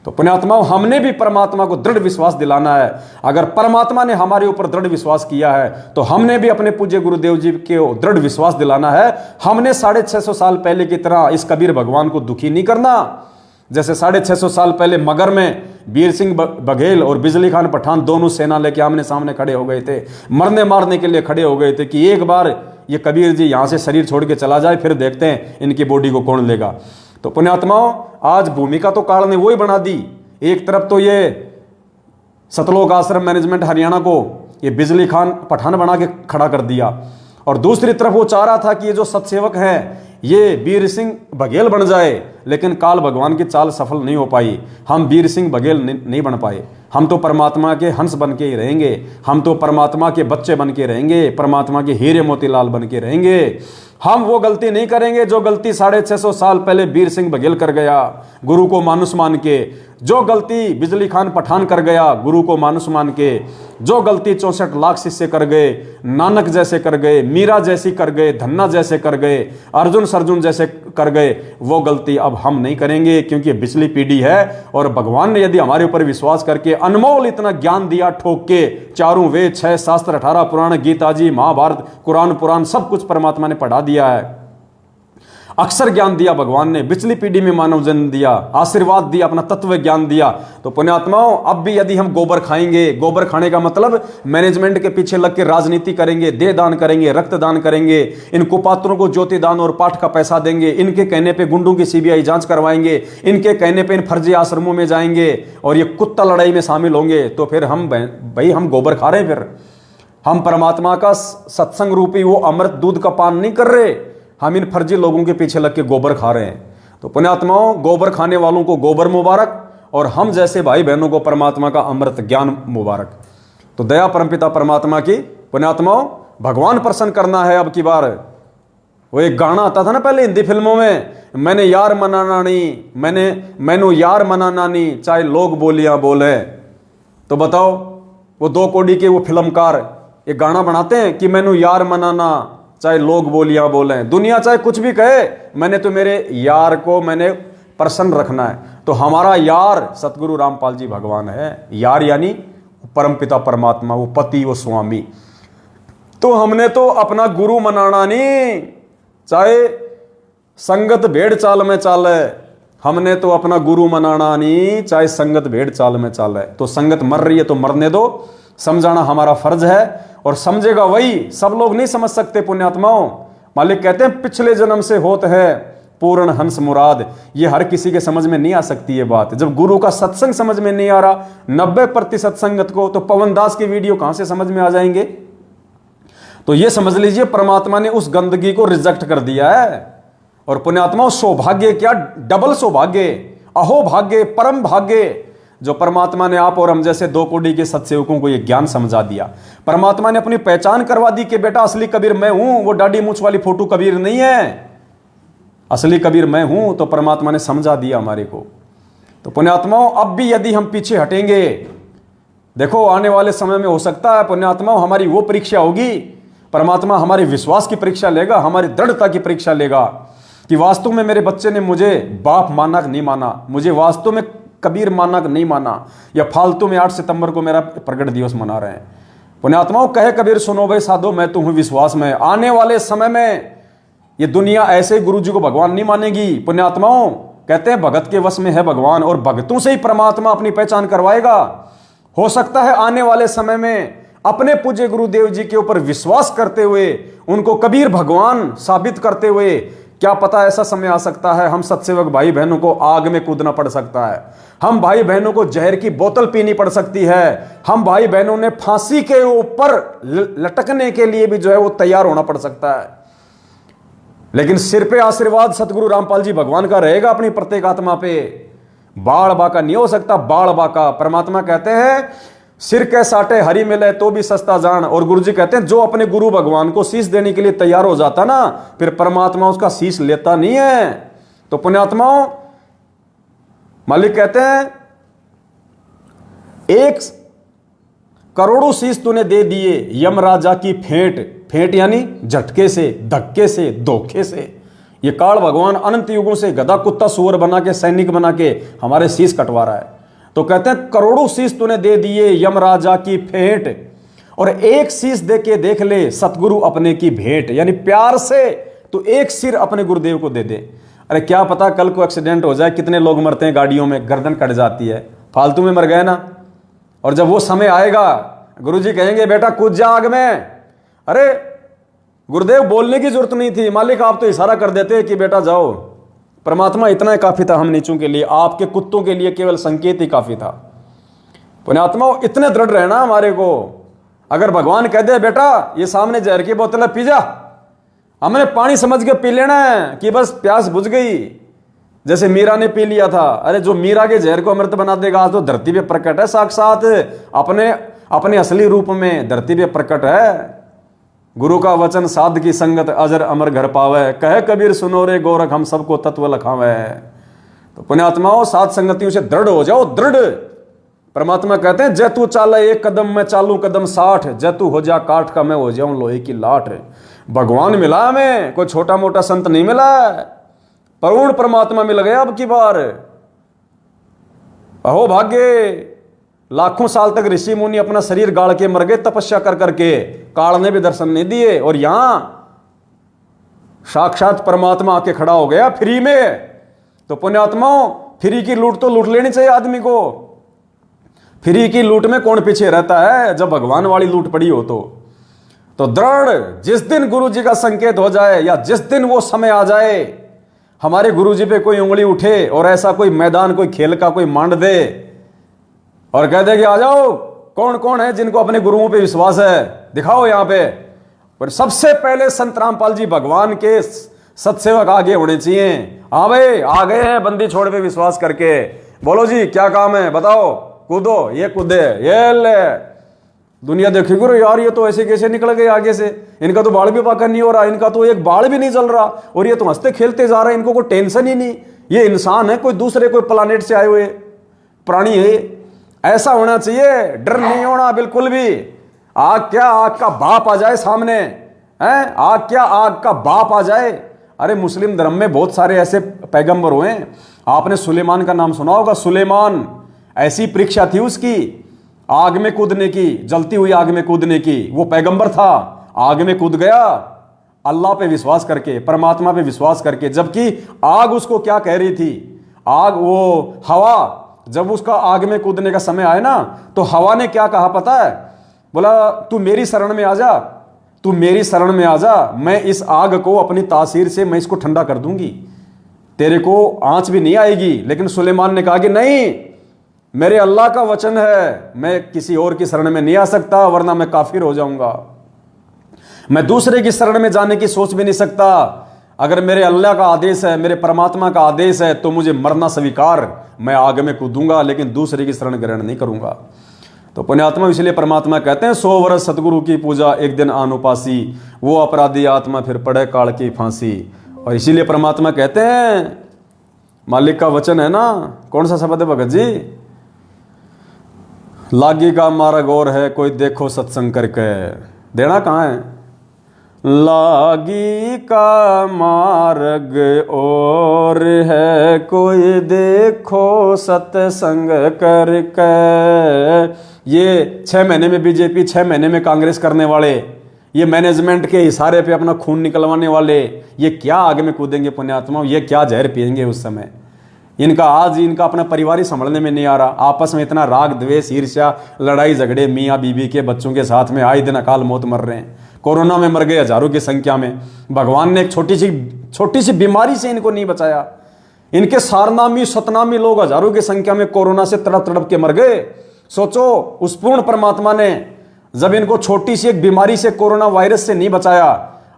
तो पुण्यात्माओं, हमने भी परमात्मा को दृढ़ विश्वास दिलाना है। अगर परमात्मा ने हमारे ऊपर दृढ़ विश्वास किया है, तो हमने भी अपने पूज्य गुरुदेव जी के दृढ़ विश्वास दिलाना है। हमने 650 साल पहले की तरह इस कबीर भगवान को दुखी नहीं करना। जैसे 650 साल पहले मगर में वीर सिंह बघेल और बिजली खान पठान दोनों सेना लेके आमने सामने खड़े हो गए थे, मरने मारने के लिए खड़े हो गए थे कि एक बार ये कबीर जी यहाँ से शरीर छोड़ के चला जाए, फिर देखते हैं इनकी बॉडी को कौन लेगा। तो पुण्यात्माओं, आज भूमिका तो काल ने वही बना दी। एक तरफ तो ये सतलोक आश्रम मैनेजमेंट हरियाणा को ये बिजली खान पठान बना के खड़ा कर दिया, और दूसरी तरफ वो चाह रहा था कि ये जो सतसेवक हैं ये वीर सिंह बघेल बन जाए, लेकिन काल भगवान की चाल सफल नहीं हो पाई। हम वीर सिंह बघेल नहीं बन पाए। हम तो परमात्मा के हंस बन के ही रहेंगे, हम तो परमात्मा के बच्चे बन के रहेंगे, परमात्मा के हीरे मोतीलाल बन के रहेंगे। हम वो गलती नहीं करेंगे जो गलती 650 साल पहले वीर सिंह बघेल कर गया गुरु को मानुष मान के, जो गलती बिजली खान पठान कर गया गुरु को मानुष मान के, जो गलती 64 लाख शिष्य कर गए, नानक जैसे कर गए, मीरा जैसी कर गए, धन्ना जैसे कर गए, अर्जुन सरजुन जैसे कर गए, वो गलती अब हम नहीं करेंगे, क्योंकि पिछली पीढ़ी है। और भगवान ने यदि हमारे ऊपर विश्वास करके अनमोल इतना ज्ञान दिया, ठोक के, चारों वेद 6 शास्त्र 18 पुराण, गीता जी, महाभारत, कुरान पुराण सब कुछ परमात्मा ने पढ़ा दिया है। अक्षर ज्ञान दिया भगवान ने, पिछली पीढ़ी में मानव जन्म दिया, आशीर्वाद दिया, अपना तत्व ज्ञान दिया। तो पुण्यात्माओं, अब भी यदि हम गोबर खाएंगे, गोबर खाने का मतलब मैनेजमेंट के पीछे लग के राजनीति करेंगे, देह दान करेंगे, रक्त दान करेंगे, इन कुपात्रों को ज्योति दान और पाठ का पैसा देंगे, इनके कहने पे गुंडों की सीबीआई जांच करवाएंगे, इनके कहने पे इन फर्जी आश्रमों में जाएंगे और ये कुत्ता लड़ाई में शामिल होंगे, तो फिर हम भाई हम गोबर खा रहे हैं। फिर हम परमात्मा का सत्संग रूपी वो अमृत दूध का पान नहीं कर रहे, हम इन फर्जी लोगों के पीछे लग के गोबर खा रहे हैं। तो पुण्यात्माओं, गोबर खाने वालों को गोबर मुबारक, और हम जैसे भाई बहनों को परमात्मा का अमृत ज्ञान मुबारक। तो दया परमपिता परमात्मा की। पुण्यात्माओं, भगवान प्रसन्न करना है अब की बार। वो एक गाना आता था ना पहले हिंदी फिल्मों में, मैंने यार मनाना नहीं, मैनू यार मनाना नहीं, चाहे लोग बोलियां बोले। तो बताओ, वो 2 कोड़ी के वो फिल्मकार एक गाना बनाते हैं कि मैनू यार मनाना चाहे लोग बोलियां बोले, दुनिया चाहे कुछ भी कहे, मैंने तो मेरे यार को मैंने प्रसन्न रखना है। तो हमारा यार सतगुरु रामपाल जी भगवान है। यार यानी परमपिता परमात्मा, वो पति, वो स्वामी। तो हमने तो अपना गुरु मनाना नहीं, चाहे संगत भेड़ चाल में चाले, हमने तो अपना गुरु मनाना नहीं, चाहे संगत भेड़ चाल में चाले। तो संगत मर रही है तो मरने दो, समझाना हमारा फर्ज है, और समझेगा वही, सब लोग नहीं समझ सकते। पुण्यात्माओं, मालिक कहते हैं पिछले जन्म से होत है पूर्ण हंस मुराद। ये हर किसी के समझ में नहीं आ सकती ये बात। जब गुरु का सत्संग समझ में नहीं आ रहा 90% संगत को, तो पवन दास की वीडियो कहां से समझ में आ जाएंगे। तो ये समझ लीजिए परमात्मा ने उस गंदगी को रिजेक्ट कर दिया है। और पुण्यात्मा सौभाग्य क्या, डबल सौभाग्य, अहो भाग्य, परम भाग्य, जो परमात्मा ने आप और हम जैसे 2 कोड़ी के सत्सेवकों को ये ज्ञान समझा दिया। परमात्मा ने अपनी पहचान करवा दी कि बेटा असली कबीर मैं हूं, वो दाढ़ी मूंछ वाली फोटो कबीर नहीं है, असली कबीर मैं हूं। तो परमात्मा ने समझा दिया हमारे को। तो पुण्यात्माओं अब भी यदि हम पीछे हटेंगे, देखो आने वाले समय में हो सकता है पुण्यात्माओं हमारी वो परीक्षा होगी, परमात्मा हमारे विश्वास की परीक्षा लेगा, हमारी दृढ़ता की परीक्षा लेगा कि वास्तव में मेरे बच्चे ने मुझे बाप माना कि नहीं माना, मुझे वास्तव में कबीर माना कि नहीं माना, या फालतू में 8 सितंबर को मेरा प्रकट दिवस मना रहे हैं। पुण्यात्माओं कहे कबीर सुनो भाई साधो मैं तो हूं विश्वास में, आने वाले समय में ये दुनिया ऐसे गुरु जी को भगवान नहीं मानेगी। पुण्यात्माओं कहते हैं भगत के वश में है भगवान, और भगतों से ही परमात्मा अपनी पहचान करवाएगा। हो सकता है आने वाले समय में अपने पूज्य गुरुदेव जी के ऊपर विश्वास करते हुए, उनको कबीर भगवान साबित करते हुए, क्या पता ऐसा समय आ सकता है हम सत्सेवक भाई बहनों को आग में कूदना पड़ सकता है, हम भाई बहनों को जहर की बोतल पीनी पड़ सकती है, हम भाई बहनों ने फांसी के ऊपर लटकने के लिए भी जो है वो तैयार होना पड़ सकता है। लेकिन सिर पे आशीर्वाद सतगुरु रामपाल जी भगवान का रहेगा अपनी प्रत्येक आत्मा पे। बाढ़ बाका नहीं हो सकता, बाढ़ बाका। परमात्मा कहते हैं सिर के साटे हरी मिले तो भी सस्ता जान, और गुरु जी कहते हैं जो अपने गुरु भगवान को शीश देने के लिए तैयार हो जाता ना, फिर परमात्मा उसका शीश लेता नहीं है। तो पुण्यात्माओं मालिक कहते हैं 1 करोड़ों शीश तूने दे दिए यमराजा की फेंट, फेंट यानी झटके से, धक्के से, धोखे से। ये काल भगवान अनंत युगों से गधा कुत्ता सुअर बना के, सैनिक बना के हमारे शीश कटवा रहा है। तो कहते हैं करोड़ों शीश तूने दे दिए यमराजा की फेंट, और 1 शीश दे के देख ले सतगुरु अपने की भेंट, यानी प्यार से तो 1 सिर अपने गुरुदेव को दे दे। अरे क्या पता कल को एक्सीडेंट हो जाए, कितने लोग मरते हैं गाड़ियों में, गर्दन कट जाती है, फालतू में मर गए ना। और जब वो समय आएगा गुरुजी कहेंगे बेटा कूद जा आग में, अरे गुरुदेव बोलने की जरूरत नहीं थी, मालिक आप तो इशारा कर देते कि बेटा जाओ। परमात्मा इतना ही काफी था हम नीचों के लिए, आपके कुत्तों के लिए केवल संकेत ही काफी था। पुण्यात्मा इतने दृढ़ रहना हमारे को, अगर भगवान कह दे बेटा ये सामने जहर की बोतल है पी जा, हमने पानी समझ के पी लेना है कि बस प्यास बुझ गई, जैसे मीरा ने पी लिया था। अरे जो मीरा के जहर को अमृत बना देगा, आज तो धरती पे प्रकट है साक्षात, अपने असली रूप में धरती पे प्रकट है। गुरु का वचन साध की संगत अजर अमर घर पावे, कहे कबीर सुनो रे गोरख हम सबको तत्व लखावे। तो पुण्यात्माओं साध संगतियों से दृढ़ हो जाओ, दृढ़। परमात्मा कहते हैं जय तू चाले 1 कदम मैं चालू कदम 60, जय तू हो जा काठ का मैं हो जाऊं लोहे की लाठ। भगवान मिला हमें, कोई छोटा मोटा संत नहीं मिला, पूर्ण परमात्मा मिल गया अब की बार। अहो भाग्य, लाखों साल तक ऋषि मुनि अपना शरीर गाड़ के मर गए तपस्या कर करके, काल ने भी दर्शन नहीं दिए, और यहां साक्षात परमात्मा आके खड़ा हो गया फ्री में। तो पुण्यात्माओं फ्री की लूट तो लूट लेनी चाहिए आदमी को। फ्री की लूट में कौन पीछे रहता है, जब भगवान वाली लूट पड़ी हो तो दृढ़। जिस दिन गुरु जी का संकेत हो जाए, या जिस दिन वो समय आ जाए हमारे गुरु जी पे कोई उंगली उठे और ऐसा कोई मैदान, कोई खेल का कोई मांड दे और कह दे कि आ जाओ, कौन कौन है जिनको अपने गुरुओं पे विश्वास है, दिखाओ यहां पे। पर सबसे पहले संत रामपाल जी भगवान के सत्सेवक आगे होने चाहिए। हाँ भाई आ गए हैं बंदी छोड़ पे विश्वास करके, बोलो जी क्या काम है बताओ, कूदो, ये कूदे, ये ले। दुनिया देखिए यार ये तो ऐसे कैसे निकल गए आगे से, इनका तो बाल भी पाका नहीं हो रहा, इनका तो एक बाल भी नहीं जल रहा, और ये तो हंसते खेलते जा रहे हैं, इनको कोई टेंशन ही नहीं, ये इंसान है कोई दूसरे कोई प्लानेट से आए हुए प्राणी है। ऐसा होना चाहिए, डर नहीं होना बिल्कुल भी। आग क्या आग का बाप आ जाए सामने है, आग क्या आग का बाप आ जाए। अरे मुस्लिम धर्म में बहुत सारे ऐसे पैगंबर हुए, आपने सुलेमान का नाम सुना होगा। सुलेमान, ऐसी परीक्षा थी उसकी आग में कूदने की, जलती हुई आग में कूदने की। वो पैगंबर था, आग में कूद गया अल्लाह पे विश्वास करके, परमात्मा पे विश्वास करके। जबकि आग उसको क्या कह रही थी, आग वो हवा, जब उसका आग में कूदने का समय आया ना तो हवा ने क्या कहा पता है, बोला तू मेरी शरण में आ जा, तू मेरी शरण में आ जा, मैं इस आग को अपनी तासीर से मैं इसको ठंडा कर दूंगी, तेरे को आंच भी नहीं आएगी। लेकिन सुलेमान ने कहा कि नहीं, मेरे अल्लाह का वचन है, मैं किसी और की शरण में नहीं आ सकता वरना मैं काफिर हो जाऊंगा। मैं दूसरे की शरण में जाने की सोच भी नहीं सकता। अगर मेरे अल्लाह का आदेश है, मेरे परमात्मा का आदेश है, तो मुझे मरना स्वीकार, मैं आगे में कूदूंगा, लेकिन दूसरे की शरण ग्रहण नहीं करूंगा। तो पुण्यात्मा, इसलिए परमात्मा कहते हैं 100 वर्ष सतगुरु की पूजा, एक दिन आन उपासी, वो अपराधी आत्मा फिर पड़े काल की फांसी। और इसीलिए परमात्मा कहते हैं, मालिक का वचन है ना, कौन सा शब्द है भगत जी? लागी का मार्ग और है, कोई देखो सत्संग करके। देना कहाँ है? लागी का मार्ग और है, कोई देखो सत्संग करके। ये 6 महीने में बीजेपी, 6 महीने में कांग्रेस करने वाले, ये मैनेजमेंट के इशारे पे अपना खून निकलवाने वाले, ये क्या आगे में कूदेंगे पुण्यात्मा? ये क्या जहर पिएंगे उस समय? इनका आज इनका अपना परिवार ही संभलने में नहीं आ रहा। आपस में इतना राग द्वेष, ईर्ष्या, लड़ाई झगड़े, मियाँ बीबी के बच्चों के साथ में आए दिन अकाल मौत मर रहे हैं। कोरोना में मर गए हजारों की संख्या में। भगवान ने एक छोटी सी बीमारी से इनको नहीं बचाया। इनके सारनामी सतनामी लोग हजारों की संख्या में कोरोना से तड़प तड़प के मर गए। सोचो, उस पूर्ण परमात्मा ने जब इनको छोटी सी एक बीमारी से, कोरोना वायरस से नहीं बचाया,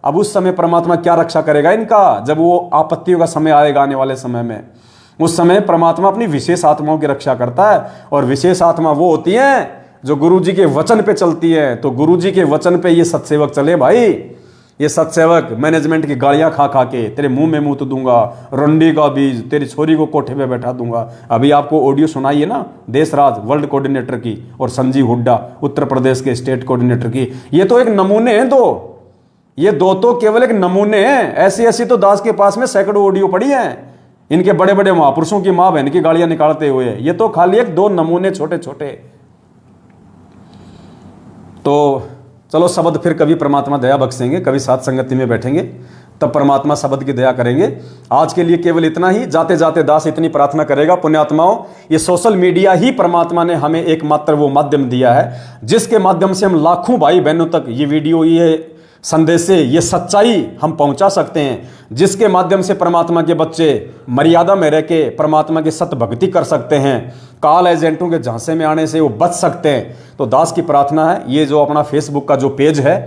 अब उस समय परमात्मा क्या रक्षा करेगा इनका? जब वो आपत्तियों का समय आएगा आने वाले समय में, उस समय परमात्मा अपनी विशेष आत्माओं की रक्षा करता है। और विशेष आत्मा वो होती है जो गुरु जी के वचन पे चलती है। तो गुरु जी के वचन पे ये सत्सेवक चले भाई। ये सत्सेवक मैनेजमेंट की गालियां खा खा के तेरे मुंह में मूत दूंगा, रंडी का बीज, तेरी छोरी को कोठे पे बैठा दूंगा। अभी आपको ऑडियो सुनाई है ना, देशराज वर्ल्ड कोऑर्डिनेटर की और संजीव हुड्डा उत्तर प्रदेश के स्टेट कोऑर्डिनेटर की। ये तो एक नमूने हैं दो, ये दो तो केवल एक नमूने हैं। ऐसी ऐसी तो दास के पास में सैकड़ों ऑडियो पड़ी हैं इनके बड़े बड़े महापुरुषों की मां बहन की गालियां निकालते हुए। ये तो खाली एक 2 नमूने छोटे छोटे। तो चलो, शब्द फिर कभी परमात्मा दया बख्शेंगे, कभी साथ संगति में बैठेंगे, तब परमात्मा शब्द की दया करेंगे। आज के लिए केवल इतना ही। जाते जाते दास इतनी प्रार्थना करेगा, पुण्यात्माओं, ये सोशल मीडिया ही परमात्मा ने हमें एकमात्र वो माध्यम दिया है जिसके माध्यम से हम लाखों भाई बहनों तक ये वीडियो, ये संदेश, ये सच्चाई हम पहुंचा सकते हैं, जिसके माध्यम से परमात्मा के बच्चे मर्यादा में रह के परमात्मा की सत भक्ति कर सकते हैं, काल एजेंटों के झांसे में आने से वो बच सकते हैं। तो दास की प्रार्थना है, ये जो अपना फेसबुक का जो पेज है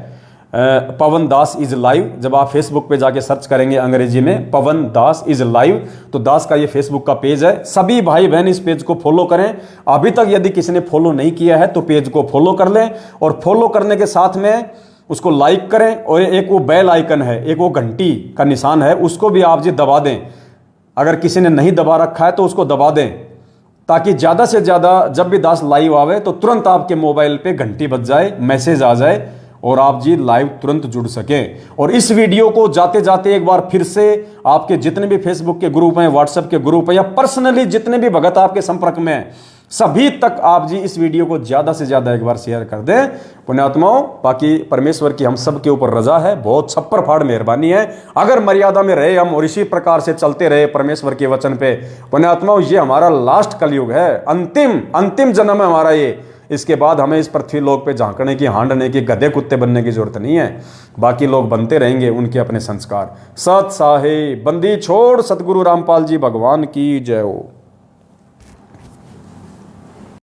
पवन दास इज लाइव, जब आप फेसबुक पे जाके सर्च करेंगे अंग्रेजी में पवन दास इज लाइव, तो दास का ये फेसबुक का पेज है। सभी भाई बहन इस पेज को फॉलो करें। अभी तक यदि किसी ने फॉलो नहीं किया है तो पेज को फॉलो कर लें, और फॉलो करने के साथ में उसको लाइक करें। और एक वो बेल आइकन है, एक वो घंटी का निशान है, उसको भी आप जी दबा दें। अगर किसी ने नहीं दबा रखा है तो उसको दबा दें, ताकि ज़्यादा से ज़्यादा जब भी दास लाइव आवे तो तुरंत आपके मोबाइल पे घंटी बज जाए, मैसेज आ जाए और आप जी लाइव तुरंत जुड़ सकें। और इस वीडियो को जाते जाते एक बार फिर से आपके जितने भी फेसबुक के ग्रुप हैं, व्हाट्सएप के ग्रुप हैं, या पर्सनली जितने भी भगत आपके संपर्क में हैं, सभी तक आप जी इस वीडियो को ज्यादा से ज्यादा एक बार शेयर कर दें पुण्यात्माओं। बाकी परमेश्वर की हम सब के ऊपर रजा है, बहुत छप्पर फाड़ मेहरबानी है। अगर मर्यादा में रहे हम और इसी प्रकार से चलते रहे परमेश्वर के वचन पे पुण्यात्माओं, ये हमारा लास्ट कलयुग है, अंतिम जन्म है हमारा ये। इसके बाद हमें इस पृथ्वी लोक पे झांकने की, हांडने की, गधे कुत्ते बनने की जरूरत नहीं है। बाकी लोग बनते रहेंगे, उनके अपने संस्कार। सत साहे बंदी छोड़, सतगुरु रामपाल जी भगवान की जय हो।